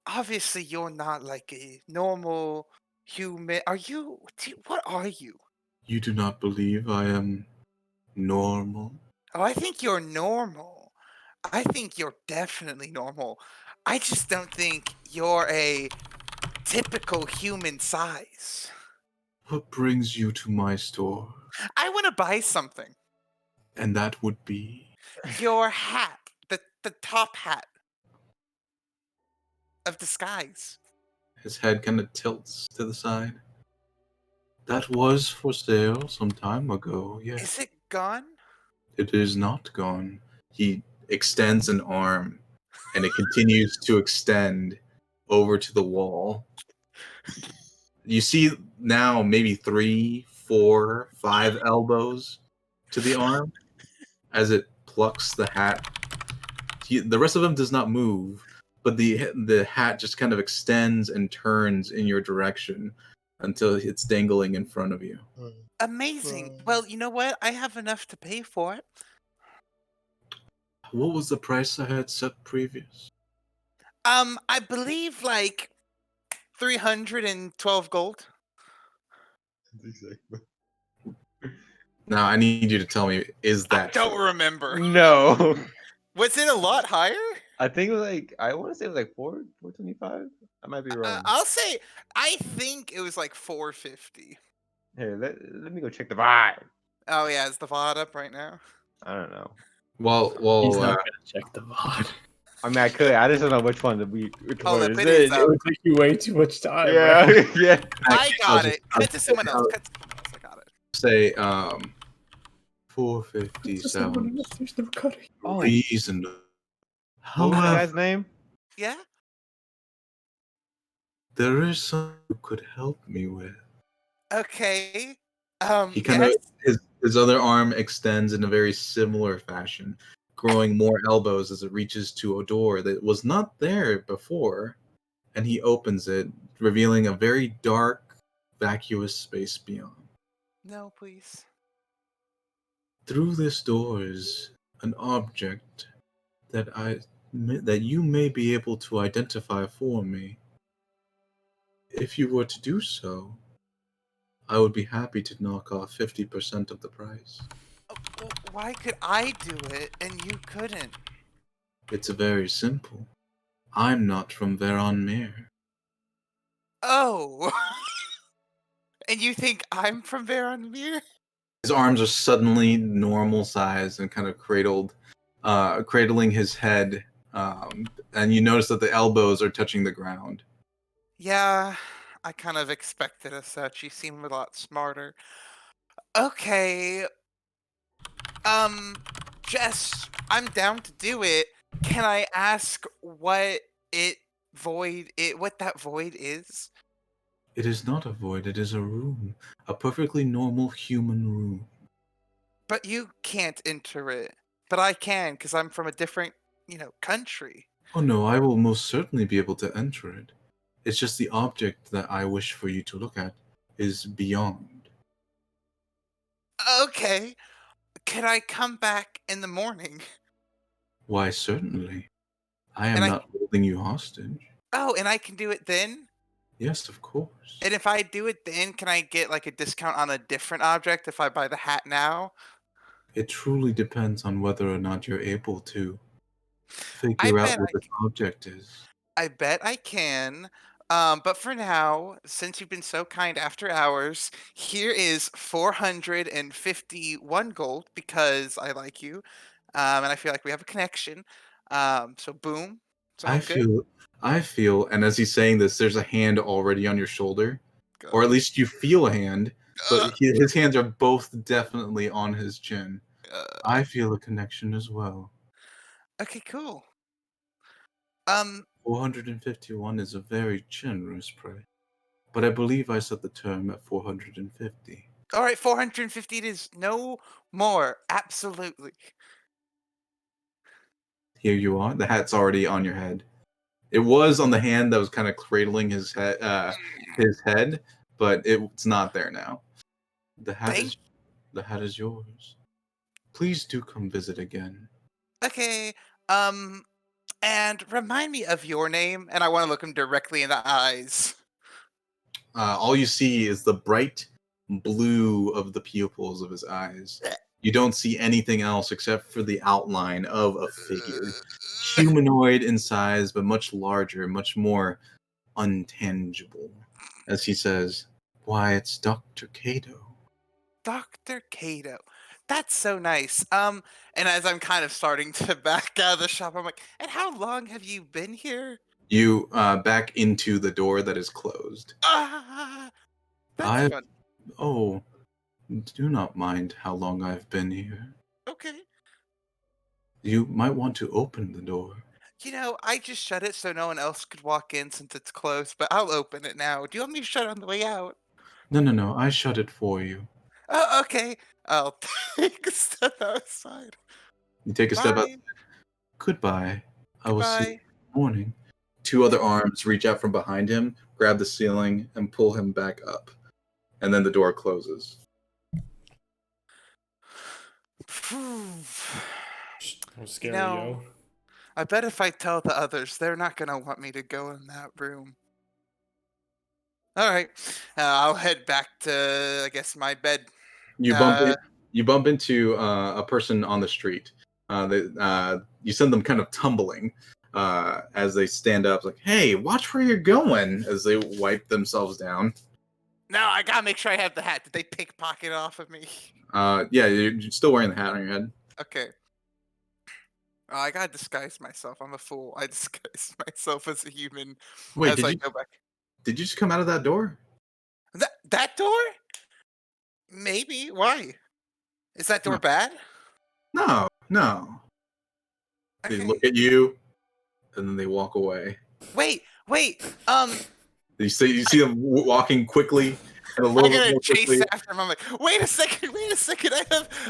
obviously you're not like a normal human. What are you? You do not believe I am normal? Oh, I think you're normal. I think you're definitely normal. I just don't think you're a typical human size. What brings you to my store? I want to buy something. And that would be. Your hat, the top hat of disguise. His head kind of tilts to the side. That was for sale some time ago, yes. Is it gone? It is not gone. He extends an arm, and it continues to extend over to the wall. You see now maybe 3, 4, 5 elbows to the arm as it plucks the hat. The rest of him does not move, but the hat just kind of extends and turns in your direction until it's dangling in front of you. Amazing. Well, you know what? I have enough to pay for it. What was the price I had set previous? I believe like 312 gold. Now I need you to tell me, is I that don't true? remember. No. Was it a lot higher? I think it was like I want to say it was like 425. I might be wrong. I'll say I think it was like 450. Here, let me go check the vibe. Oh yeah, is the VOD up right now? I don't know. Well, He's not gonna check the VOD. I mean, I could. I just don't know which one Hold one up, is it is it. up. It would take you way too much time. Yeah, Right? yeah. I got I'll it. Cut to someone else. Cut to someone else. I got it. say 450 Just someone sounds else, there's no cutting. Oh, reasonable. what was the However, guy's name? Yeah. there is something you could help me with. Okay. He kind of Yes. his other arm extends in a very similar fashion, growing more elbows as it reaches to a door that was not there before, and he opens it, revealing a very dark, vacuous space beyond. No, please. Through this door is an object that you may be able to identify for me. If you were to do so, I would be happy to knock off 50% of the price. Why could I do it and you couldn't? It's very simple. I'm not from Veronmere. Oh. And you think I'm from Veronmere? His arms are suddenly normal size and kind of cradling his head, and you notice that the elbows are touching the ground. Yeah, I kind of expected as such. You seem a lot smarter. Okay. Jess, I'm down to do it. Can I ask what what that void is? It is not a void, it is a room. A perfectly normal human room. But you can't enter it. But I can, because I'm from a different, country. Oh no, I will most certainly be able to enter it. It's just the object that I wish for you to look at is beyond. Okay. Can I come back in the morning? Why, certainly. I am And not holding you hostage. and I can do it then? Yes, of course. And if I do it then, can I get like a discount on a different object if I buy the hat now? It truly depends on whether or not you're able to I figure out bet what this object is. I bet I can. But for now, since you've been so kind after hours, here is 451 gold because I like you. And I feel like we have a connection. So boom. Sound good? I feel, and as he's saying this, there's a hand already on your shoulder, or Good. at least you feel a hand, but Uh, his hands are both definitely on his chin. uh, I feel a connection as well. okay, cool. 451 is a very generous price, but I believe I set the term at 450. All right, 450 it is. No more. Absolutely. Here you are. The hat's already on your head. It was on the hand that was kind of cradling his head, but it's not there now. The hat is yours. Please do come visit again. Okay. And remind me of your name, and I want to look him directly in the eyes. All you see is the bright blue of the pupils of his eyes. You don't see anything else except for the outline of a figure. Humanoid in size, but much larger, much more untangible. As he says, "Why, it's Dr. Cato." Dr. Cato. That's so nice. And as I'm kind of starting to back out of the shop, I'm like, and how long have you been here? You back into the door that is closed. Ah, that's fun. Oh, do not mind how long I've been here. Okay. You might want to open the door. I just shut it so no one else could walk in since it's closed, but I'll open it now. Do you want me to shut it on the way out? No, I shut it for you. Oh, okay. I'll take a step outside. You take a step out. Bye. Goodbye. I will see you in Goodbye. the morning. Two other arms reach out from behind him, grab the ceiling, and pull him back up. And then the door closes. That was scary, No. yo. I bet if I tell the others, they're not going to want me to go in that room. All right. I'll head back to, I guess, my bed. You bump into a person on the street. You send them kind of tumbling as they stand up, like, "Hey, watch where you're going!" As they wipe themselves down. No, I gotta make sure I have the hat. Did they pickpocket it off of me? Yeah, you're still wearing the hat on your head. Okay. I gotta disguise myself. I'm a fool. I disguise myself as a human Wait, as I go back. did you just come out of that door? That door? Maybe. Why? Is that door No. bad? No. They Okay. look at you, and then they walk away. Wait. You see them walking quickly and a I'm little bit gonna more chase quickly. after him. I'm like, wait a second.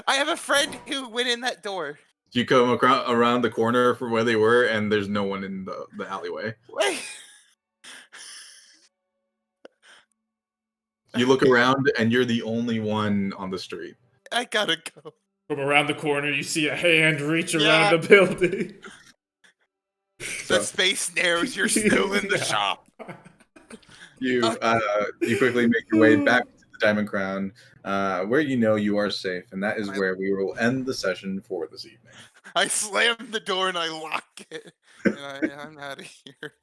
I have a friend who went in that door. You come around the corner from where they were, and there's no one in the alleyway. Wait. You look around, and you're the only one on the street. I gotta go. From around the corner, you see a hand reach Yeah. around the building. So The space narrows. You're still in the Yeah. shop. you quickly make your way back to the Diamond Crown, where you are safe, and that is where we will end the session for this evening. I slam the door and I lock it. And I'm out of here.